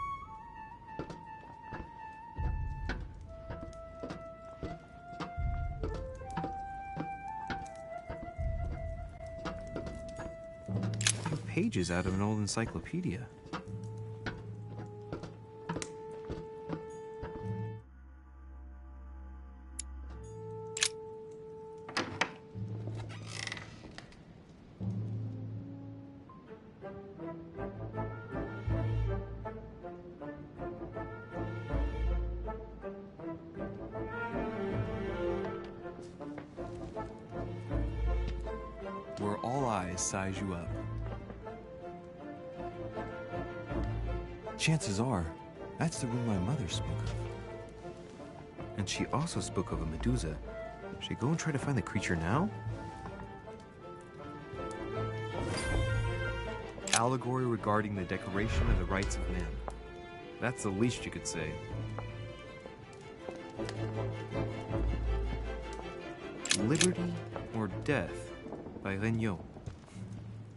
Pages out of an old encyclopedia. Where all eyes size you up. Chances are, that's the room my mother spoke of. And she also spoke of a Medusa. Should I go and try to find the creature now? Allegory regarding the declaration of the rights of man. That's the least you could say. Liberty or Death by Regnault.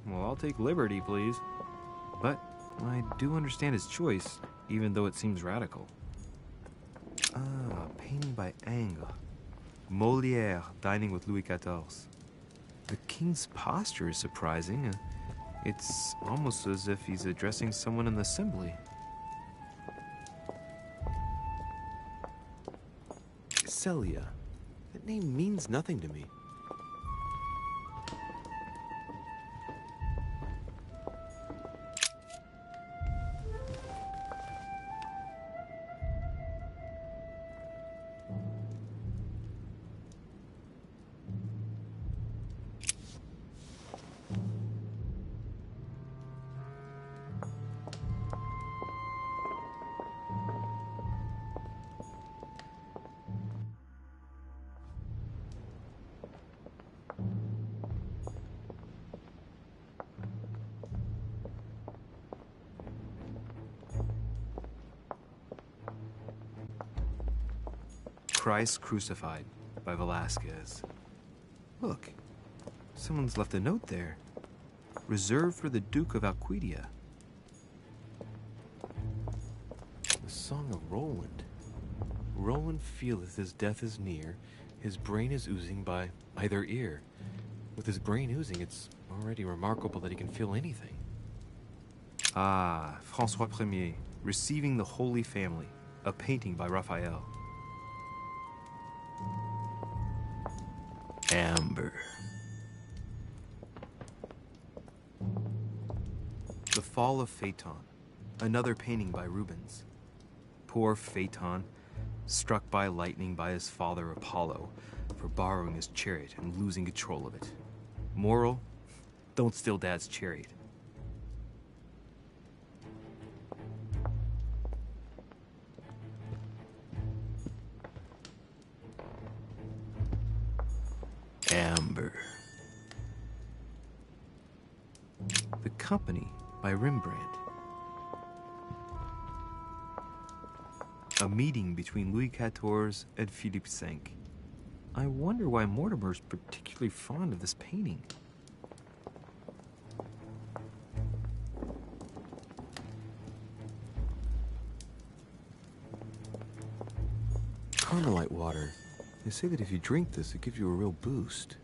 Well, I'll take liberty, please. But I do understand his choice, even though it seems radical. Ah, painting by Ingres. Molière dining with Louis XIV. The king's posture is surprising. It's almost as if he's addressing someone in the assembly. Celia. That name means nothing to me. Christ Crucified by Velázquez. Look, someone's left a note there. Reserved for the Duke of Alcudia. The Song of Roland. Roland feeleth his death is near, his brain is oozing by either ear. With his brain oozing, it's already remarkable that he can feel anything. Ah, François Ier, Receiving the Holy Family, a painting by Raphael. Amber. The Fall of Phaeton, another painting by Rubens. Poor Phaeton, struck by lightning by his father Apollo for borrowing his chariot and losing control of it. Moral, don't steal Dad's chariot. Amber. The Company by Rembrandt. A meeting between Louis XIV and Philippe V. I wonder why Mortimer's particularly fond of this painting. Carmelite water. They say that if you drink this, it gives you a real boost.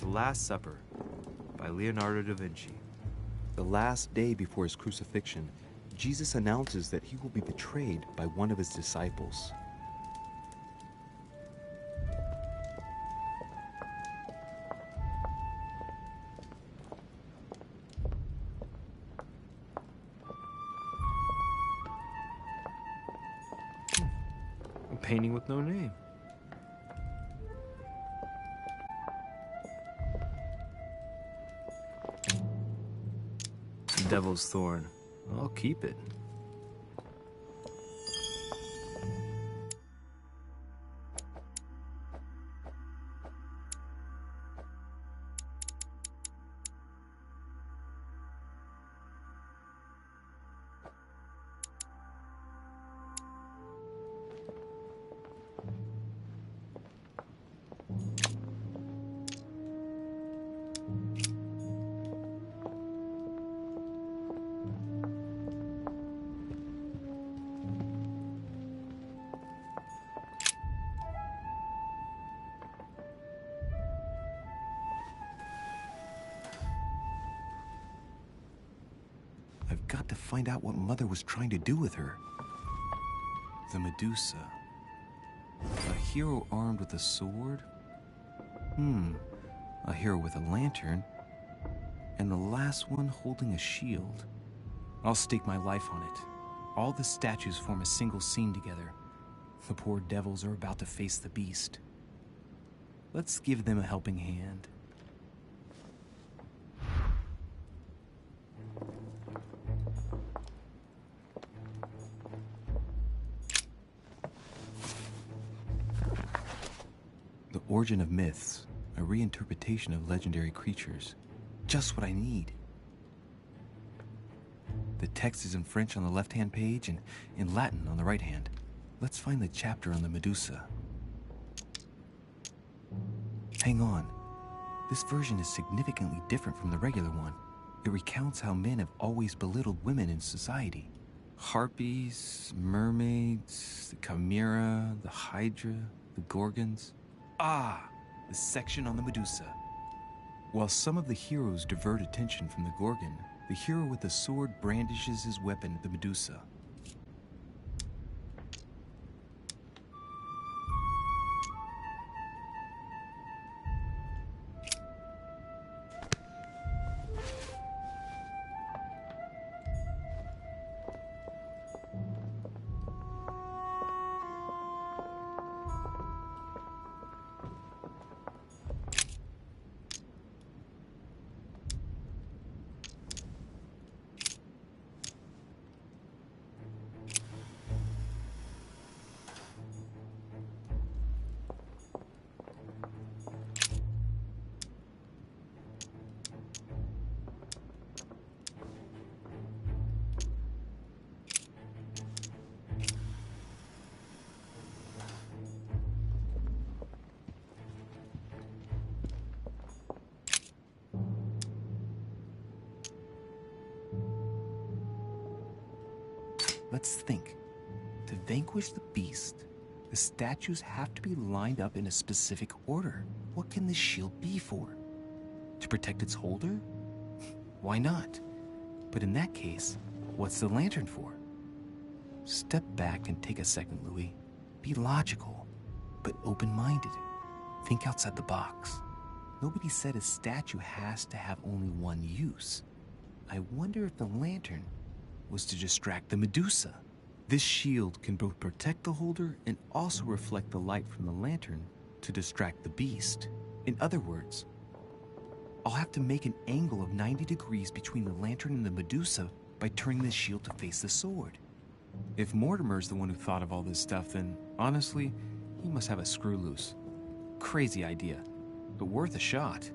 The Last Supper by Leonardo da Vinci. The last day before his crucifixion, Jesus announces that he will be betrayed by one of his disciples. A painting with no name. Devil's Thorn. I'll keep it. got to find out what Mother was trying to do with her. The Medusa. A hero armed with a sword? A hero with a lantern? And the last one holding a shield. I'll stake my life on it. All the statues form a single scene together. The poor devils are about to face the beast. Let's give them a helping hand. The Origin of Myths, a reinterpretation of legendary creatures. Just what I need. The text is in French on the left-hand page and in Latin on the right hand. Let's find the chapter on the Medusa. Hang on. This version is significantly different from the regular one. It recounts how men have always belittled women in society. Harpies, mermaids, the chimera, the hydra, the gorgons. Ah, the section on the Medusa. While some of the heroes divert attention from the Gorgon, the hero with the sword brandishes his weapon, the Medusa. Let's think. To vanquish the beast, the statues have to be lined up in a specific order. What can this shield be for? To protect its holder? Why not? But in that case, what's the lantern for? Step back and take a second, Louis. Be logical, but open-minded. Think outside the box. Nobody said a statue has to have only one use. I wonder if the lantern was to distract the Medusa. This shield can both protect the holder and also reflect the light from the lantern to distract the beast. In other words, I'll have to make an angle of 90 degrees between the lantern and the Medusa by turning the shield to face the sword. If Mortimer's the one who thought of all this stuff, then honestly, he must have a screw loose. Crazy idea, but worth a shot.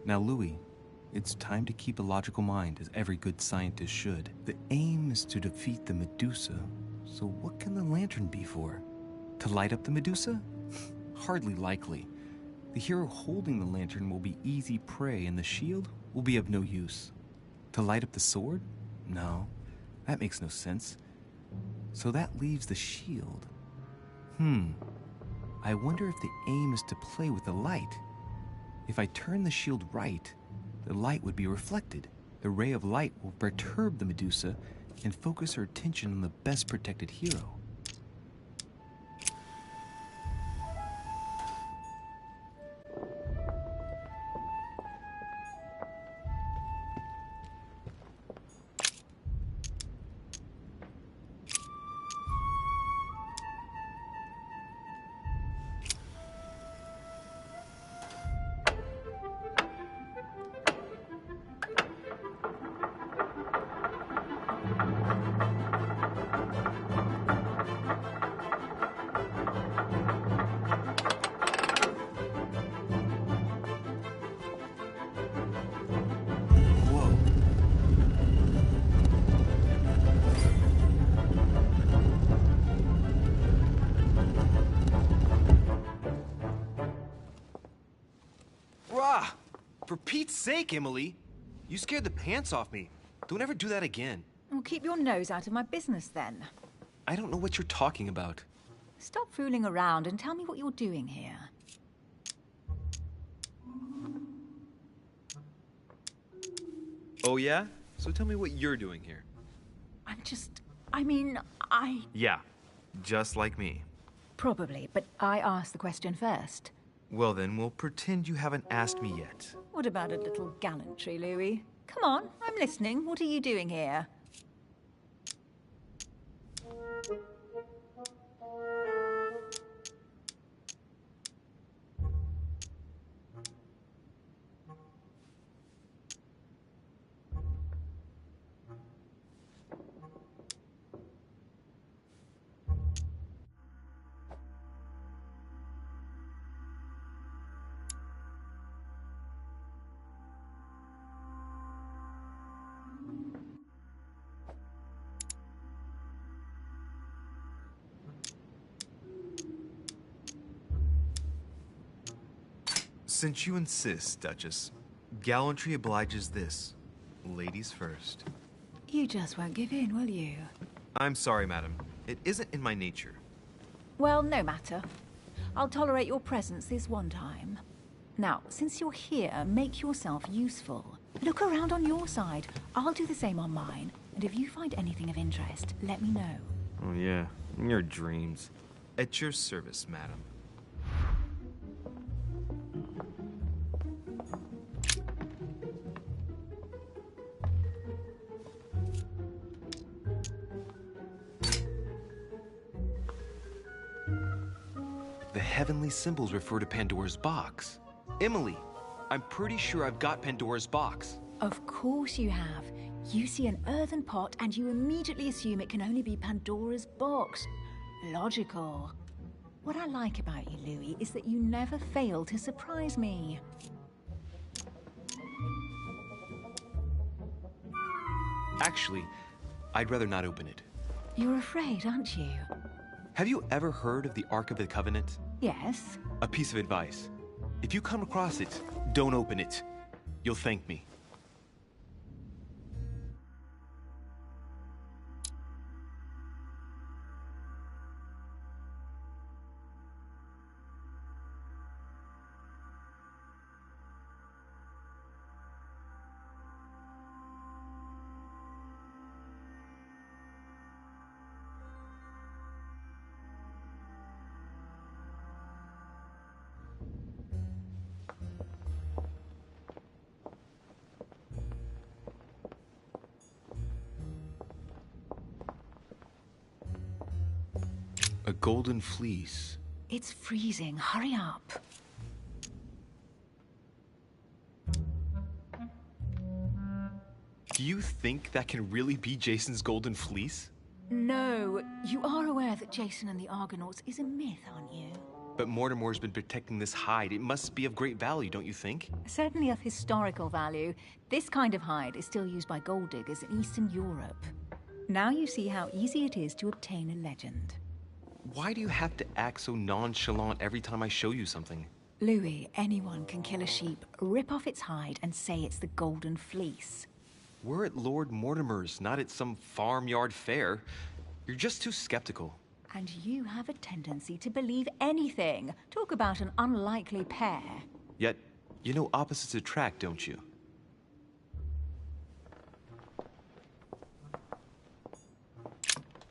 Now, Louis, it's time to keep a logical mind, as every good scientist should. The aim is to defeat the Medusa, so what can the lantern be for? To light up the Medusa? Hardly likely. The hero holding the lantern will be easy prey, and the shield will be of no use. To light up the sword? No, that makes no sense. So that leaves the shield. I wonder if the aim is to play with the light. If I turn the shield right, the light would be reflected. The ray of light will perturb the Medusa and focus her attention on the best protected hero. Pete's sake, Emily! You scared the pants off me. Don't ever do that again. Well, keep your nose out of my business then. I don't know what you're talking about. Stop fooling around and tell me what you're doing here. Oh yeah? So tell me what you're doing here. I... Yeah, just like me. Probably, but I asked the question first. Well then, we'll pretend you haven't asked me yet. What about a little gallantry, Louis? Come on, I'm listening. What are you doing here? Since you insist, Duchess, gallantry obliges this. Ladies first. You just won't give in, will you? I'm sorry, madam. It isn't in my nature. Well, no matter. I'll tolerate your presence this one time. Now, since you're here, make yourself useful. Look around on your side. I'll do the same on mine. And if you find anything of interest, let me know. Oh yeah, your dreams. At your service, madam. The heavenly symbols refer to Pandora's box. Emily, I'm pretty sure I've got Pandora's box. Of course you have. You see an earthen pot and you immediately assume it can only be Pandora's box. Logical. What I like about you, Louis, is that you never fail to surprise me. Actually, I'd rather not open it. You're afraid, aren't you? Have you ever heard of the Ark of the Covenant? Yes. A piece of advice. If you come across it, don't open it. You'll thank me. A golden fleece. It's freezing. Hurry up. Do you think that can really be Jason's golden fleece? No. You are aware that Jason and the Argonauts is a myth, aren't you? But Mortimer's been protecting this hide. It must be of great value, don't you think? Certainly of historical value. This kind of hide is still used by gold diggers in Eastern Europe. Now you see how easy it is to obtain a legend. Why do you have to act so nonchalant every time I show you something? Louis, anyone can kill a sheep, rip off its hide, and say it's the Golden Fleece. We're at Lord Mortimer's, not at some farmyard fair. You're just too skeptical. And you have a tendency to believe anything. Talk about an unlikely pair. Yet, you know opposites attract, don't you?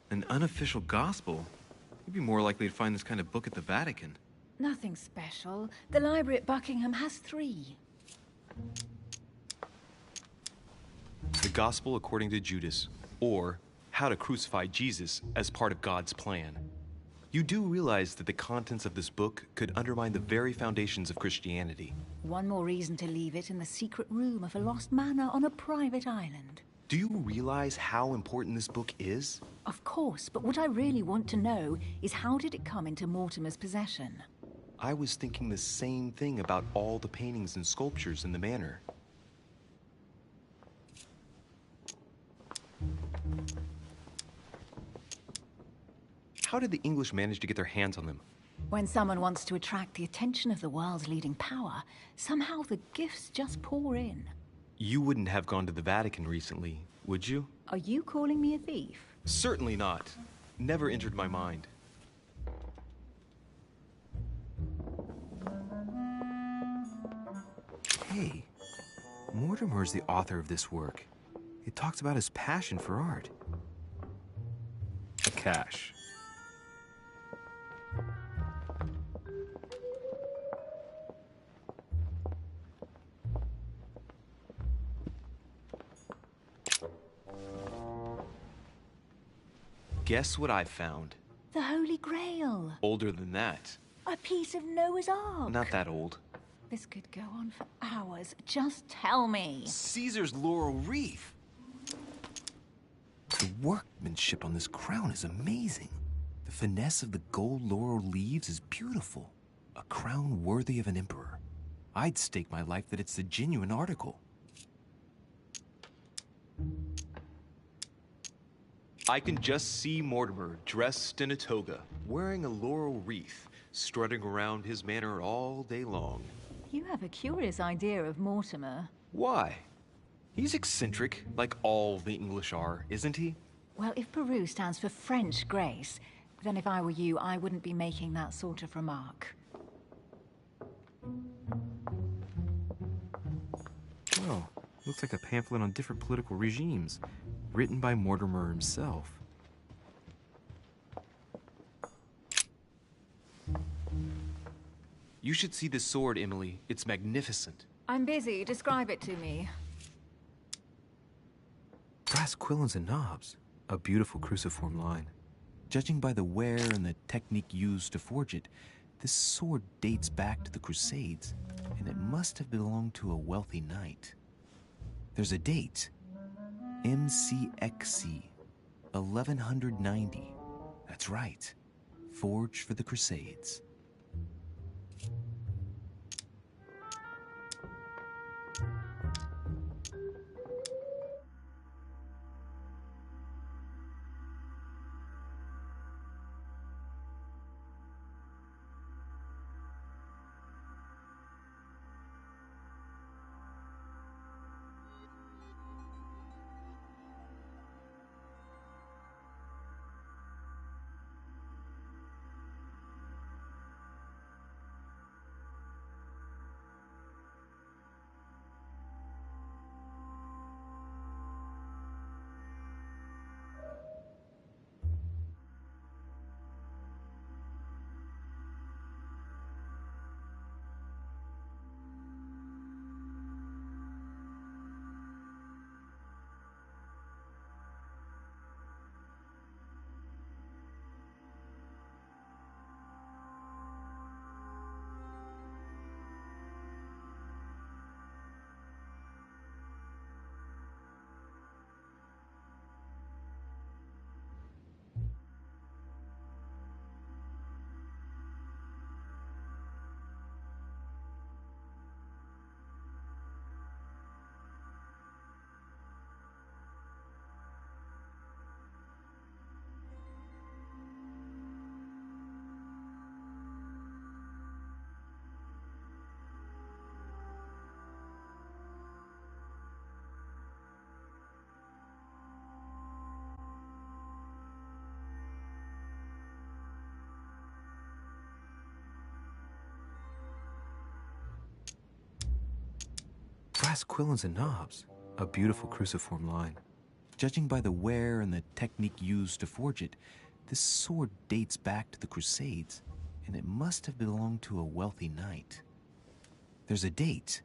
An unofficial gospel? You'd be more likely to find this kind of book at the Vatican. Nothing special. The library at Buckingham has 3. The Gospel according to Judas, or How to Crucify Jesus as part of God's plan. You do realize that the contents of this book could undermine the very foundations of Christianity. One more reason to leave it in the secret room of a lost manor on a private island. Do you realize how important this book is? Of course, but what I really want to know is how did it come into Mortimer's possession? I was thinking the same thing about all the paintings and sculptures in the manor. How did the English manage to get their hands on them? When someone wants to attract the attention of the world's leading power, somehow the gifts just pour in. You wouldn't have gone to the Vatican recently, would you? Are you calling me a thief? Certainly not. Never entered my mind. Hey, Mortimer's the author of this work. It talks about his passion for art. A cache. Guess what I found? The Holy Grail. Older than that. A piece of Noah's Ark. Not that old. This could go on for hours. Just tell me. Caesar's laurel wreath. The workmanship on this crown is amazing. The finesse of the gold laurel leaves is beautiful. A crown worthy of an emperor. I'd stake my life that it's the genuine article. I can just see Mortimer dressed in a toga, wearing a laurel wreath, strutting around his manor all day long. You have a curious idea of Mortimer. Why? He's eccentric, like all the English are, isn't he? Well, if Peru stands for French grace, then if I were you, I wouldn't be making that sort of remark. Oh, looks like a pamphlet on different political regimes, written by Mortimer himself. You should see this sword, Emily. It's magnificent. I'm busy. Describe it to me. Brass quillons and knobs. A beautiful cruciform line. Judging by the wear and the technique used to forge it, this sword dates back to the Crusades, and it must have belonged to a wealthy knight. There's a date. MCXC, 1190. That's right. Forged for the Crusades. Brass quillons and knobs. A beautiful cruciform line. Judging by the wear and the technique used to forge it, this sword dates back to the Crusades, and it must have belonged to a wealthy knight. There's a date.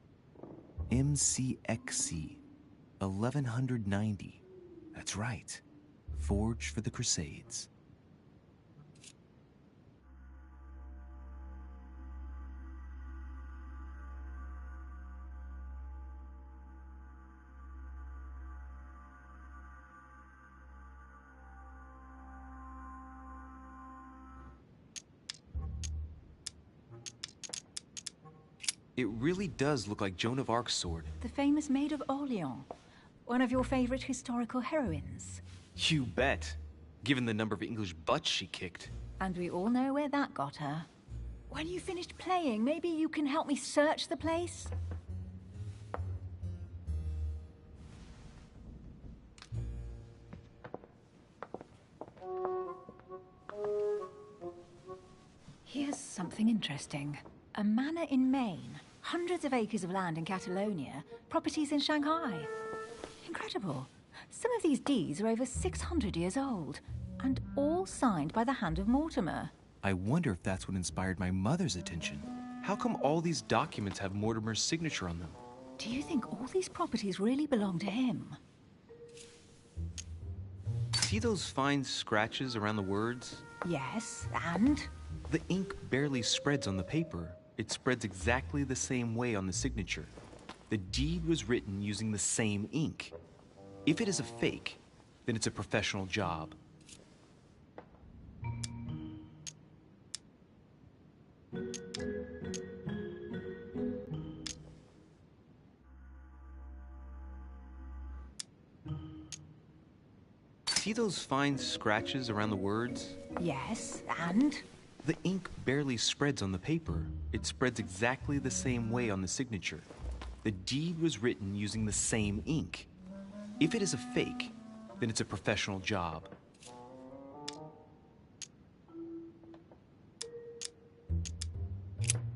MCXC, 1190. That's right. Forged for the Crusades. It really does look like Joan of Arc's sword. The famous Maid of Orleans. One of your favorite historical heroines. You bet. Given the number of English butts she kicked. And we all know where that got her. When you finished playing, maybe you can help me search the place? Here's something interesting. A manor in Maine, hundreds of acres of land in Catalonia, properties in Shanghai. Incredible. Some of these deeds are over 600 years old, and all signed by the hand of Mortimer. I wonder if that's what inspired my mother's attention. How come all these documents have Mortimer's signature on them? Do you think all these properties really belong to him? See those fine scratches around the words? Yes, and? The ink barely spreads on the paper. It spreads exactly the same way on the signature. The deed was written using the same ink. If it is a fake, then it's a professional job. See those fine scratches around the words? Yes, and? The ink barely spreads on the paper. It spreads exactly the same way on the signature. The deed was written using the same ink. If it is a fake, then it's a professional job.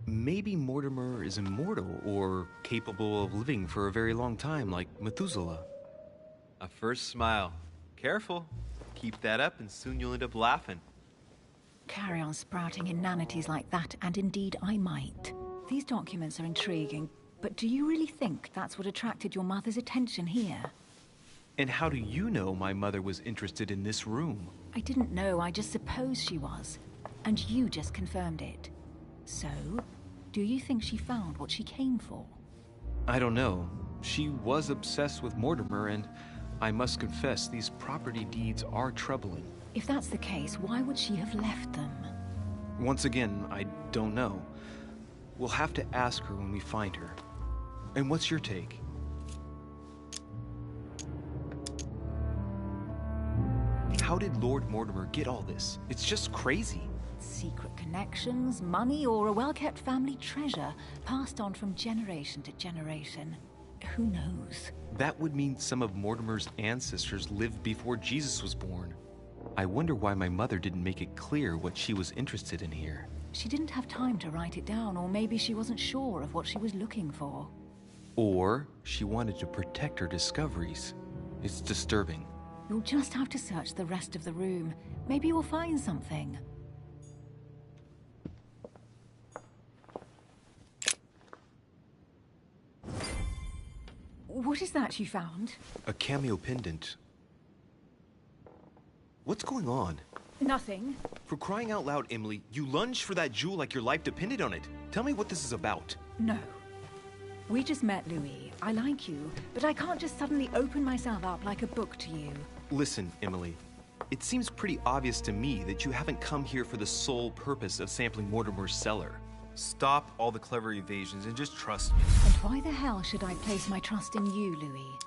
Maybe Mortimer is immortal or capable of living for a very long time like Methuselah. A first smile. Careful. Keep that up and soon you'll end up laughing. Carry on sprouting inanities like that, and indeed I might. These documents are intriguing, but do you really think that's what attracted your mother's attention here? And how do you know my mother was interested in this room? I didn't know, I just supposed she was. And you just confirmed it. So, do you think she found what she came for? I don't know. She was obsessed with Mortimer, and I must confess, these property deeds are troubling. If that's the case, why would she have left them? Once again, I don't know. We'll have to ask her when we find her. And what's your take? How did Lord Mortimer get all this? It's just crazy. Secret connections, money, or a well-kept family treasure passed on from generation to generation. Who knows? That would mean some of Mortimer's ancestors lived before Jesus was born. I wonder why my mother didn't make it clear what she was interested in here. She didn't have time to write it down, or maybe she wasn't sure of what she was looking for. Or she wanted to protect her discoveries. It's disturbing. You'll just have to search the rest of the room. Maybe you'll find something. What is that you found? A cameo pendant. What's going on? Nothing. For crying out loud, Emily, you lunged for that jewel like your life depended on it. Tell me what this is about. No. We just met, Louis. I like you, but I can't just suddenly open myself up like a book to you. Listen, Emily. It seems pretty obvious to me that you haven't come here for the sole purpose of sampling Mortimer's cellar. Stop all the clever evasions and just trust me. And why the hell should I place my trust in you, Louis?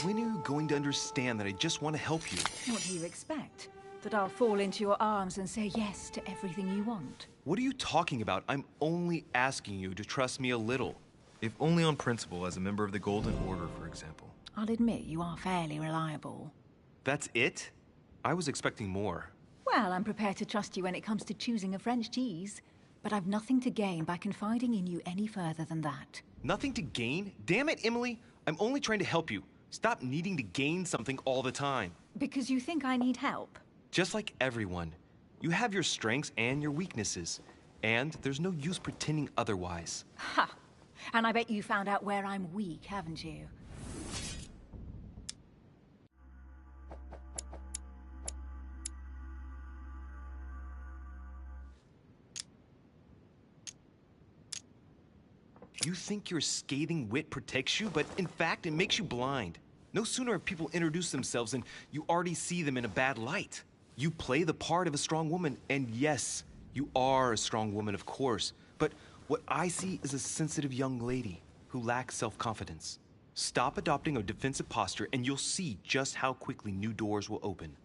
When are you going to understand that I just want to help you? What do you expect? That I'll fall into your arms and say yes to everything you want? What are you talking about? I'm only asking you to trust me a little. If only on principle, as a member of the Golden Order, for example. I'll admit you are fairly reliable. That's it? I was expecting more. Well, I'm prepared to trust you when it comes to choosing a French cheese. But I've nothing to gain by confiding in you any further than that. Nothing to gain? Damn it, Emily! I'm only trying to help you. Stop needing to gain something all the time. Because you think I need help? Just like everyone. You have your strengths and your weaknesses. And there's no use pretending otherwise. Ha! And I bet you found out where I'm weak, haven't you? You think your scathing wit protects you, but in fact, it makes you blind. No sooner have people introduced themselves than you already see them in a bad light. You play the part of a strong woman, and yes, you are a strong woman, of course. But what I see is a sensitive young lady who lacks self-confidence. Stop adopting a defensive posture and you'll see just how quickly new doors will open.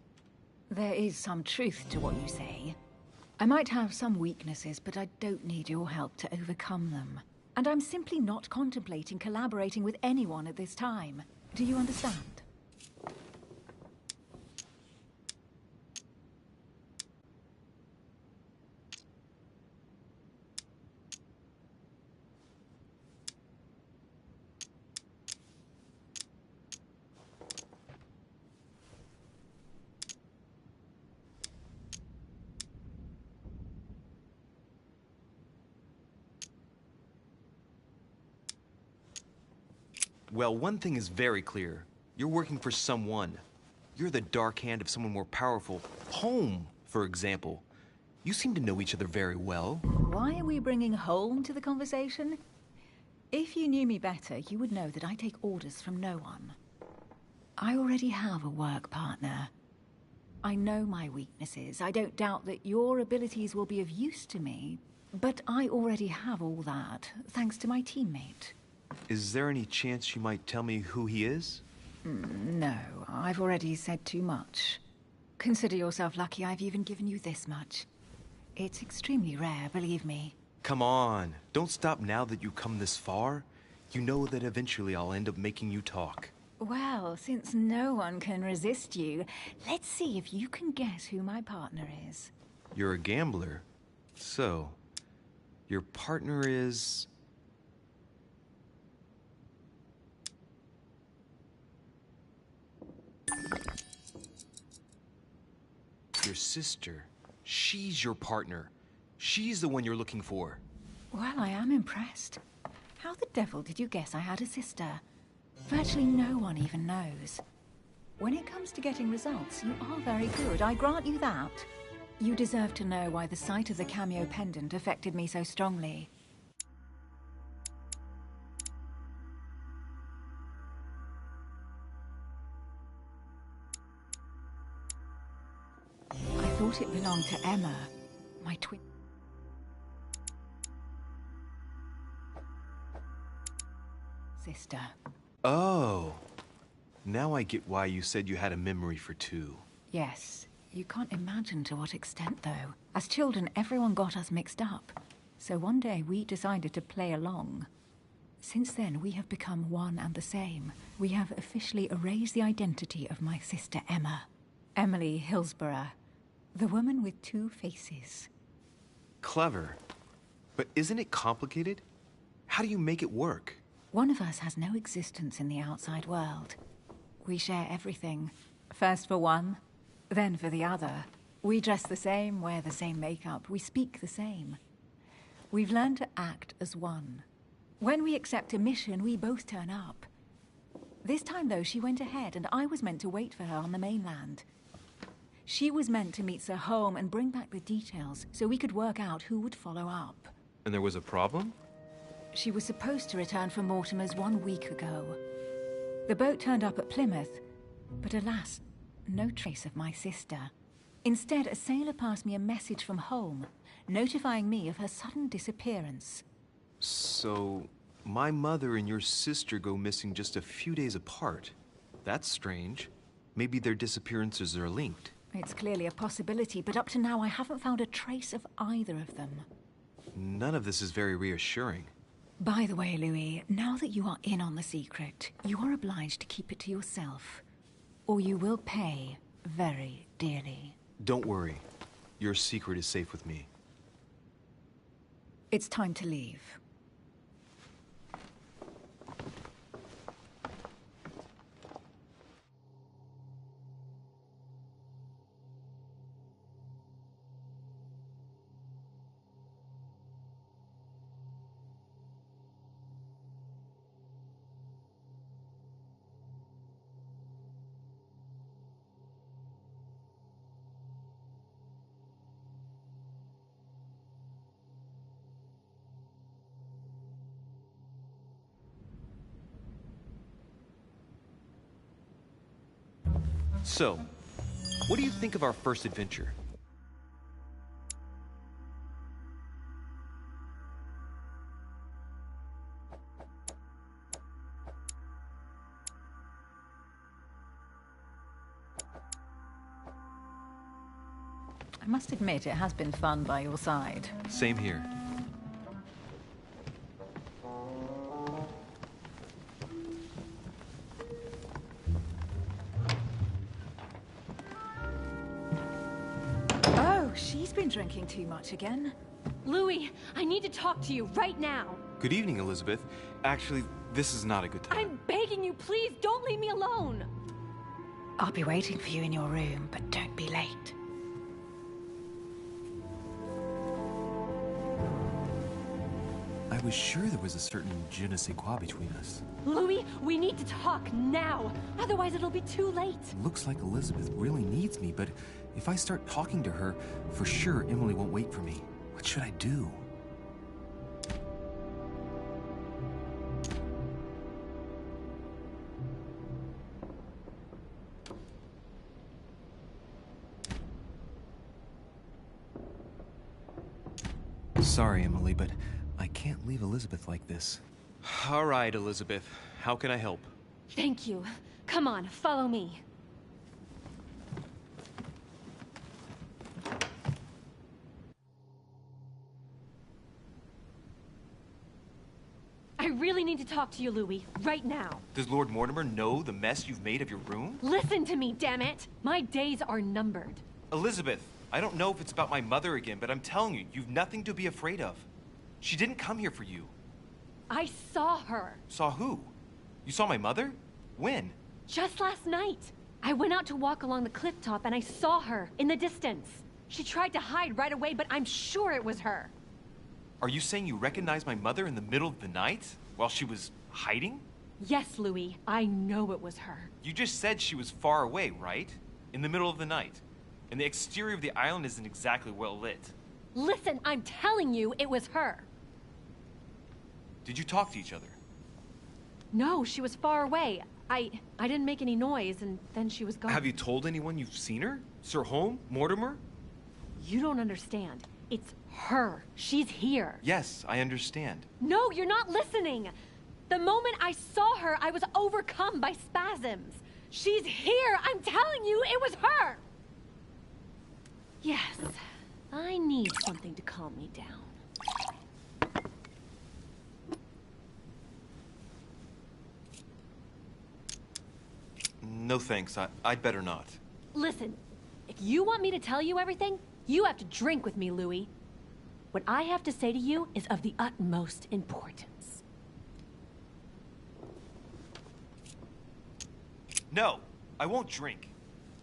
There is some truth to what you say. I might have some weaknesses, but I don't need your help to overcome them. And I'm simply not contemplating collaborating with anyone at this time. Do you understand? Well, one thing is very clear. You're working for someone. You're the dark hand of someone more powerful. Home, for example. You seem to know each other very well. Why are we bringing home to the conversation? If you knew me better, you would know that I take orders from no one. I already have a work partner. I know my weaknesses. I don't doubt that your abilities will be of use to me, but I already have all that, thanks to my teammate. Is there any chance you might tell me who he is? No, I've already said too much. Consider yourself lucky I've even given you this much. It's extremely rare, believe me. Come on, don't stop now that you've come this far. You know that eventually I'll end up making you talk. Well, since no one can resist you, let's see if you can guess who my partner is. You're a gambler. So, your partner is... your sister. She's your partner. She's the one you're looking for. Well, I am impressed. How the devil did you guess I had a sister? Virtually no one even knows. When it comes to getting results, you are very good, I grant you that. You deserve to know why the sight of the cameo pendant affected me so strongly. I thought it belonged to Emma, my twin. Sister. Oh. Now I get why you said you had a memory for two. Yes. You can't imagine to what extent, though. As children, everyone got us mixed up. So one day we decided to play along. Since then, we have become one and the same. We have officially erased the identity of my sister Emma. Emily Hillsborough. The woman with two faces. Clever. But isn't it complicated? How do you make it work? One of us has no existence in the outside world. We share everything. First for one, then for the other. We dress the same, wear the same makeup, we speak the same. We've learned to act as one. When we accept a mission, we both turn up. This time, though, she went ahead, and I was meant to wait for her on the mainland. She was meant to meet Sir Home and bring back the details, so we could work out who would follow up. And there was a problem? She was supposed to return from Mortimer's 1 week ago. The boat turned up at Plymouth, but alas, no trace of my sister. Instead, a sailor passed me a message from home, notifying me of her sudden disappearance. So, my mother and your sister go missing just a few days apart. That's strange. Maybe their disappearances are linked. It's clearly a possibility, but up to now I haven't found a trace of either of them. None of this is very reassuring. By the way, Louis, now that you are in on the secret, you are obliged to keep it to yourself. Or you will pay very dearly. Don't worry. Your secret is safe with me. It's time to leave. So, what do you think of our first adventure? I must admit, it has been fun by your side. Same here. Oh, she's been drinking too much again. Louis, I need to talk to you right now. Good evening, Elizabeth. Actually, this is not a good time. I'm begging you, please, don't leave me alone. I'll be waiting for you in your room, but don't be late. I was sure there was a certain je ne sais quoi between us. Louis, we need to talk now. Otherwise, it'll be too late. Looks like Elizabeth really needs me, but if I start talking to her, for sure Emily won't wait for me. What should I do? Sorry, Emily, but I can't leave Elizabeth like this. All right, Elizabeth. How can I help? Thank you. Come on, follow me. I really need to talk to you, Louis, right now. Does Lord Mortimer know the mess you've made of your room? Listen to me, damn it! My days are numbered. Elizabeth, I don't know if it's about my mother again, but I'm telling you, you've nothing to be afraid of. She didn't come here for you. I saw her. Saw who? You saw my mother? When? Just last night. I went out to walk along the cliff top and I saw her in the distance. She tried to hide right away, but I'm sure it was her. Are you saying you recognized my mother in the middle of the night while she was hiding? Yes, Louis. I know it was her. You just said she was far away, right? In the middle of the night. And the exterior of the island isn't exactly well lit. Listen, I'm telling you it was her. Did you talk to each other? No, she was far away. I didn't make any noise, and then she was gone. Have you told anyone you've seen her? Sir Holm? Mortimer? You don't understand. It's her. She's here. Yes, I understand. No, you're not listening. The moment I saw her, I was overcome by spasms. She's here. I'm telling you, it was her. Yes, I need something to calm me down. No thanks, I'd better not. Listen, if you want me to tell you everything, you have to drink with me, Louis. What I have to say to you is of the utmost importance. No, I won't drink.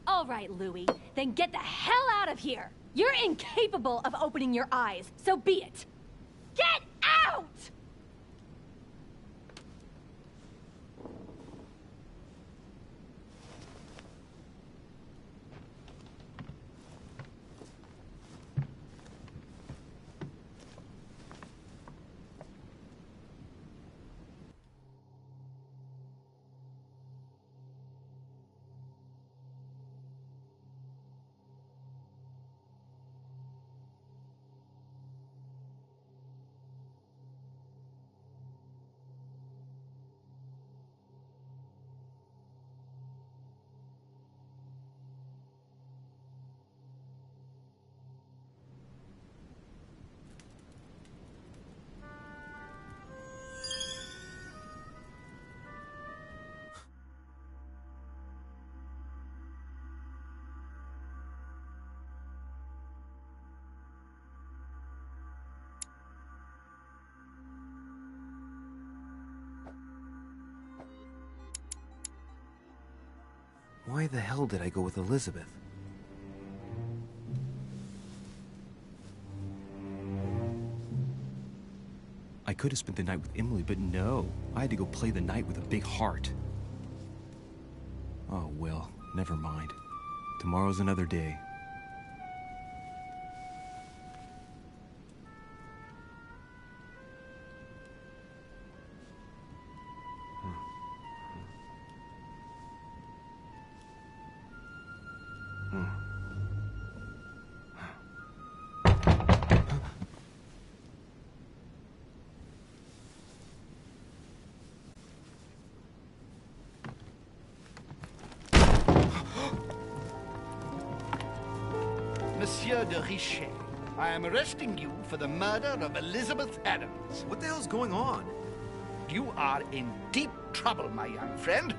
All right, Louis, then get the hell out of here. You're incapable of opening your eyes, so be it. Get out! Why the hell did I go with Elizabeth? I could have spent the night with Emily, but no. I had to go play the night with a big heart. Oh, well, never mind. Tomorrow's another day. de Richet. I am arresting you for the murder of Elizabeth Adams. What the hell's going on? You are in deep trouble, my young friend.